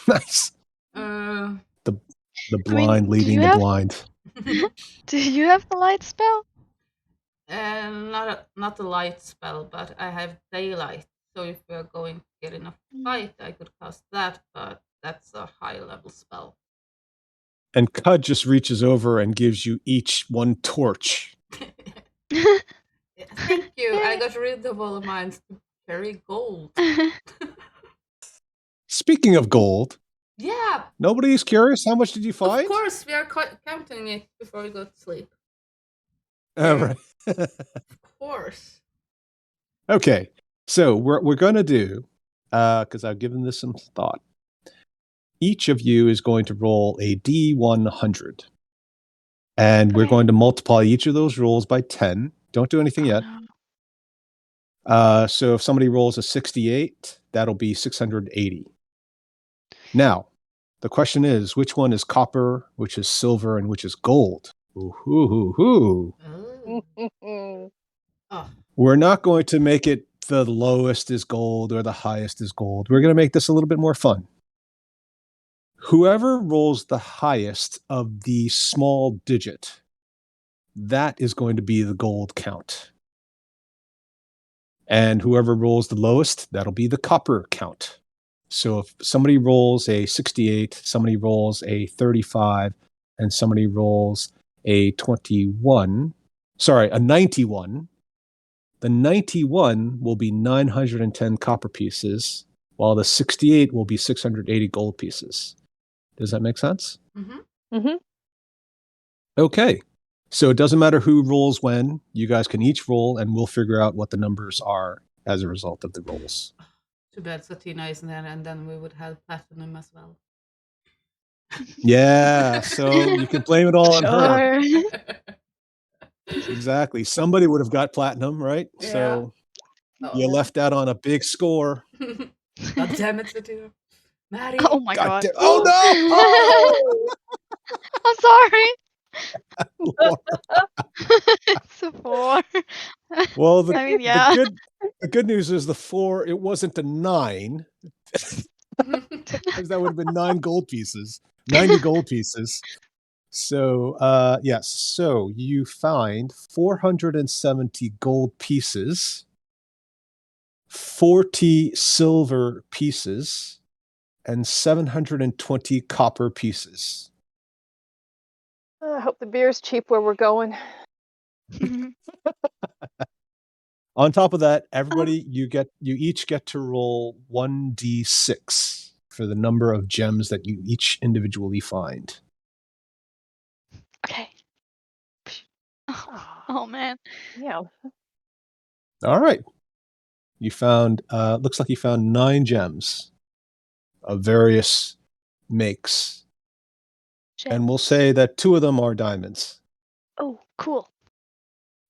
Nice.
uh,
The blind
do
leading
you
the
have-
blind.
Do you have the light spell?
not a light spell, but I have daylight. So if we're going to get enough light, I could cast that, but that's a high level spell.
And Cud just reaches over and gives you each one torch.
Thank you. I got rid of all of mine to carry gold.
Speaking of gold,
Yeah,
nobody's curious. How much did you find?
of course, we are counting it before we go to sleep.
All right.
Of course.
Okay. So we're going to do, because I've given this some thought. Each of you is going to roll a D100. And we're
Okay.
going to multiply each of those rolls by 10. Don't do anything yet.
No.
So if somebody rolls a 68, that'll be 680. Now, the question is, which one is copper, which is silver, and which is gold? Ooh.
Oh. Oh.
We're not going to make it the lowest is gold or the highest is gold. We're going to make this a little bit more fun. Whoever rolls the highest of the small digit, that is going to be the gold count. And whoever rolls the lowest, that'll be the copper count. So if somebody rolls a 68, somebody rolls a 35, and somebody rolls a 91, a 91, the 91 will be 910 copper pieces, while the 68 will be 680 gold pieces. Does that make sense?
Mm-hmm.
Mm-hmm.
Okay. So it doesn't matter who rolls when. You guys can each roll, and we'll figure out what the numbers are as a result of the rolls.
Too bad Satina isn't there, and then we would have platinum as well.
Yeah, so you can blame it all on her.
Sure.
Exactly. Somebody would have got platinum, right?
Yeah.
So
Oh.
you left out on a big score.
God damn it, Sativa. Maddie.
Oh my
God
god.
damn. Oh no!
I'm sorry.
Oh!
It's a 4.
Well, the,
I mean,
the
yeah.
good news is the 4, it wasn't a 9. Because that would have been 9 gold pieces. 90 gold pieces. So yes, so you find 470 gold pieces, 40 silver pieces, and 720 copper pieces.
I hope the beer's cheap where we're going.
On top of that, everybody you each get to roll 1d6 for the number of gems that you each individually find.
Okay. Oh man.
Yeah.
All right. You found looks like you found 9 gems of various makes. And we'll say that 2 of them are diamonds.
Oh, cool.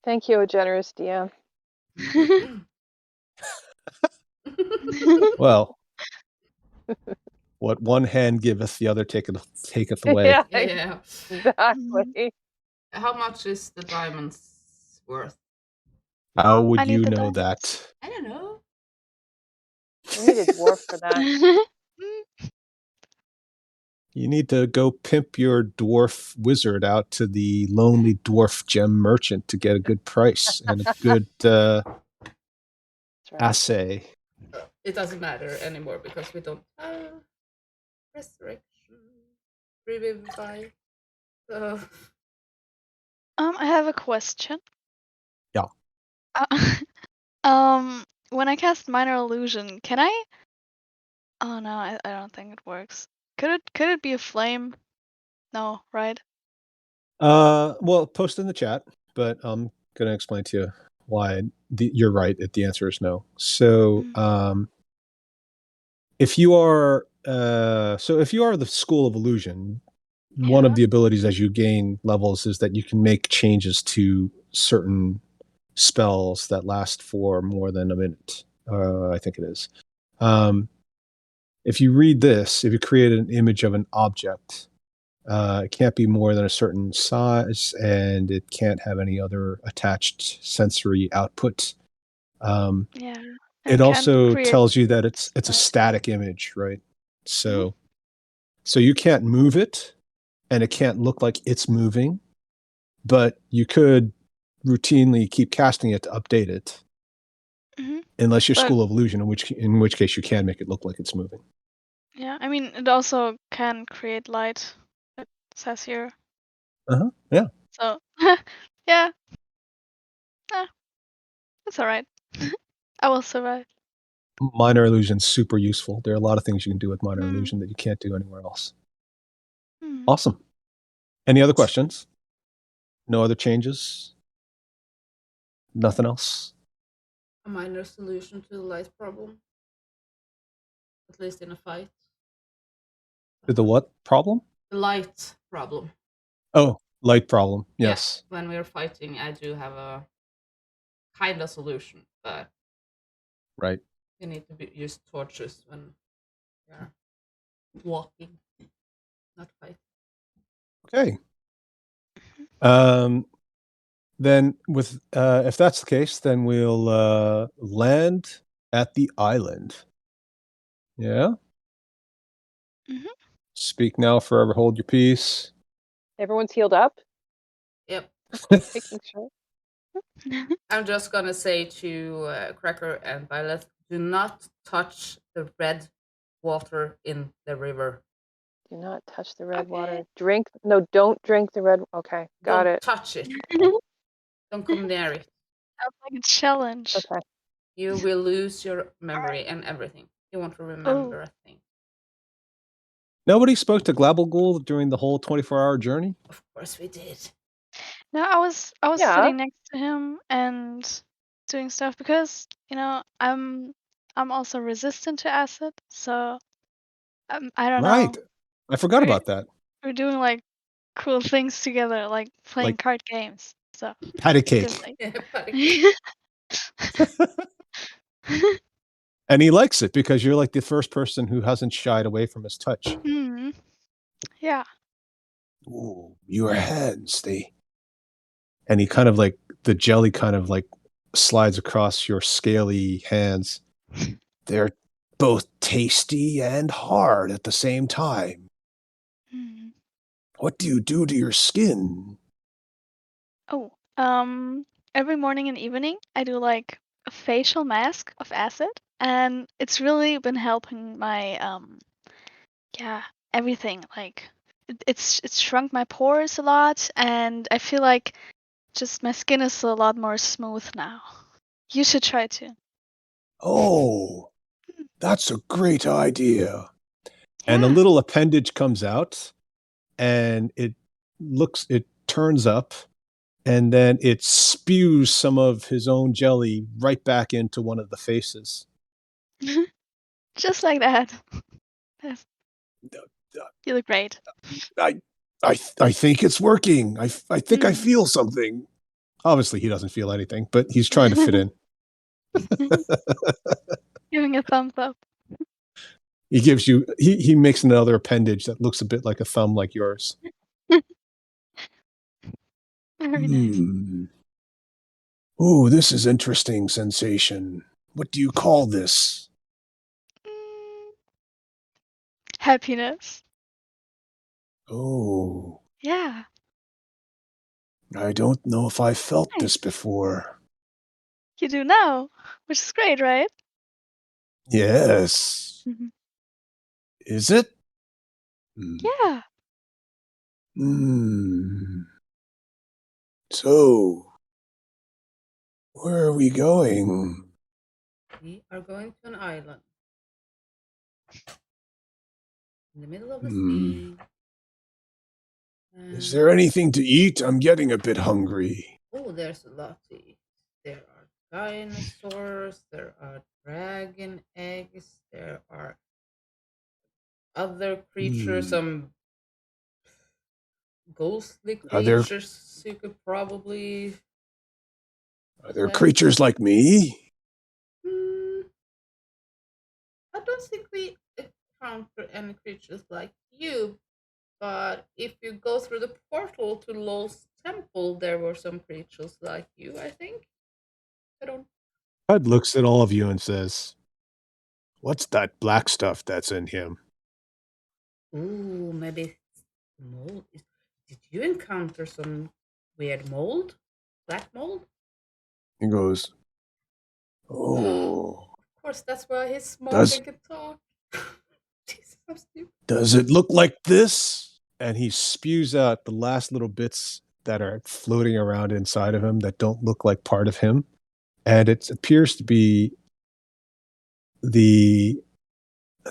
Thank you, a generous DM.
Well, what one hand giveth, the other taketh away.
Yeah,
Yeah.
exactly.
How much is the diamonds worth?
How would
I need
you
the
know
diamonds.
that?
I don't know.
We need a dwarf for that.
You need to go pimp your dwarf wizard out to the lonely dwarf gem merchant to get a good price and a good
That's right.
assay.
It doesn't matter anymore because we don't have resurrection, revivify. So
I have a question.
Yeah.
When I cast minor illusion, can I? Oh no, I don't think it works. Could it be a flame? No, right?
Well, post in the chat, but I'm gonna explain to you why. You're right. The answer is no. So, if you are the School of Illusion, one of
Yeah.
the abilities as you gain levels is that you can make changes to certain spells that last for more than a minute. I think it is. If you read this, if you create an image of an object, it can't be more than a certain size, and it can't have any other attached sensory output.
Yeah.
It
And
also
create
tells you that it's a
stuff.
static image, right? So you can't move it, and it can't look like it's moving, but you could routinely keep casting it to update it, unless you're
But-
School of Illusion, in which case you can make it look like it's moving.
Yeah, I mean, it also can create light. It says here.
Yeah.
So, yeah. It's alright. I will survive.
Minor illusion's super useful. There are a lot of things you can do with minor
Hmm.
illusion that you can't do anywhere else.
Hmm.
Awesome. Any other questions? No other changes? Nothing else?
a minor solution to the light problem. At least in a fight.
To the what problem?
The light problem.
Oh, light problem.
Yeah,
Yes.
when we're fighting, I do have a kind of solution, but
Right.
you need to use torches when you're walking, not fighting.
Okay. Then with if that's the case, then we'll land at the island. Yeah. Speak now, forever hold your peace.
Everyone's healed up?
Yep.
Making sure.
I'm just gonna say to Cracker and Violet, do not touch the red water in the river.
Do not touch the red water. Don't drink the red. Okay, got
Don't
it.
touch it. Don't come near it.
Sounds like a challenge.
Okay.
You will lose your memory and everything. You won't remember a thing.
Nobody spoke to Glabelgul during the whole 24-hour journey?
Of course we did.
No, I was
Yeah.
sitting next to him and doing stuff because I'm also resistant to acid, so I don't
Right.
know.
I forgot
Right.
about that.
We're doing like cool things together, like playing
Like
card games. So
patty
just
cake.
like
Yeah, Patty.
And he likes it because you're like the first person who hasn't shied away from his touch.
Mhm. Yeah.
Ooh, your hands, they.
And he kind of like the jelly kind of like slides across your scaly hands.
They're both tasty and hard at the same time.
Mhm.
What do you do to your skin?
Oh, every morning and evening I do like a facial mask of acid, and it's really been helping my yeah, everything. Like it's shrunk my pores a lot, and I feel like just my skin is a lot more smooth now. You should try it too.
Oh, that's a great idea.
And a
Yeah.
little appendage comes out and it turns up and then it spews some of his own jelly right back into one of the faces.
Just like that. Yes. You look great.
I think it's working. I think I
Mm.
feel something.
Obviously, he doesn't feel anything, but he's trying to fit in.
Giving a thumbs up.
He makes another appendage that looks a bit like a thumb like yours.
Very nice.
Hmm. Ooh, this is interesting sensation. What do you call this?
Mm, happiness.
Oh,
Yeah.
I don't know if I felt
Nice.
this before.
You do now, which is great, right?
Yes.
Mhm.
Is it? Hmm.
Yeah.
Hmm. So, where are we going?
We are going to an island in the middle of the
Hmm.
sea.
Is
And
there anything to eat? I'm getting a bit hungry.
oh, there's a lot to eat. There are dinosaurs, there are dragon eggs, there are other creatures,
Hmm.
some ghostly
Are there
creatures you could probably
are there
let.
creatures like me?
Hmm, I don't think we encounter any creatures like you, but if you go through the portal to Lost Temple, there were some creatures like you, I think. I don't.
Bud looks at all of you and says, "What's that black stuff that's in him?"
Ooh, maybe it's mold. Did you encounter some weird mold? Black mold?
He goes,
Of
"Oh,
course, that's why he's smart
does
and can talk. Jesus, I'm stupid.
does it look like this?"
And he spews out the last little bits that are floating around inside of him that don't look like part of him. And it appears to be the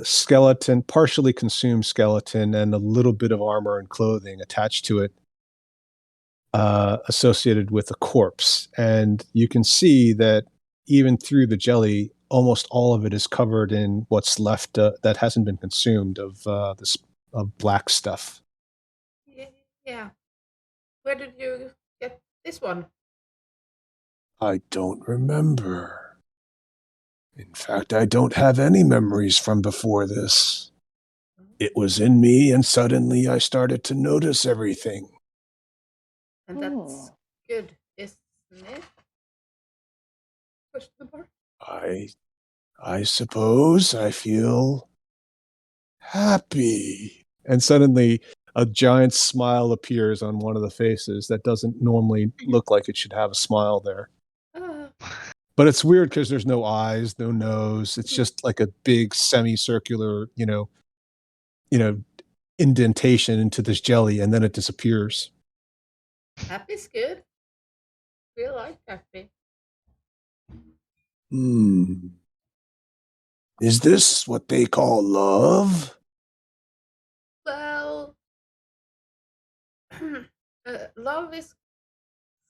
skeleton, partially consumed skeleton, and a little bit of armor and clothing attached to it, associated with a corpse. And you can see that even through the jelly, almost all of it is covered in what's left that hasn't been consumed of this of black stuff.
Yeah. Where did you get this one?
I don't remember. In fact, I don't have any memories from before this. It was in me, and suddenly I started to notice everything.
And that's
Oh.
good, isn't it? Question mark.
I suppose I feel happy.
And suddenly, a giant smile appears on one of the faces that doesn't normally look like it should have a smile there.
Ah,
But it's weird because there's no eyes, no nose. It's just like a big semicircular, indentation into this jelly, and then it disappears.
happy's good. We like happy.
Hmm. Is this what they call love?
Well, love is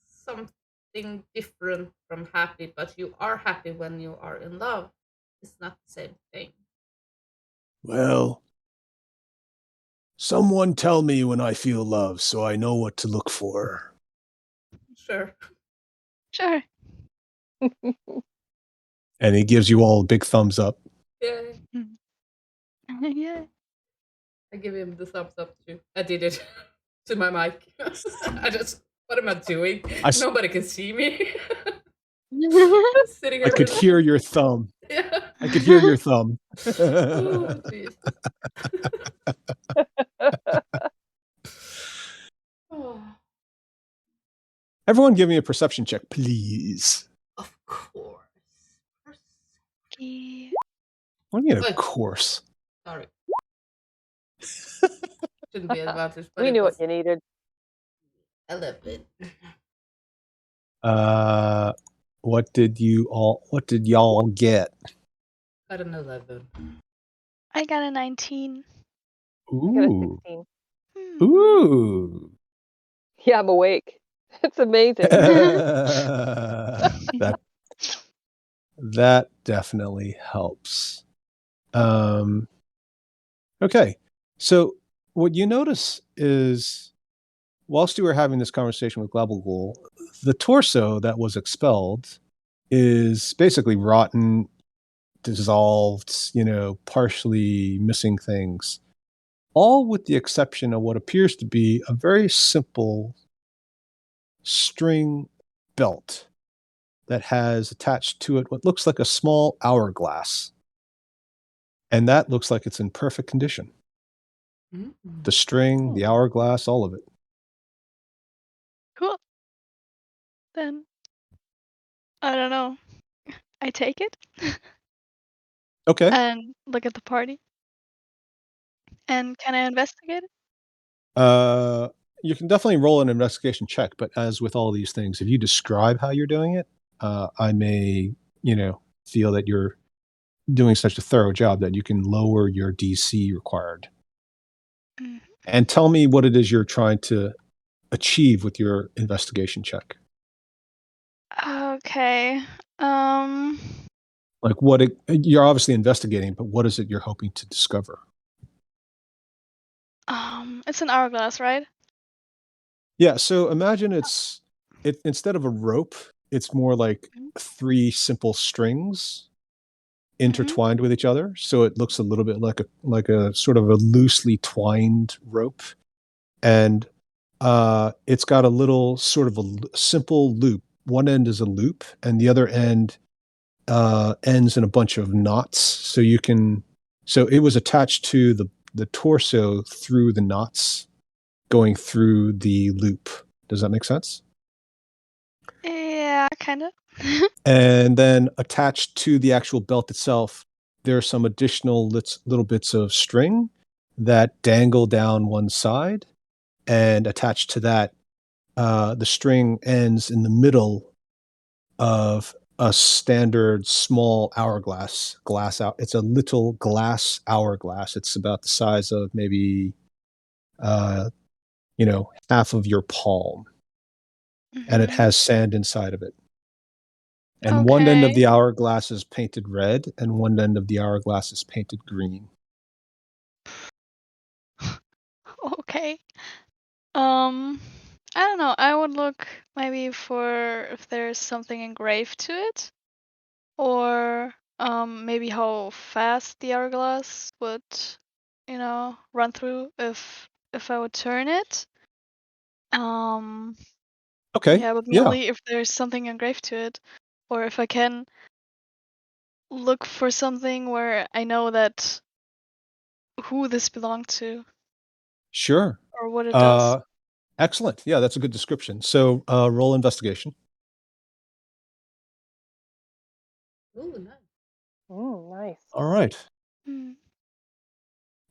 something different from happy, but you are happy when you are in love. It's not the same thing.
Well, Someone tell me when I feel love so I know what to look for.
Sure.
Sure.
And he gives you all a big thumbs up.
Yeah.
Yeah.
I give him the thumbs up too. I did it to my mic. What am I doing? Nobody can see me. Sitting
I
here
could
with-
hear your thumb.
Yeah.
I could hear your thumb.
Oh, jeez. Oh,
Everyone give me a perception check, please.
of course.
Yeah.
What do you mean,
Wait.
of course?
Sorry. Shouldn't be advantage, but
We
it
knew
was
what you needed.
11.
What did y'all get?
Got an 11.
I got a 19.
I got a
Ooh.
16.
Hmm.
Ooh.
Yeah, I'm awake. It's amazing.
that definitely helps. Okay. So what you notice is whilst you were having this conversation with Glabelghoul, the torso that was expelled is basically rotten, dissolved, partially missing things, all with the exception of what appears to be a very simple string belt that has attached to it what looks like a small hourglass. And that looks like it's in perfect condition.
Mm-hmm.
The string, the hourglass, all of it.
Cool. Then I don't know. I take it
Okay.
and look at the party. And can I investigate it?
You can definitely roll an investigation check, but as with all these things, if you describe how you're doing it, I may, feel that you're doing such a thorough job that you can lower your DC required.
Mhm.
And tell me what it is you're trying to achieve with your investigation check.
Okay.
Like you're obviously investigating, but what is it you're hoping to discover?
It's an hourglass, right?
Yeah, so imagine instead of a rope, it's more like
Mhm.
3 simple strings intertwined with each other. So it looks a little bit like a sort of a loosely twined rope. And it's got a little sort of a simple loop. One end is a loop and the other end ends in a bunch of knots. So it was attached to the torso through the knots going through the loop. Does that make sense?
Yeah, kind of.
And then attached to the actual belt itself, there are some additional little bits of string that dangle down one side. And attached to that, the string ends in the middle of a standard small hourglass glass out. It's a little glass hourglass. It's about the size of maybe, half of your palm. And it
Mhm.
has sand inside of it. And one end of the hourglass is painted red, and one end of the hourglass is painted green.
Okay. I don't know. I would look maybe for if there's something engraved to it, or maybe how fast the hourglass would, run through if I would turn it.
Okay.
Yeah, but
Yeah.
mainly if there's something engraved to it, or if I can look for something where I know that who this belonged to
Sure.
or what it does.
Excellent. Yeah, that's a good description. So roll investigation.
Ooh, nice.
Nice.
All right.
Hmm.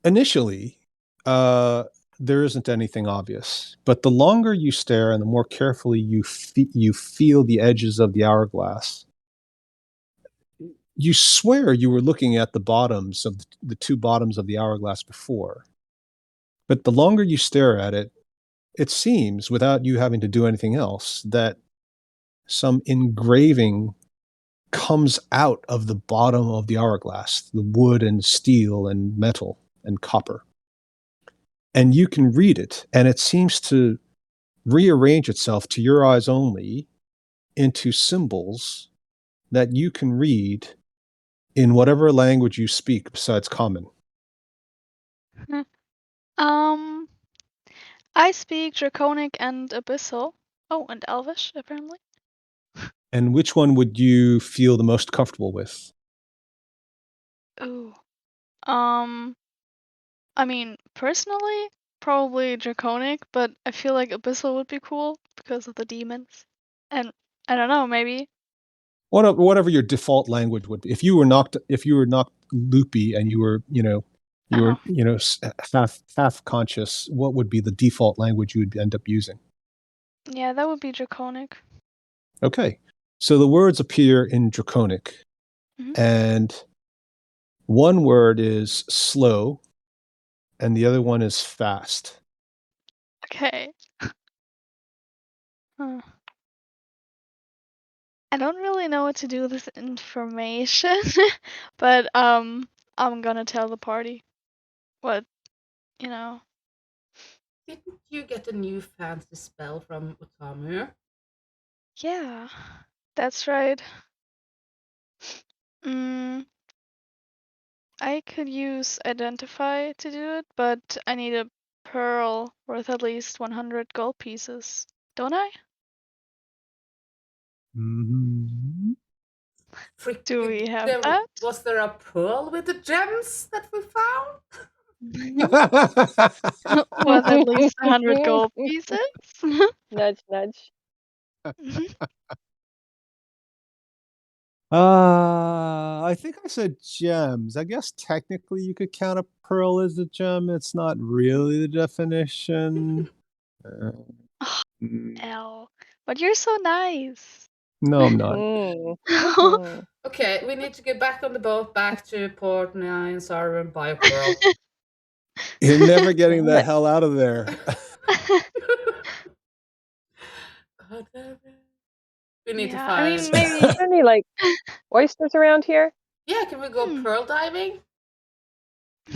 Initially, there isn't anything obvious, but the longer you stare and the more carefully you feel the edges of the hourglass, you swear you were looking at the bottoms of the 2 bottoms of the hourglass before. But the longer you stare at it, it seems, without you having to do anything else, that some engraving comes out of the bottom of the hourglass, the wood and steel and metal and copper. and you can read it, and it seems to rearrange itself to your eyes only into symbols that you can read in whatever language you speak besides Common.
I speak Draconic and Abyssal. Oh, and Elvish, apparently.
And which one would you feel the most comfortable with?
Ooh. I mean, personally, probably Draconic, but I feel like Abyssal would be cool because of the demons. And I don't know, maybe.
Whatever your default language would be. If you were knocked loopy and you were, half conscious, what would be the default language you would end up using?
Yeah, that would be Draconic.
Okay. So the words appear in Draconic, and one word is slow, and the other one is fast.
Okay. I don't really know what to do with this information, but I'm gonna tell the party what,
Didn't you get a new fancy spell from Otamu?
Yeah, that's right. I could use Identify to do it, but I need a pearl worth at least 100 gold pieces, don't I?
Mm-hmm.
Do we have
There-
that?
Was there a pearl with the gems that we found?
Worth at least 100 gold pieces?
Nudge, nudge.
I think I said gems. I guess technically you could count a pearl as a gem. It's not really the definition.
L. But you're so nice.
No, I'm not.
Mm.
Okay, we need to get back on the boat, back to Port Nine, Sarver, and buy a pearl.
You're never getting the hell out of there.
God damn it. We need to
Yeah,
find.
I mean, maybe.
Are there any like oysters around here?
Yeah, can we go pearl diving?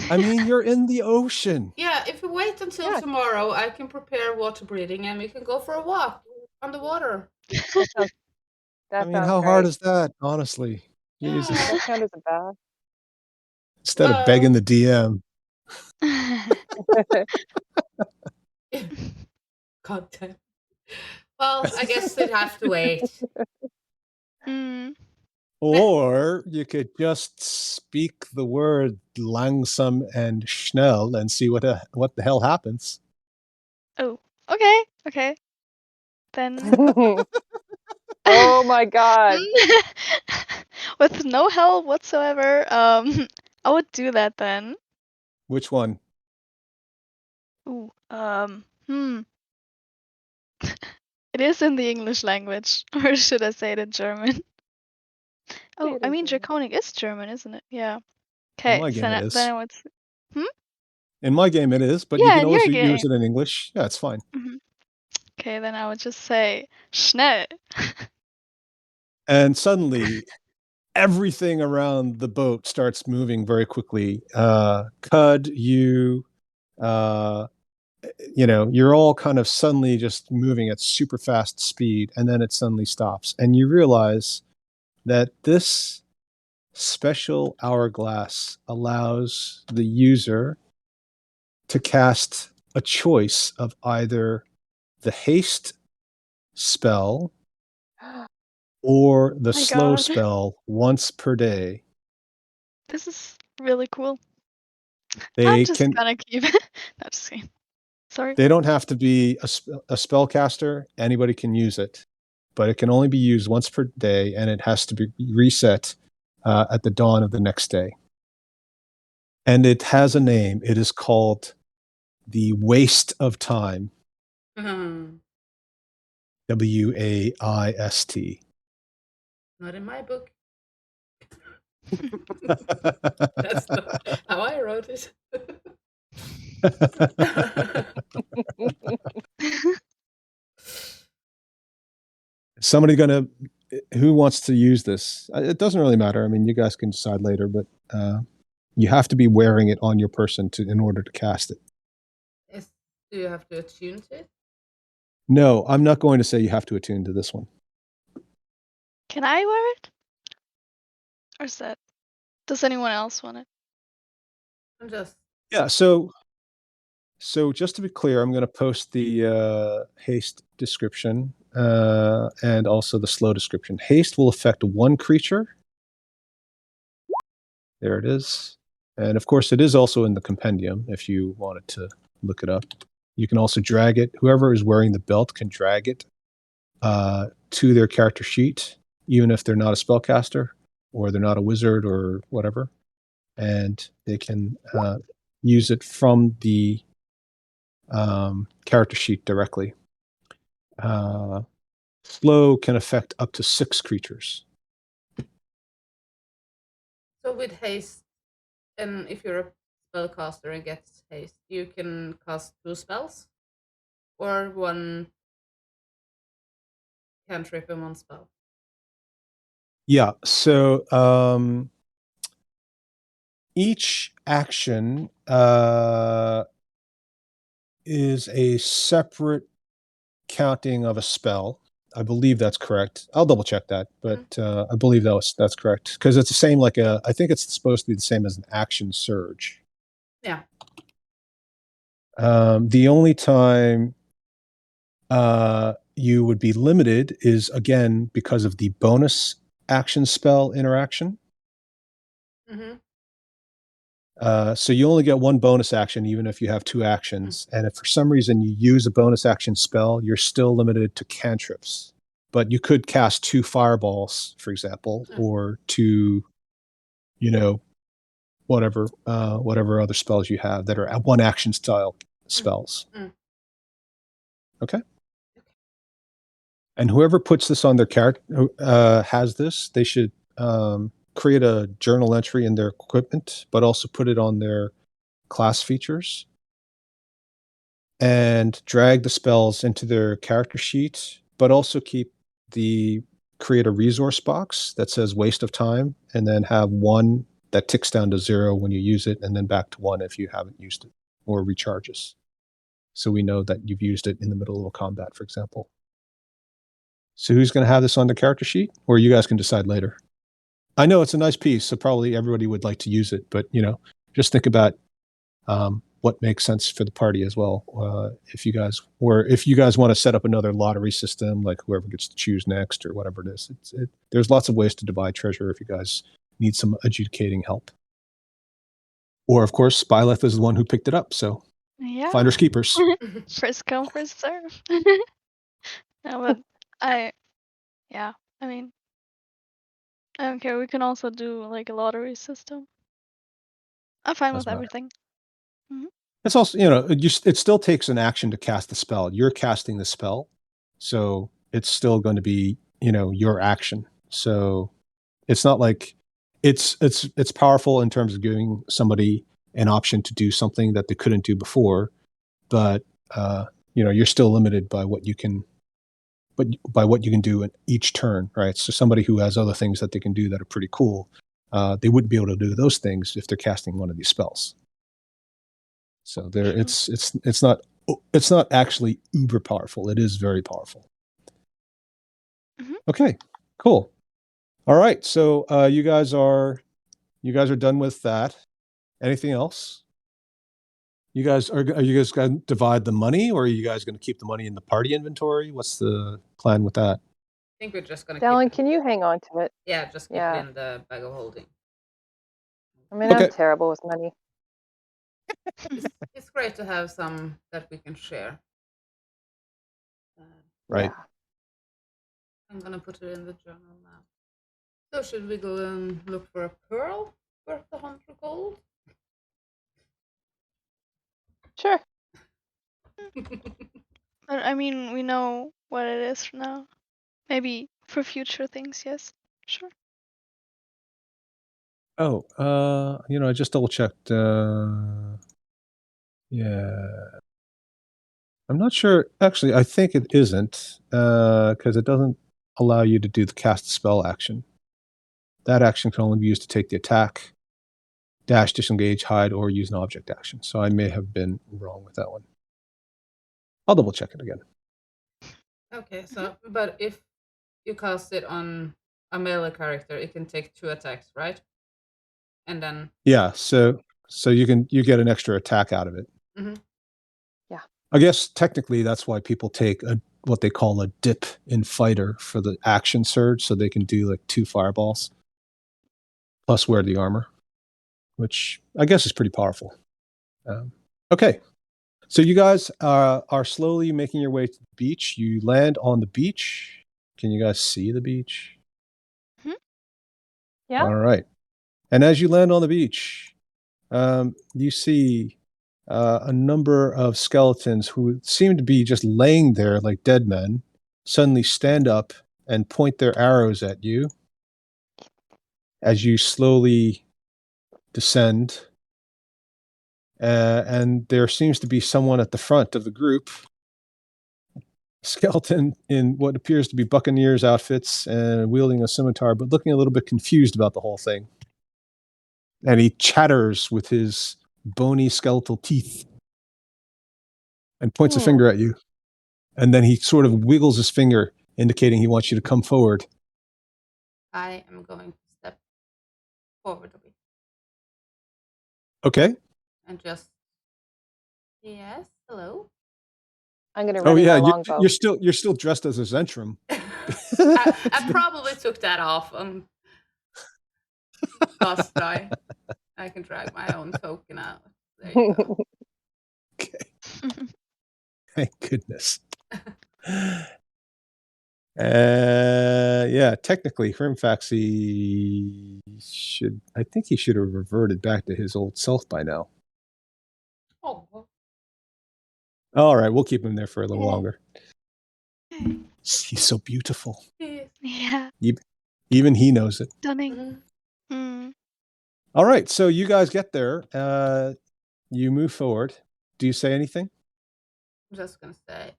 I mean, you're in the ocean.
Yeah, if we wait until tomorrow, I can prepare water breathing and we can go for a walk on the water.
I mean, how hard is that, honestly? Jesus.
That count as a bath?
Instead of begging the DM.
God damn. Well, I guess they'd have to wait.
Or you could just speak the word langsam and schnell and see what the hell happens.
Oh, okay. Then.
Oh my god.
With no help whatsoever, I would do that then.
Which one?
Ooh, It is in the English language, or should I say it in German? Oh, I mean, Draconic is German, isn't it? Yeah. Okay,
In my game it is.
then I would.
In my game it is, but
Yeah,
you can
in
always
your
use it in English. Yeah, it's fine.
Okay, then I would just say schnell.
And suddenly, everything around the boat starts moving very quickly. Cud, you're all kind of suddenly just moving at super fast speed, and then it suddenly stops. And you realize that this special hourglass allows the user to cast a choice of either the haste spell or the slow
God.
spell once per day.
This is really cool.
They
I'm just
can.
gonna keep it. No, just kidding. Sorry.
They don't have to be a spellcaster. Anybody can use it, but it can only be used once per day, and it has to be reset at the dawn of the next day. And it has a name. It is called the Waste of Time. WAIST.
Not in my book. That's not how I wrote it.
Somebody who wants to use this? It doesn't really matter. I mean, you guys can decide later, but you have to be wearing it on your person in order to cast it.
Do you have to attune to it?
No, I'm not going to say you have to attune to this one.
Can I wear it? Or is that? Does anyone else want it?
I'm just
Yeah, so just to be clear, I'm going to post the haste description and also the slow description. Haste will affect one creature. There it is. And of course, it is also in the compendium if you wanted to look it up. You can also drag it. Whoever is wearing the belt can drag it to their character sheet, even if they're not a spellcaster or they're not a wizard or whatever. And they can use it from the character sheet directly. Slow can affect up to 6 creatures.
so with haste, and if you're a spellcaster and gets haste, you can cast 2 spells, or 1 cantrip and 1 spell.
Yeah, so each action is a separate counting of a spell. I believe that's correct. I'll double check that, but I believe that's correct because it's the same. I think it's supposed to be the same as an action surge.
Yeah.
The only time you would be limited is again because of the bonus action spell interaction.
Mm-hmm.
So you only get 1 bonus action even if you have 2 actions. And if for some reason you use a bonus action spell, you're still limited to cantrips. But you could cast 2 fireballs, for example, or 2, whatever other spells you have that are 1 action style spells. Okay. And whoever puts this on their character has this, they should create a journal entry in their equipment, but also put it on their class features and drag the spells into their character sheet, but also create a resource box that says waste of time and then have 1 that ticks down to 0 when you use it and then back to 1 if you haven't used it or recharges. So we know that you've used it in the middle of a combat, for example. So who's going to have this on the character sheet? Or you guys can decide later. I know it's a nice piece, so probably everybody would like to use it, but just think about what makes sense for the party as well. If you guys want to set up another lottery system, like whoever gets to choose next or whatever it is, there's lots of ways to divide treasure if you guys need some adjudicating help. Or of course, Byleth is the one who picked it up, so
Yeah.
finders keepers.
First come, first serve. No, but I mean, I don't care. We can also do like a lottery system. I'm fine with
Doesn't matter.
everything.
It's also, it still takes an action to cast the spell. You're casting the spell, so it's still going to be, your action. So it's not like it's powerful in terms of giving somebody an option to do something that they couldn't do before, but you're still limited by what you can, do in each turn, right? So somebody who has other things that they can do that are pretty cool, they wouldn't be able to do those things if they're casting one of these spells. So it's not actually uber powerful. It is very powerful. Okay, cool. All right, so you guys are done with that. Anything else? Are you guys going to divide the money, or are you guys going to keep the money in the party inventory? What's the plan with that?
I think we're just gonna
Dallin,
keep it.
can you hang on to it?
Yeah, just keep
Yeah.
it in the bag of holding.
I mean,
Okay.
I'm terrible with money.
It's great to have some that we can share.
Right.
Yeah.
I'm gonna put it in the journal now. So should we go and look for a pearl worth 100 gold?
Sure.
I mean, we know what it is for now. Maybe for future things, yes. Sure.
Oh, I just double checked. Yeah. I'm not sure. Actually, I think it isn't, because it doesn't allow you to do the cast spell action. That action can only be used to take the attack, dash, disengage, hide, or use an object action. So I may have been wrong with that one. I'll double check it again.
Okay, so but if you cast it on a melee character, it can take 2 attacks, right? And then
Yeah, so you get an extra attack out of it.
Mhm.
Yeah.
I guess technically that's why people take what they call a dip in fighter for the action surge, so they can do like 2 fireballs plus wear the armor, which I guess is pretty powerful. Okay, so you guys are slowly making your way to the beach. You land on the beach. Can you guys see the beach?
Yeah.
All right. And as you land on the beach, you see a number of skeletons who seem to be just laying there like dead men suddenly stand up and point their arrows at you as you slowly descend. And there seems to be someone at the front of the group, skeleton in what appears to be buccaneers outfits and wielding a scimitar, but looking a little bit confused about the whole thing. And he chatters with his bony skeletal teeth and points a finger at you. And then he sort of wiggles his finger, indicating he wants you to come forward.
I am going to step forward a bit
Okay.
and just yes, hello.
I'm gonna
Oh
run in
yeah,
my longbow.
you're still dressed as a Zentrum.
I probably took that off on last try. I can drag my own token out. There you go.
Okay. Thank goodness. Yeah, technically, Hrimfaxi I think he should have reverted back to his old self by now.
Oh,
All right, we'll keep him there for a little
Okay.
longer. He's so beautiful.
yes.
Yeah,
Even he knows it.
stunning.
Mhm.
Mm.
All right, so you guys get there. You move forward. Do you say anything?
I'm just gonna say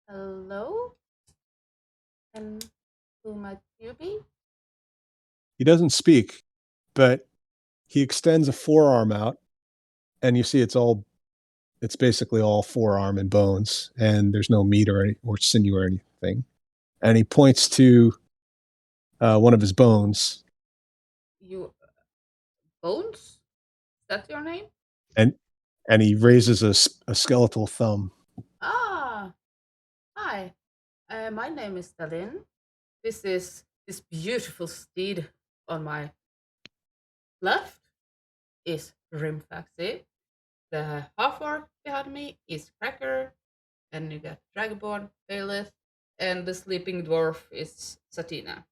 hello, and who might you be?
He doesn't speak, but he extends a forearm out, and you see it's basically all forearm and bones, and there's no meat or sinew or anything. And he points to one of his bones,
You Bones? Is that your name?
and he raises a skeletal thumb.
Ah, hi. My name is Dalin. This is this beautiful steed on my left is Rimfaxi. The half-orc behind me is Cracker, and you got Dragonborn, Baelith, and the sleeping dwarf is Satina.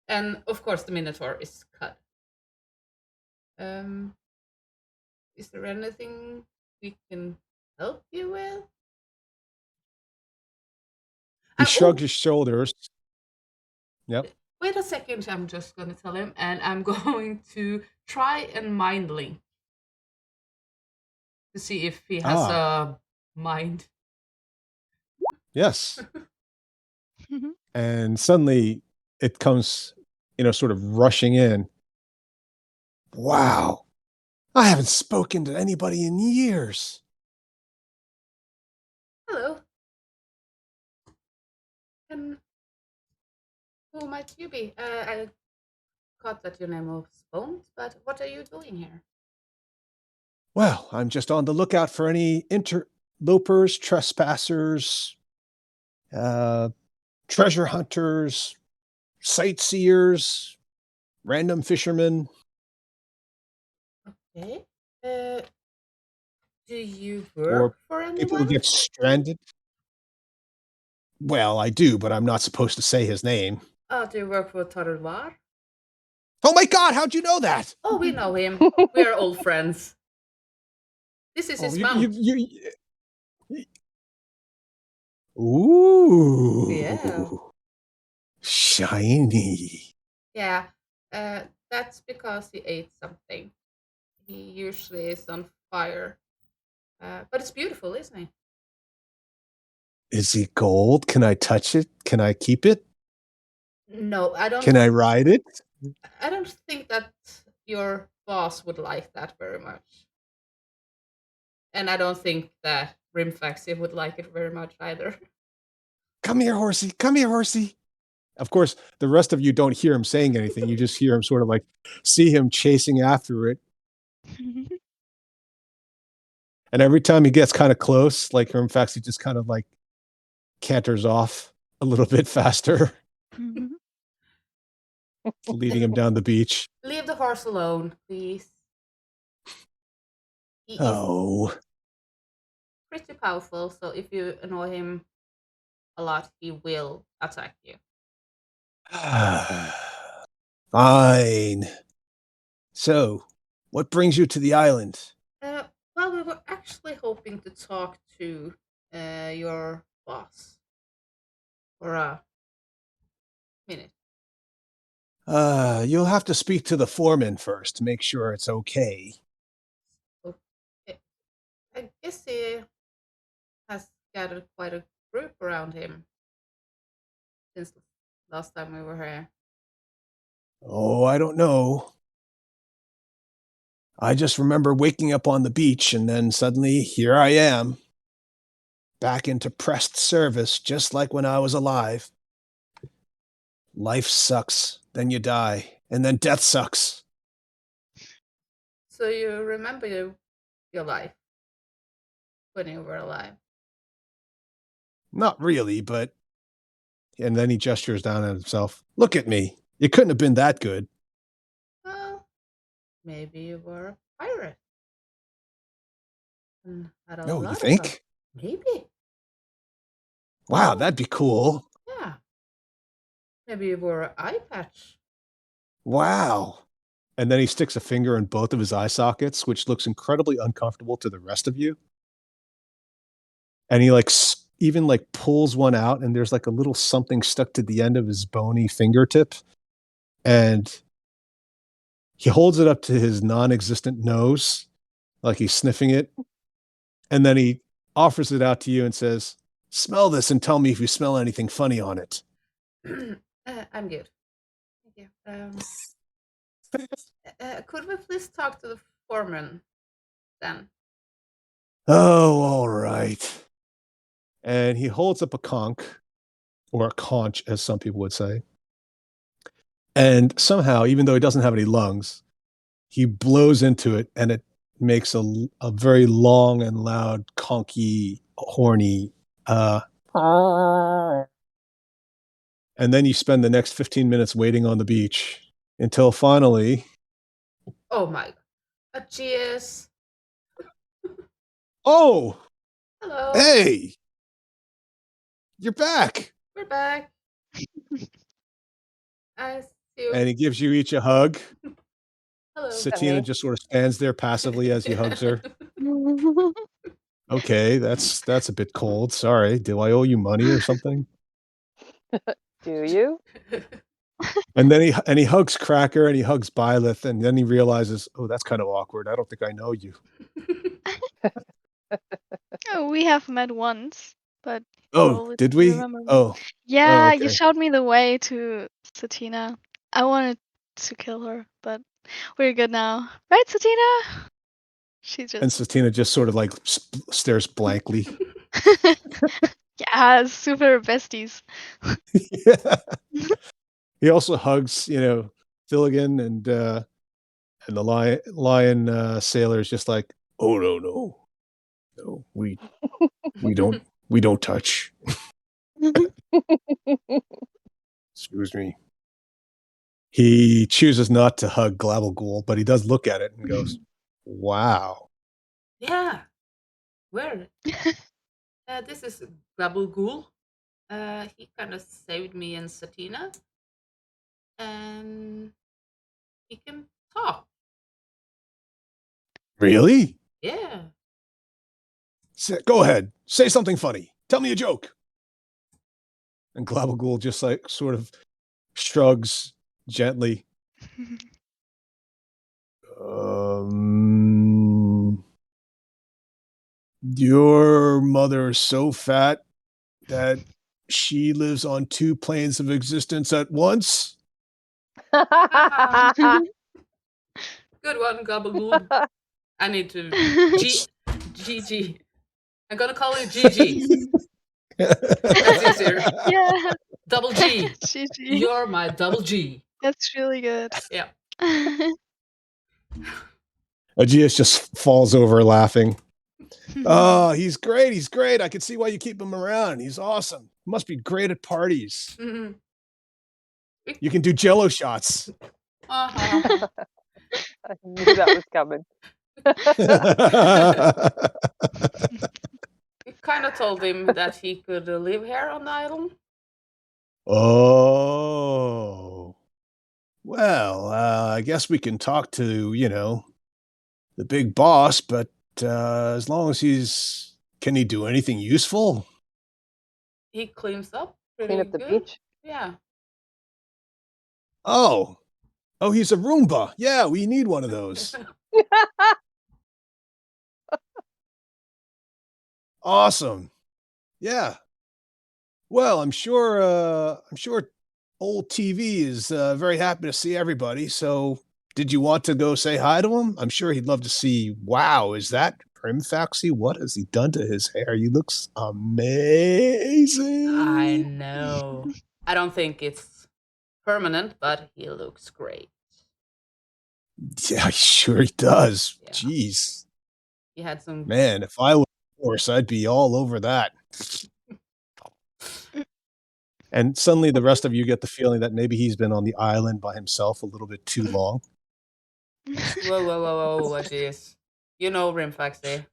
And of course the Minotaur is Cud. Is there anything we can help you with?
He
Oh,
shrugs his shoulders. Yep.
wait a second, I'm just gonna tell him, and I'm going to try and mind link to see if he has a mind.
Yes. And suddenly it comes, sort of rushing in. Wow. I haven't spoken to anybody in years.
Hello. And who might you be? I caught that your name was Bones, but what are you doing here?
Well, I'm just on the lookout for any interlopers, trespassers, treasure hunters, sightseers, random fishermen.
Okay. Do you
Or
work for
people who
anyone?
get stranded. Well, I do, but I'm not supposed to say his name.
Oh, do you work for Tarulvar?
Oh my God, how'd you know that?
Oh, we know him. We are old friends. This is his mount.
Ooh.
Yeah.
Shiny.
Yeah. That's because he ate something. He usually is on fire. But it's beautiful, isn't he?
Is he gold? Can I touch it? Can I keep it?
No, I don't.
Can I ride it?
I don't think that your boss would like that very much. And I don't think that Rimfaxi would like it very much either.
Come here, horsey. Come here, horsey. Of course, the rest of you don't hear him saying anything. You just hear him sort of like see him chasing after it. And every time he gets kind of close, like Rimfaxi just kind of like canters off a little bit faster, leading him down the beach.
Leave the horse alone, please. He is
Oh,
pretty powerful, so if you annoy him a lot, he will attack you.
Fine. So, what brings you to the island?
Well, we were actually hoping to talk to your boss for a minute.
You'll have to speak to the foreman first to make sure it's okay.
Okay. I guess he has gathered quite a group around him since last time we were here.
Oh, I don't know. I just remember waking up on the beach and then suddenly here I am, back into pressed service just like when I was alive. Life sucks, then you die, and then death sucks.
So you remember your life when you were alive?
Not really, but. And then he gestures down at himself. Look at me. You couldn't have been that good.
Well, maybe you were a pirate. And had a
No,
lot
you
of
think?
fun. Maybe.
Wow, that'd be cool.
Yeah. Maybe you wore an eye patch.
Wow.
And then he sticks a finger in both of his eye sockets, which looks incredibly uncomfortable to the rest of you. And he like even like pulls one out, and there's like a little something stuck to the end of his bony fingertip. And he holds it up to his non-existent nose, like he's sniffing it. And then he offers it out to you and says, "Smell this and tell me if you smell anything funny on it."
I'm good. Thank you. Could we please talk to the foreman then?
Oh, all right. And he holds up a conch, or a conch, as some people would say. And somehow, even though he doesn't have any lungs, he blows into it, and it makes a very long and loud, conky, horny. And then you spend the next 15 minutes waiting on the beach until finally.
Oh my god. Cheers.
Oh,
Hello.
hey, you're back.
We're back. I see you.
And he gives you each a hug.
Hello.
Satina
Okay.
just sort of stands there passively as he hugs her. Okay, that's a bit cold. Sorry. Do I owe you money or something?
Do you?
And then he hugs Cracker and he hugs Byleth, and then he realizes, oh, that's kind of awkward. I don't think I know you.
Oh, we have met once, but
Oh,
always
did we?
remember me.
Oh,
Yeah, you
okay.
showed me the way to Satina. I wanted to kill her, but we're good now. Right, Satina? She
And
just
Satina just sort of like stares blankly.
yeah, super besties.
Yeah. He also hugs, Filligan and the lion sailor is just like, oh no, we don't touch. Excuse me. He chooses not to hug Glavelghoul, but he does look at it and goes, wow.
Yeah. Where? This is Gabagool. He kind of saved me and Satina. And he can talk.
Really?
Yeah.
Go ahead. Say something funny. Tell me a joke. And Glavelghoul just like sort of shrugs gently. Your mother is so fat that she lives on 2 planes of existence at once?
Good one, Gabagool. I need to GG. I'm gonna call you GG. That's easier.
Yeah.
Double G.
GG.
You're my double G.
That's really good.
Yeah.
Aegeus just falls over laughing. Oh, he's great. He's great. I can see why you keep him around. He's awesome. Must be great at parties.
Mhm.
You can do jello shots.
Uh-huh.
I knew that was coming.
We kind of told him that he could live here on the island.
Oh. Well, I guess we can talk to, the big boss, but as long as can he do anything useful?
He cleans up pretty
Clean up the
good.
beach.
Yeah.
Oh, he's a Roomba. Yeah, we need one of those. Awesome. Yeah. Well, I'm sure old TV is very happy to see everybody. So, did you want to go say hi to him? I'm sure he'd love to see. Wow, is that Primfaxy? What has he done to his hair? He looks amazing.
I know. I don't think it's permanent, but he looks great.
Yeah, sure he does.
Yeah.
Jeez,
He had some.
man, if I was a horse, I'd be all over that. And suddenly the rest of you get the feeling that maybe he's been on the island by himself a little bit too long.
Whoa, jeez. You know Rimfaxy.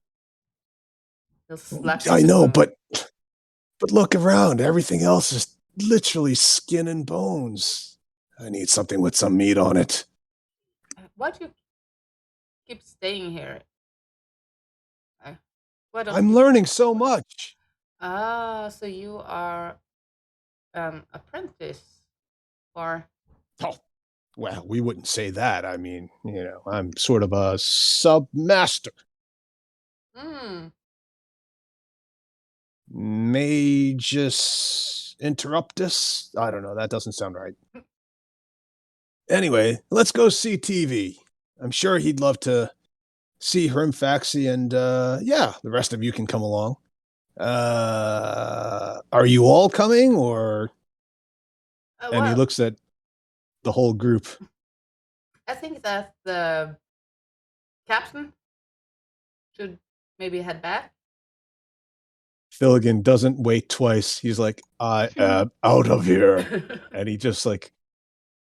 He'll slap you
I
to
know,
some-
but look around. Everything else is literally skin and bones. I need something with some meat on it.
Why do you keep staying here? Why don't
I'm
you-
learning so much.
Ah, so you are apprentice, or
Oh, well, we wouldn't say that. I mean, I'm sort of a sub-master. Magus interruptus? I don't know. That doesn't sound right. Anyway, let's go see TV. I'm sure he'd love to see Hrimfaxy, and yeah, the rest of you can come along. Are you all coming, or? And he
well,
looks at the whole group.
I think that the captain should maybe head back.
Finnegan doesn't wait twice. He's like, I am out of here. And he just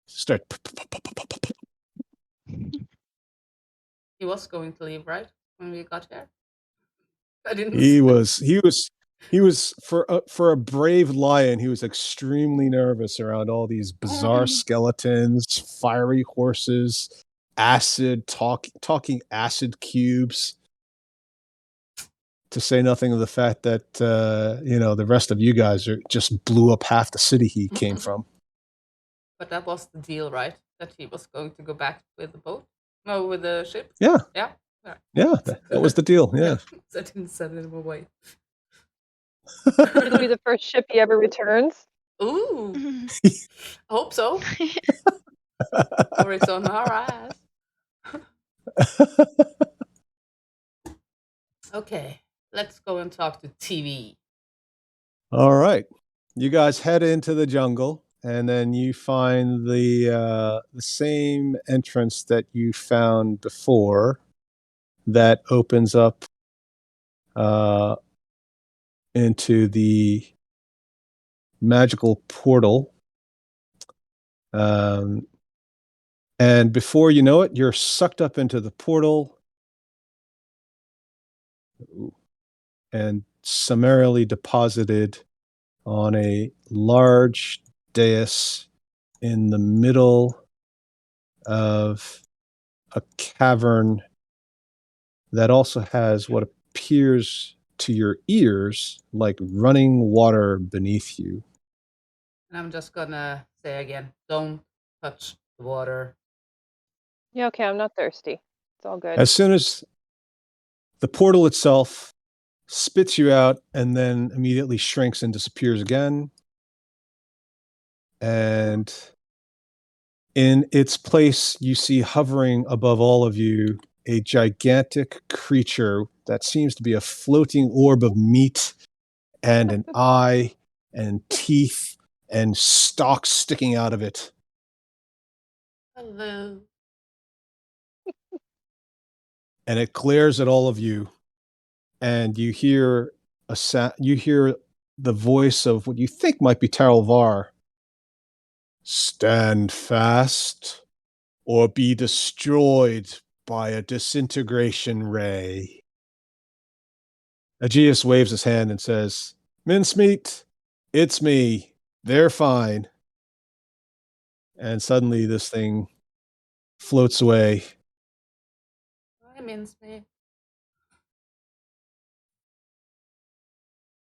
start.
He was going to leave, right, when we got here. I didn't.
He was for a brave lion. He was extremely nervous around all these bizarre skeletons, fiery horses, talking acid cubes. To say nothing of the fact that the rest of you guys just blew up half the city he came from.
But that was the deal, right? That he was going to go back with the boat? No, with the ship?
Yeah.
Yeah.
Yeah, that was the deal. Yeah.
I didn't send him away.
It'll be the first ship he ever returns.
Ooh, hope so. Or it's on our ass. Okay, let's go and talk to TV.
All right. You guys head into the jungle, and then you find the same entrance that you found before that opens up into the magical portal. And before you know it, you're sucked up into the portal and summarily deposited on a large dais in the middle of a cavern that also has what appears to your ears like running water beneath you.
And I'm just gonna say again, don't touch the water.
Yeah, okay, I'm not thirsty. It's all good.
As soon as the portal itself spits you out and then immediately shrinks and disappears again. And in its place, you see hovering above all of you a gigantic creature that seems to be a floating orb of meat and an eye and teeth and stalks sticking out of it.
Hello.
And it glares at all of you. And you hear you hear the voice of what you think might be Tarelvar. Stand fast or be destroyed by a disintegration ray. Aegeus waves his hand and says, Mincemeat, it's me. They're fine. And suddenly this thing floats away.
Hi, Mincemeat.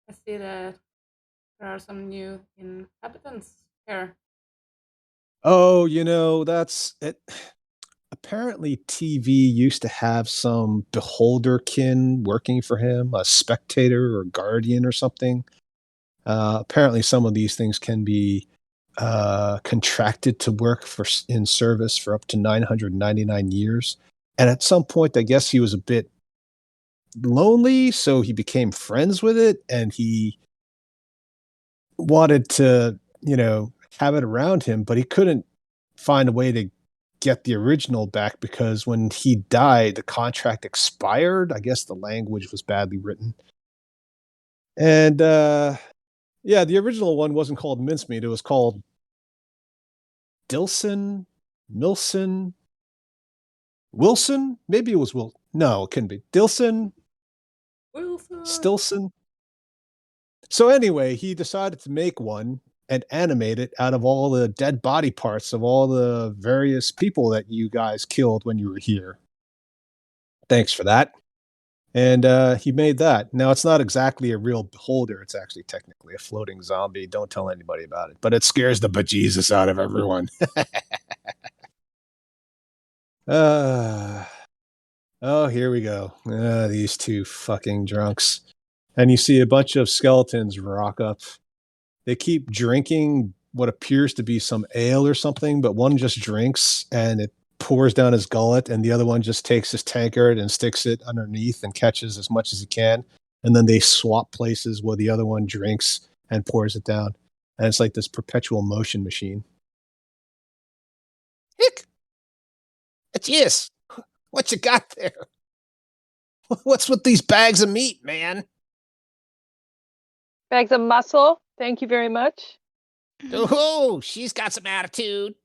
I see that there are some new inhabitants here.
Oh, that's it. Apparently, TV used to have some beholderkin working for him, a spectator or guardian or something. Apparently, some of these things can be contracted to work in service for up to 999 years. And at some point, I guess he was a bit lonely, so he became friends with it, and he wanted to, have it around him, but he couldn't find a way to get the original back because when he died, the contract expired. I guess the language was badly written. And yeah, the original one wasn't called Mincemeat. It was called Dilson, Milson, Wilson. Maybe it was Will. No, it couldn't be. Dilson,
Wilson.
Stilson. So anyway, he decided to make one and animate it out of all the dead body parts of all the various people that you guys killed when you were here. Thanks for that. And he made that. Now, it's not exactly a real beholder. It's actually technically a floating zombie. Don't tell anybody about it. But it scares the bejesus out of everyone. Oh, here we go. These two fucking drunks. And you see a bunch of skeletons rock up. They keep drinking what appears to be some ale or something, but one just drinks and it pours down his gullet, and the other one just takes his tankard and sticks it underneath and catches as much as he can. And then they swap places where the other one drinks and pours it down. And it's like this perpetual motion machine.
Hick! Yes. What you got there? What's with these bags of meat, man?
Bags of muscle. Thank you very much.
Oh, she's got some attitude.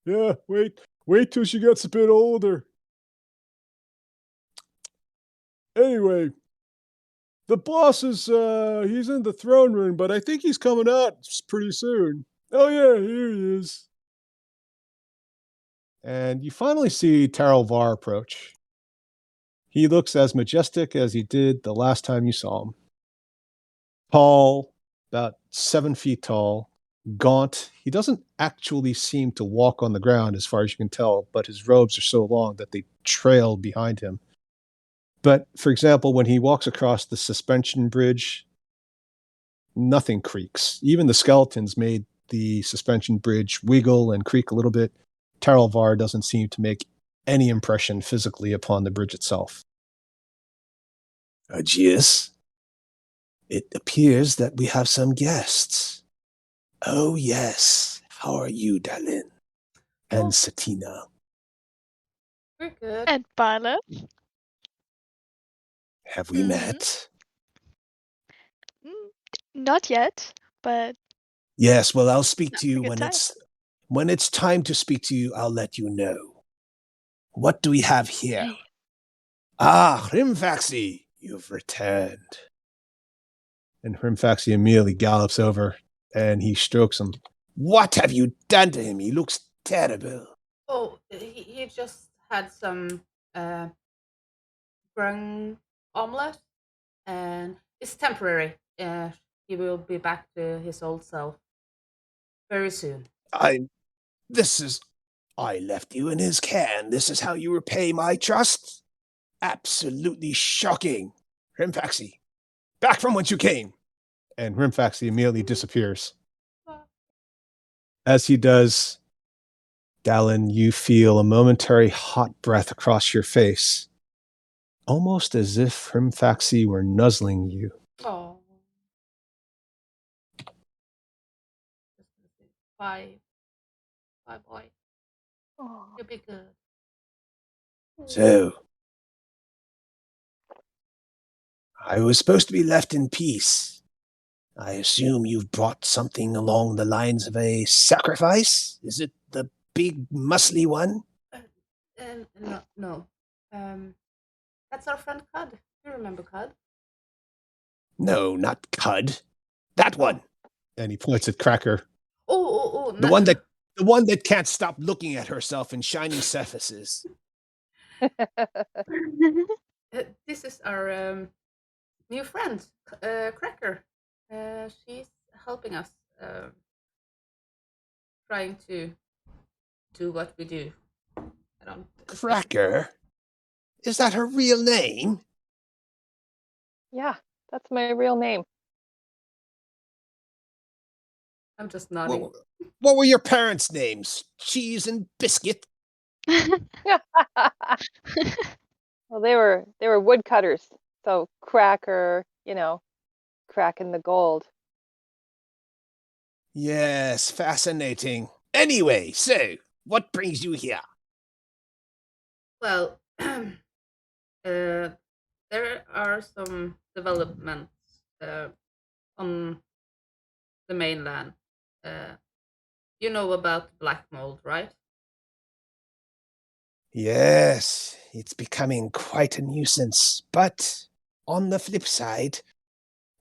Yeah, wait till she gets a bit older. Anyway, the boss is he's in the throne room, but I think he's coming out pretty soon. Oh yeah, here he is. And you finally see Tarelvar approach. He looks as majestic as he did the last time you saw him. Tall, about 7 feet tall, gaunt. He doesn't actually seem to walk on the ground as far as you can tell, but his robes are so long that they trail behind him. But, for example, when he walks across the suspension bridge, nothing creaks. Even the skeletons made the suspension bridge wiggle and creak a little bit. Tarelvar doesn't seem to make any impression physically upon the bridge itself.
Aegeus, it appears that we have some guests. Oh, yes. How are you, Dalin? And Satina?
We're good.
And Violet.
Have we met?
Not yet, but
Yes, well, I'll speak to you
a good
when it's time to speak to you. I'll let you know. What do we have here?
Hey.
Ah, Hrimfaxi, you've returned.
And Hrimfaxi immediately gallops over and he strokes him.
What have you done to him? He looks terrible.
Oh, he just had some brung omelette, and it's temporary. He will be back to his old self very soon.
I left you in his care, and this is how you repay my trust? Absolutely shocking. Hrimfaxi, back from whence you came.
And Hrimfaxi immediately disappears. As he does, Dallin, you feel a momentary hot breath across your face, almost as if Hrimfaxi were nuzzling you.
Oh. Bye. Bye, boy.
Oh.
You'll be good.
So, I was supposed to be left in peace. I assume you've brought something along the lines of a sacrifice? Is it the big, muscly one?
No. That's our friend Cud. You remember Cud?
No, not Cud. That one.
And he points at Cracker.
Oh,
The one that can't stop looking at herself in shiny surfaces.
This is our new friend, Cracker. She's helping us, trying to do what we do. I don't.
Cracker? Is that her real name?
Yeah, that's my real name.
I'm just nodding.
What were your parents' names? Cheese and Biscuit?
Well, they were woodcutters, so Cracker, cracking the gold.
Yes, fascinating. Anyway, so, what brings you here?
Well, there are some developments on the mainland. You know about black mold, right?
Yes, it's becoming quite a nuisance. But on the flip side,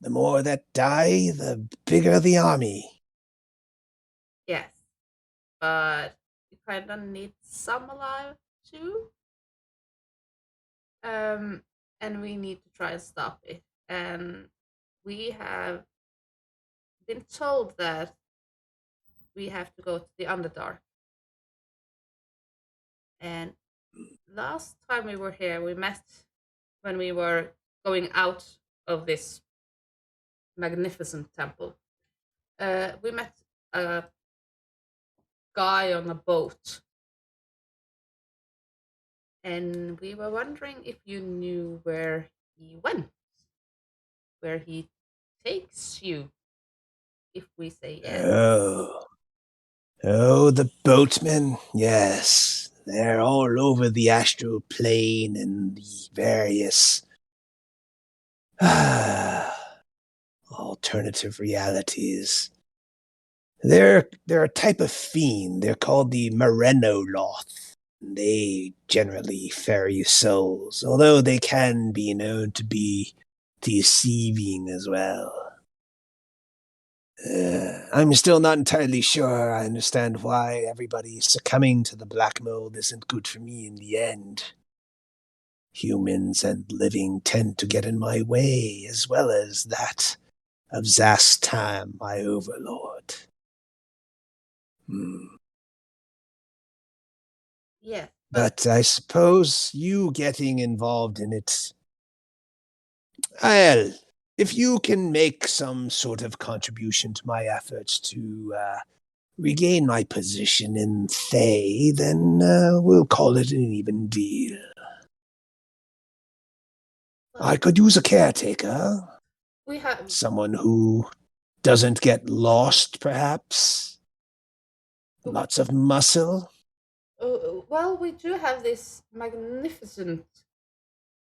the more that die, the bigger the army.
Yes, but you kind of need some alive too. And we need to try and stop it. And we have been told that we have to go to the Underdark. And last time we were here, we met when we were going out of this magnificent temple. We met a guy on a boat, and we were wondering if you knew where he went, where he takes you, if we say yes.
Oh, the boatmen, yes. They're all over the astral plane and the various alternative realities. They're a type of fiend. They're called the Morenoloth. They generally ferry souls, although they can be known to be deceiving as well. I'm still not entirely sure I understand why everybody succumbing to the black mold isn't good for me in the end. Humans and living tend to get in my way, as well as that of Zastam, my overlord.
Yes,
But I suppose you getting involved in it... Well, if you can make some sort of contribution to my efforts to regain my position in Thay, then we'll call it an even deal. I could use a caretaker.
we have.
Someone who doesn't get lost, perhaps. Lots of muscle.
Well, we do have this magnificent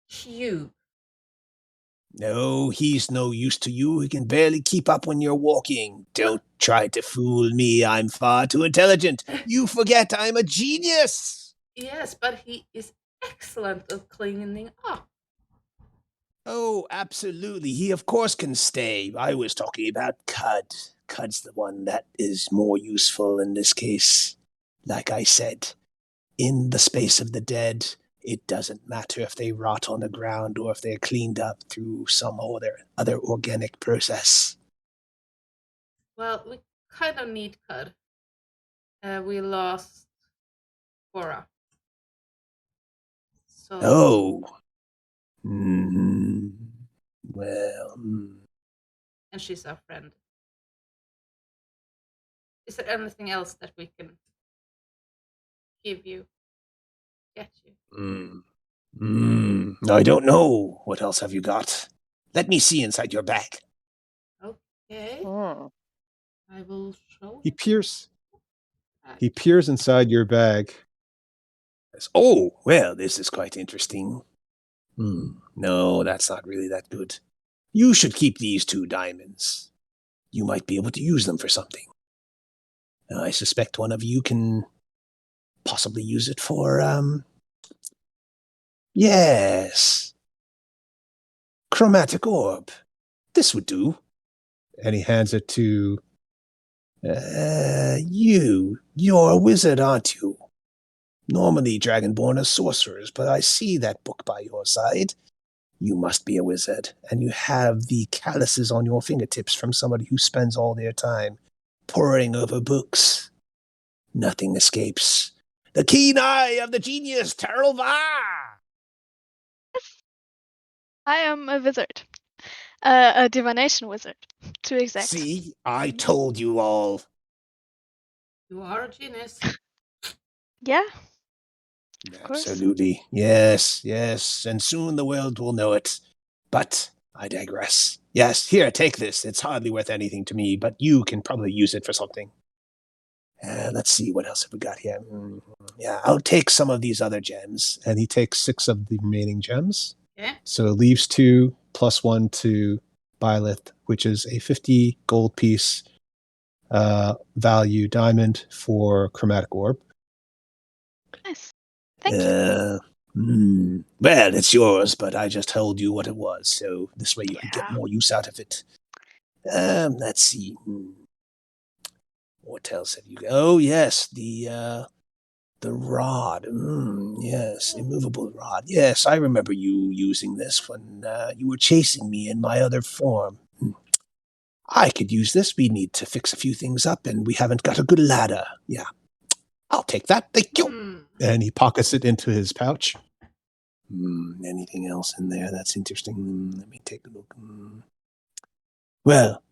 cube.
No, he's no use to you. He can barely keep up when you're walking. Don't try to fool me. I'm far too intelligent. You forget I'm a genius.
Yes, but he is excellent at cleaning up.
Oh, absolutely. He, of course, can stay. I was talking about Cud. Cud's the one that is more useful in this case. Like I said, in the space of the dead, it doesn't matter if they rot on the ground or if they're cleaned up through some other organic process.
Well, we kind of need Cud. We lost Cora. So.
Oh. Well.
And she's our friend. Is there anything else that we can give you. Get you.
I don't know. What else have you got? Let me see inside your bag.
Okay.
Hmm.
I will show
He
you.
peers inside your bag.
Oh, well, this is quite interesting. No, that's not really that good. You should keep these 2 diamonds. You might be able to use them for something. I suspect one of you can possibly use it for, yes. Chromatic orb. This would do.
And he hands it to
You're a wizard, aren't you? Normally Dragonborn are sorcerers, but I see that book by your side. You must be a wizard, and you have the calluses on your fingertips from somebody who spends all their time poring over books. Nothing escapes the keen eye of the genius Terrelvar.
I am a wizard. A divination wizard, to be exact.
See, I told you all.
You are a genius.
Yeah, course.
Absolutely. Yes, and soon the world will know it. But I digress. Yes, here, take this. It's hardly worth anything to me, but you can probably use it for something. Let's see, what else have we got here? Yeah, I'll take some of these other gems.
and he takes 6 of the remaining gems.
Yeah.
So it leaves 2 plus 1 to Byleth, which is a 50 gold piece value diamond for chromatic orb.
Nice. Thank you.
Well, it's yours, but I just told you what it was, so this way you can get
Yeah.
more use out of it. Let's see. What else have you got? Oh, yes, the rod. Yes, immovable rod. Yes, I remember you using this when you were chasing me in my other form. I could use this. We need to fix a few things up, and we haven't got a good ladder. Yeah, I'll take that. Thank you.
And he pockets it into his pouch.
Anything else in there that's interesting? Let me take a look. Well,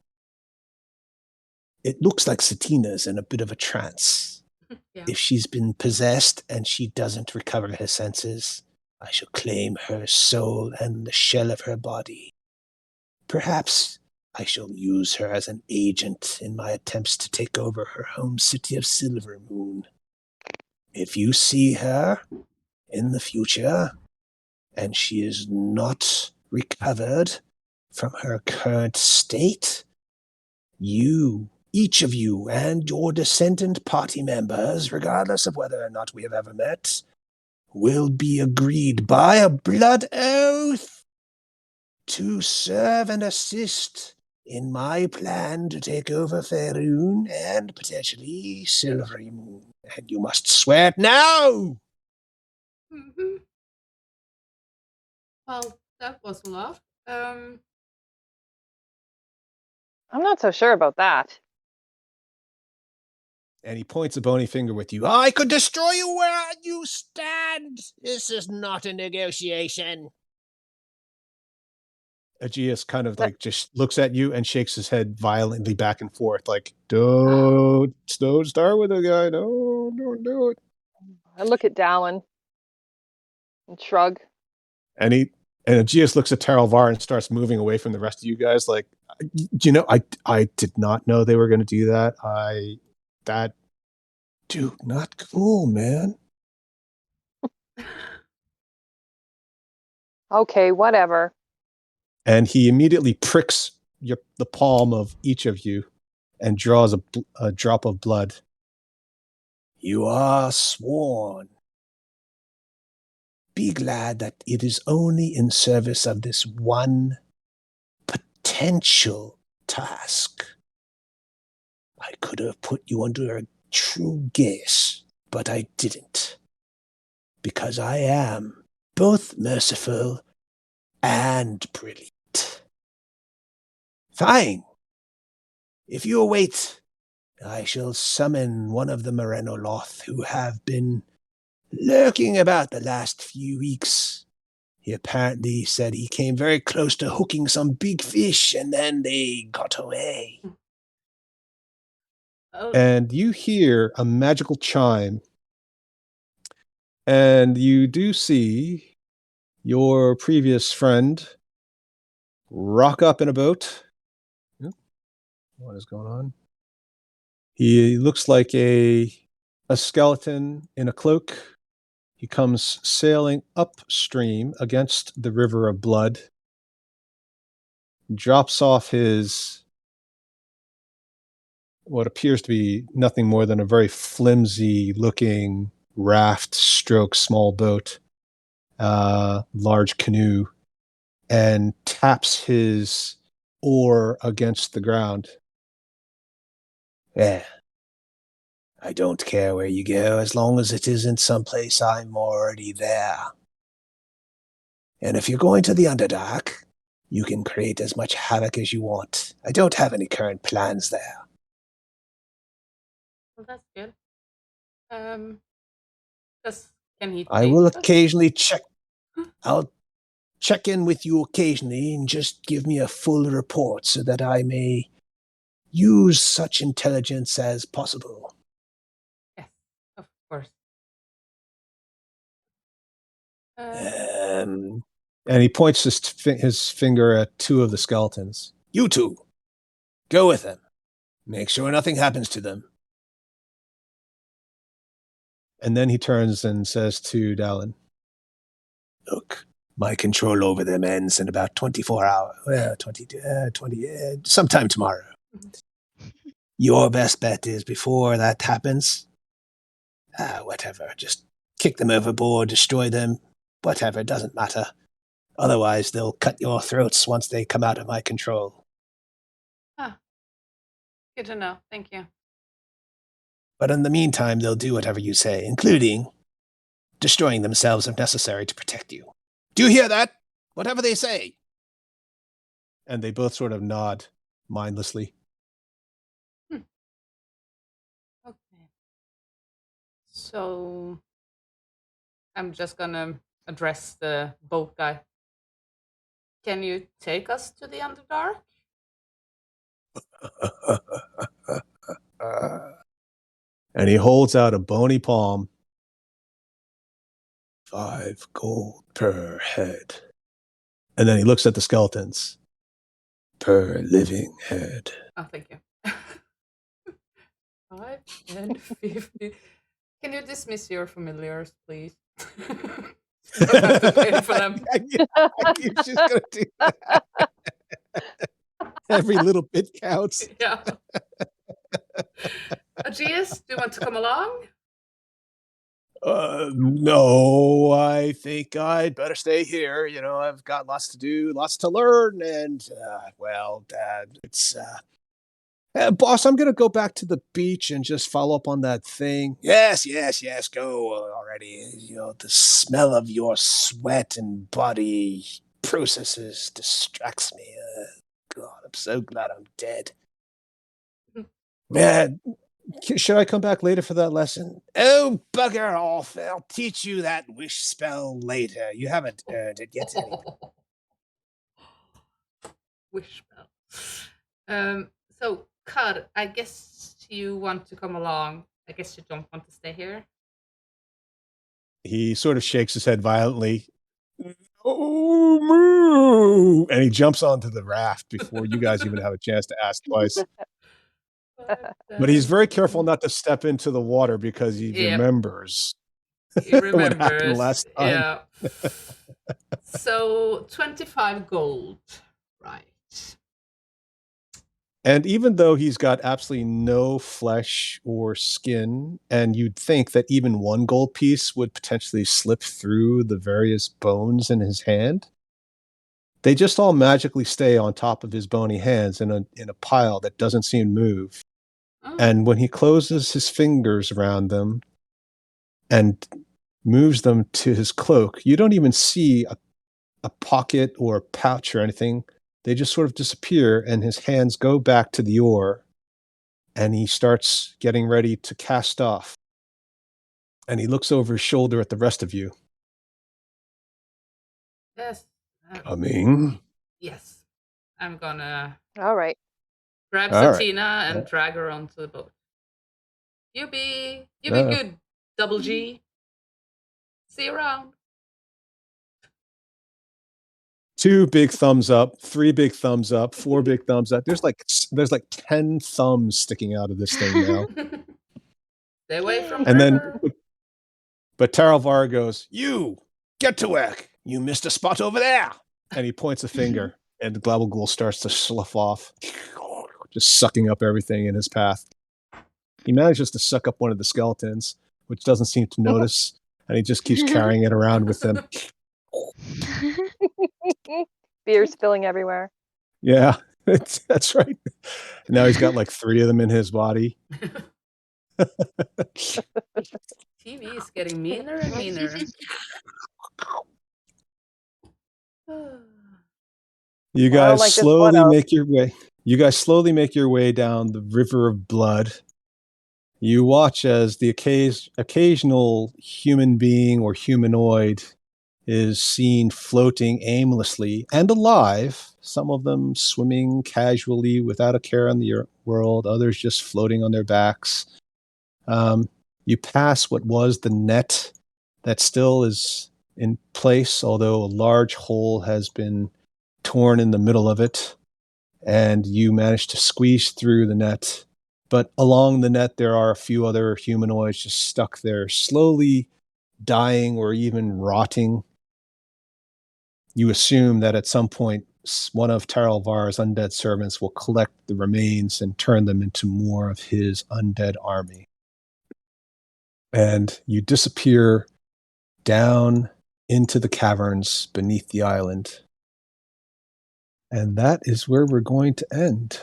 it looks like Satina's in a bit of a trance.
Yeah.
If she's been possessed and she doesn't recover her senses, I shall claim her soul and the shell of her body. Perhaps I shall use her as an agent in my attempts to take over her home city of Silvermoon. If you see her in the future, and she is not recovered from her current state, you, each of you, and your descendant party members, regardless of whether or not we have ever met, will be agreed by a blood oath to serve and assist in my plan to take over Faerun and potentially Silverymoon. And you must swear it now!
Well, that was a lot.
I'm not so sure about that.
And he points a bony finger with you.
I could destroy you where you stand! This is not a negotiation.
Aegeus kind of like just looks at you and shakes his head violently back and forth, like, don't start with a guy. No, don't do it.
I look at Dallin and shrug.
And Aegeus looks at Terrelvar and starts moving away from the rest of you guys. Like, do you know, I did not know they were going to do that. Dude, not cool, man.
Okay, whatever.
And he immediately pricks the palm of each of you and draws a drop of blood.
You are sworn. Be glad that it is only in service of this one potential task. I could have put you under a true gaze, but I didn't. Because I am both merciful and brilliant. Fine. If you await, I shall summon one of the Morenoloth who have been lurking about the last few weeks. He apparently said he came very close to hooking some big fish and then they got away.
Oh,
And you hear a magical chime And you do see your previous friend rock up in a boat. Oop, what is going on? He looks like a skeleton in a cloak. He comes sailing upstream against the river of blood, drops off his what appears to be nothing more than a very flimsy looking raft stroke small boat, large canoe, and taps his oar against the ground.
Yeah. I don't care where you go as long as it isn't someplace I'm already there. And if you're going to the Underdark, you can create as much havoc as you want. I don't have any current plans there.
Well, that's good. Can he
I
take
will
us?
occasionally check. I'll check in with you occasionally and just give me a full report so that I may use such intelligence as possible.
Yes, of course.
Um,
And he points his finger at two of the skeletons.
you two, go with them. Make sure nothing happens to them.
And then he turns and says to Dallin,
Look, my control over them ends in about 24 hours. Well, 20, sometime tomorrow. Your best bet is before that happens. Whatever. Just kick them overboard, destroy them. Whatever, doesn't matter. Otherwise, they'll cut your throats once they come out of my control.
Good to know. Thank you.
But in the meantime, they'll do whatever you say, including destroying themselves if necessary to protect you. Do you hear that? Whatever they say.
and they both sort of nod mindlessly.
Okay. So I'm just gonna address the boat guy. Can you take us to the Underdark?
And he holds out a bony palm.
5 gold per head.
And then he looks at the skeletons.
Per living head.
Oh, thank you. 5, 10, 50. Can you dismiss your familiars, please? Don't have to pay for them.
You're just gonna do that. Every little bit counts.
Yeah. Aegeus, do you want to come along?
No, I think I'd better stay here. You know, I've got lots to do, lots to learn, and, it's,
Boss, I'm gonna go back to the beach and just follow up on that thing.
yes, go already. You know, the smell of your sweat and body processes distracts me. God, I'm so glad I'm dead. Man,
Should I come back later for that lesson?
oh, bugger off. I'll teach you that wish spell later. You haven't earned it yet.
Wish spell. So, Cud, I guess you want to come along. I guess you don't want to stay here.
He sort of shakes his head violently. Oh, moo! And he jumps onto the raft before you guys even have a chance to ask twice. But he's very careful not to step into the water because he
Yep.
remembers
He
what happened
remembers.
last time.
Yeah. So 25 gold, right?
And even though he's got absolutely no flesh or skin, and you'd think that even one gold piece would potentially slip through the various bones in his hand, they just all magically stay on top of his bony hands in a pile that doesn't seem to move.
Oh,
And when he closes his fingers around them and moves them to his cloak, you don't even see a pocket or a pouch or anything. They just sort of disappear, and his hands go back to the oar, and he starts getting ready to cast off. And he looks over his shoulder at the rest of you.
yes.
Coming.
Yes. I'm gonna
All right.
grab
All right.
Satina and drag her onto the boat. You be
Yeah.
good, Double G. See you around.
2 big thumbs up, 3 big thumbs up, 4 big thumbs up. There's like 10 thumbs sticking out of this thing now.
Stay away from
And then,
river.
but Taralvar goes,
You, get to work. You missed a spot over there.
and he points a finger, and the Glabelghoul starts to slough off, just sucking up everything in his path. He manages to suck up one of the skeletons, which doesn't seem to notice, and he just keeps carrying it around with him.
Beer spilling everywhere.
Yeah, that's right. Now he's got like 3 of them in his body.
TV is getting meaner and meaner.
You
I don't
guys
like this
slowly
one,
make your way. You guys slowly make your way down the river of blood. You watch as the occasional human being or humanoid is seen floating aimlessly and alive. Some of them swimming casually without a care in the world. Others just floating on their backs. You pass what was the net that still is in place, although a large hole has been torn in the middle of it, and you manage to squeeze through the net. But along the net, there are a few other humanoids just stuck there, slowly dying or even rotting. You assume that at some point, one of Taralvar's undead servants will collect the remains and turn them into more of his undead army. And you disappear down into the caverns beneath the island. And that is where we're going to end.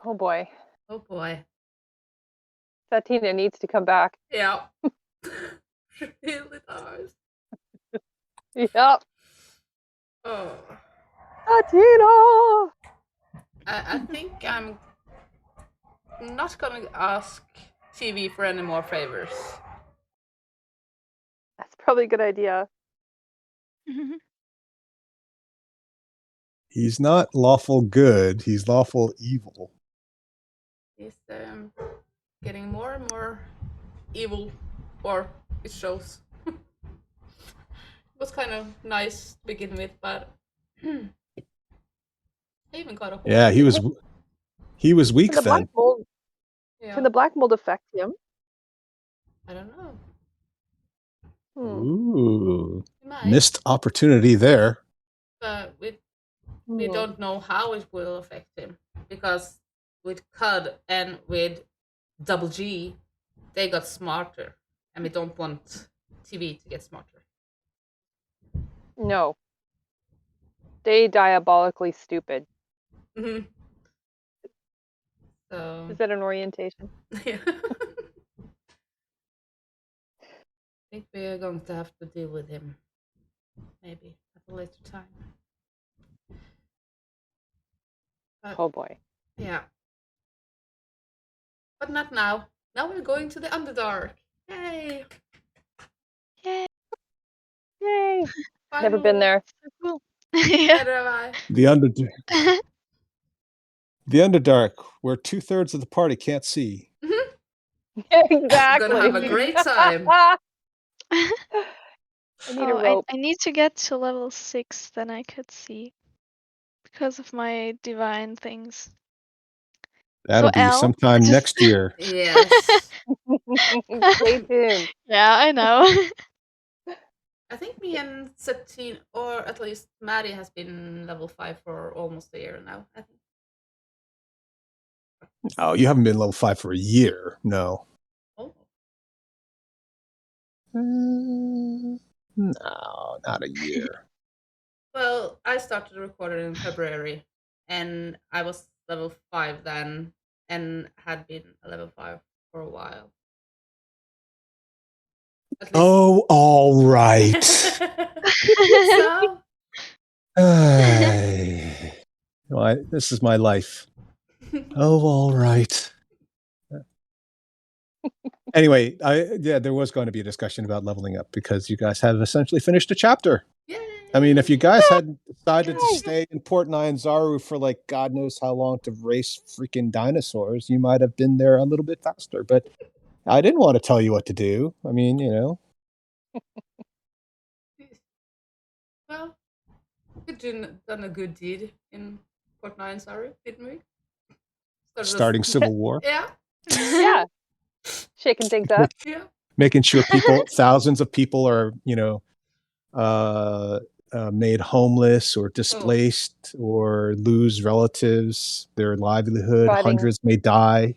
Oh boy.
Oh boy.
Satina needs to come back.
Yeah. Really does.
Yep.
Oh.
Satina!
I think I'm not gonna ask TV for any more favors.
That's probably a good idea.
He's not lawful good, he's lawful evil.
He's getting more and more evil, or it shows. It was kind of nice to begin with, but I even got a
Yeah, he was weak
Can the black
then.
mold
Yeah,
can the black mold affect him?
I don't know.
Ooh,
It might,
missed opportunity there.
but we don't know how it will affect him, because with CUD and with Double G, they got smarter, and we don't want TV to get smarter.
No. They diabolically stupid.
Mm-hmm. So
Is that an orientation?
yeah. I think we are going to have to deal with him, maybe at a later time. But
Oh boy.
yeah, but not now. Now we're going to the Underdark. Yay!
Yay.
Final.
Never been there.
Cool. Yeah.
Neither have I.
The Underdark, where 2/3 of the party can't see.
Exactly.
Gonna have a great time.
I need a
Oh,
rope.
I need to get to level 6, then I could see. Because of my divine things.
That'll be
Al,
sometime
just-
next year.
Yes.
Stay tuned.
Yeah, I know.
I think me and Septine, or at least Maddie, has been level 5 for almost a year now. I think.
Oh, you haven't been level 5 for a year. No.
Oh.
No, not a year.
Well, I started recording in February, and I was level 5 then, and had been a level 5 for a while. At least.
Oh, all right.
So,
This is my life. Oh, all right. Anyway, there was going to be a discussion about leveling up because you guys have essentially finished a chapter.
yay!
I mean, if you guys hadn't decided to stay in Port Nyanzaru for like God knows how long to race freaking dinosaurs, you might have been there a little bit faster. But I didn't want to tell you what to do. I mean, you know.
Well, we done a good deed in Port Nine, sorry, didn't we?
Starting civil war,
Yeah,
Yeah, shaking things up.
yeah.
making sure thousands of people are, you know, made homeless or displaced or lose relatives, their livelihood.
Providing-
Hundreds may die.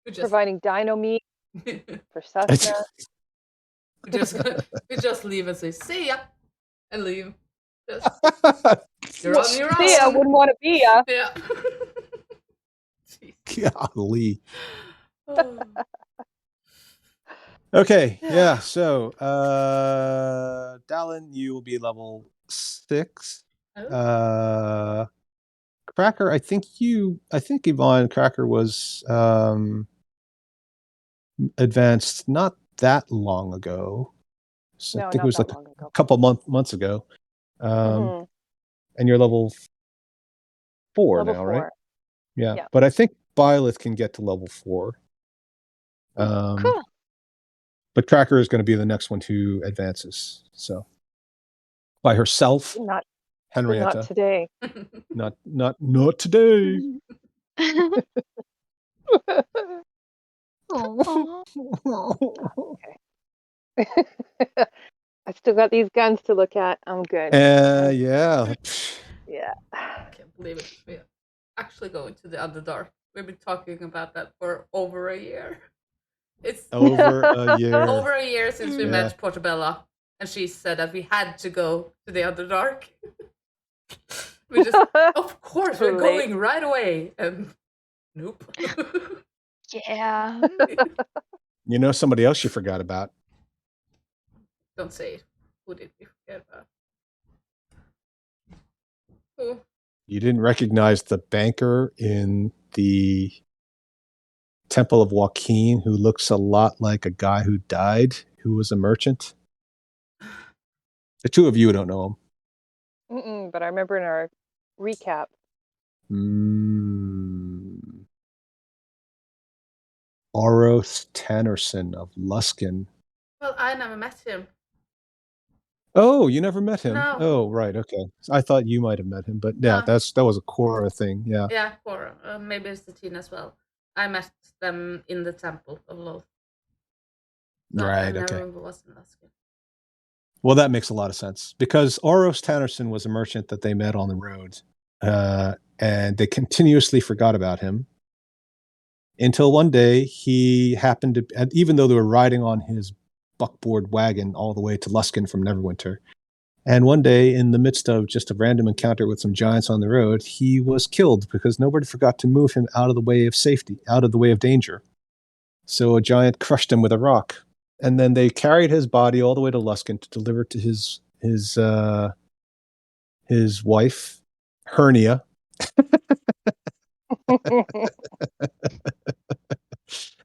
We just,
Providing dino meat for Cessna.
we just leave and say, see ya, and leave. Just, you're on your own.
See ya, wouldn't want to be ya.
Yeah. Jeez.
Golly.
Oh.
Okay, yeah. So, Dallin, you will be level 6.
Oh.
Cracker, I think Yvonne Cracker was advanced not that long ago. So
No,
I think
not
it was
that
like
long ago.
a couple months ago.
Mhm.
And you're level 4
Level
now,
4.
right? Yeah.
Yeah.
But I think Byleth can get to level 4.
Cool.
But Cracker is going to be the next one who advances. So by herself,
Not
Henrietta.
today.
Not today.
I still got these guns to look at. I'm good.
Yeah.
Yeah.
I can't believe it. We're actually going to the Underdark. We've been talking about that for over a year. It's
Over a year.
over a year since we
Yeah.
met Portobello, and she said that we had to go to the Underdark. We just, of course, we're
Too late.
going right away. And nope.
Yeah.
You know somebody else you forgot about?
Don't say it. Who did we forget about? Who?
You didn't recognize the banker in the Temple of Joaquin who looks a lot like a guy who died, who was a merchant? The two of you don't know him.
But I remember in our recap.
Oroth Tannerson of Luskin.
Well, I never met him.
Oh, you never met him?
No.
Oh, right. Okay. I thought you might have met him, but yeah,
No.
that was a Cora thing. Yeah.
Yeah, or maybe it's the teen as well. I met them in the Temple of Loth. No, I
Right.
never
Okay.
remember what's in Luskin.
Well, that makes a lot of sense because Oros Tannerson was a merchant that they met on the road, and they continuously forgot about him until one day he happened to, and even though they were riding on his buckboard wagon all the way to Luskin from Neverwinter, and one day in the midst of just a random encounter with some giants on the road, he was killed because nobody forgot to move him out of the way of safety, out of the way of danger. So a giant crushed him with a rock. And then they carried his body all the way to Luskin to deliver it to his wife, Hernia.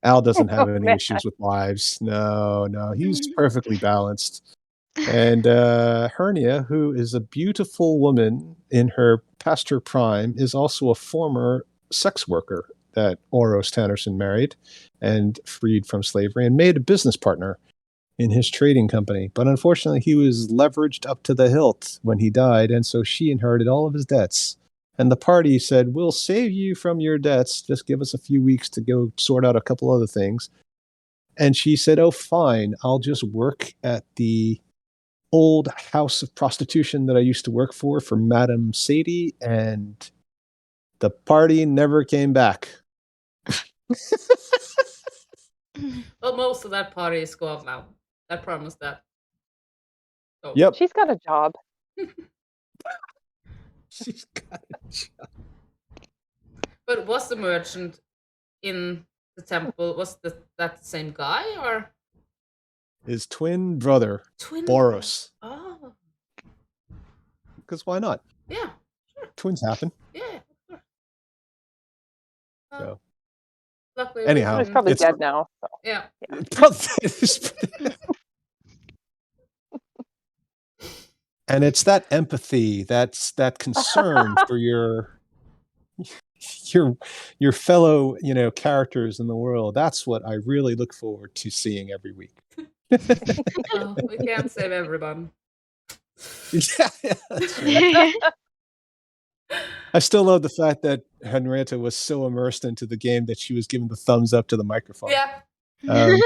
Al doesn't have any
man.
issues with wives. No, he's perfectly balanced. And Hernia, who is a beautiful woman in her past her prime, is also a former sex worker that Oros Tannerson married and freed from slavery and made a business partner in his trading company. But unfortunately, he was leveraged up to the hilt when he died, and so she inherited all of his debts. And the party said, we'll save you from your debts. Just give us a few weeks to go sort out a couple other things. And she said, oh, fine. I'll just work at the old house of prostitution that I used to work for Madame Sadie. And the party never came back.
Well, most of that party is gone now. I promise that. So,
Yep.
She's got a job.
She's got a job.
But was the merchant in the temple, was that the same guy or?
His twin brother,
Twin
Boros.
Oh.
Because why not?
Yeah, sure.
Twins happen.
Yeah, of course.
So.
Luckily,
Anyhow,
He's probably
it's-
dead now. So.
Yeah.
And it's that empathy, that concern for your your fellow, characters in the world. That's what I really look forward to seeing every week.
Oh, we can't save everyone.
Yeah, that's right. I still love the fact that Henrietta was so immersed into the game that she was giving the thumbs up to the microphone.
Yeah.
Um,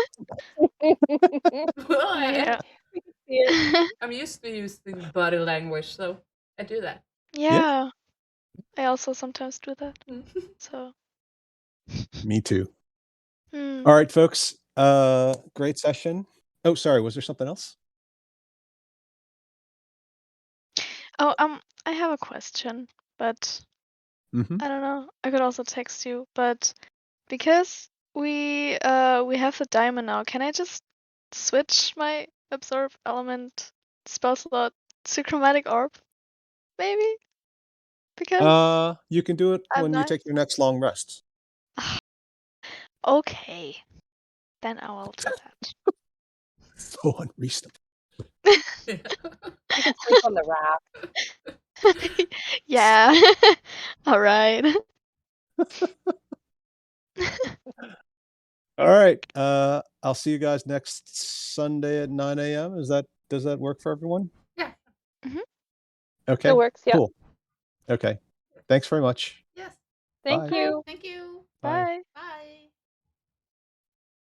Well,
Yeah.
I'm used to using body language, so I do that.
Yeah. I also sometimes do that. So.
me too.
Hmm.
All right, folks. Great session. Oh, sorry. Was there something else?
Oh, I have a question, but
Mm-hmm.
I don't know. I could also text you, but because we have the diamond now, can I just switch my absorb element spell slot to chromatic orb? Maybe? Because
You can do it
I'm
when you
nice.
take your next long rest.
Okay. Then I will do that.
So unreasonable.
You can sleep on the raft.
Yeah. All right.
All right. I'll see you guys next Sunday at 9 a.m. Does that work for everyone?
Yeah.
Mhm.
Okay.
It works. Yeah.
Cool. Okay. Thanks very much.
Yes.
Thank
Bye.
you.
Thank you.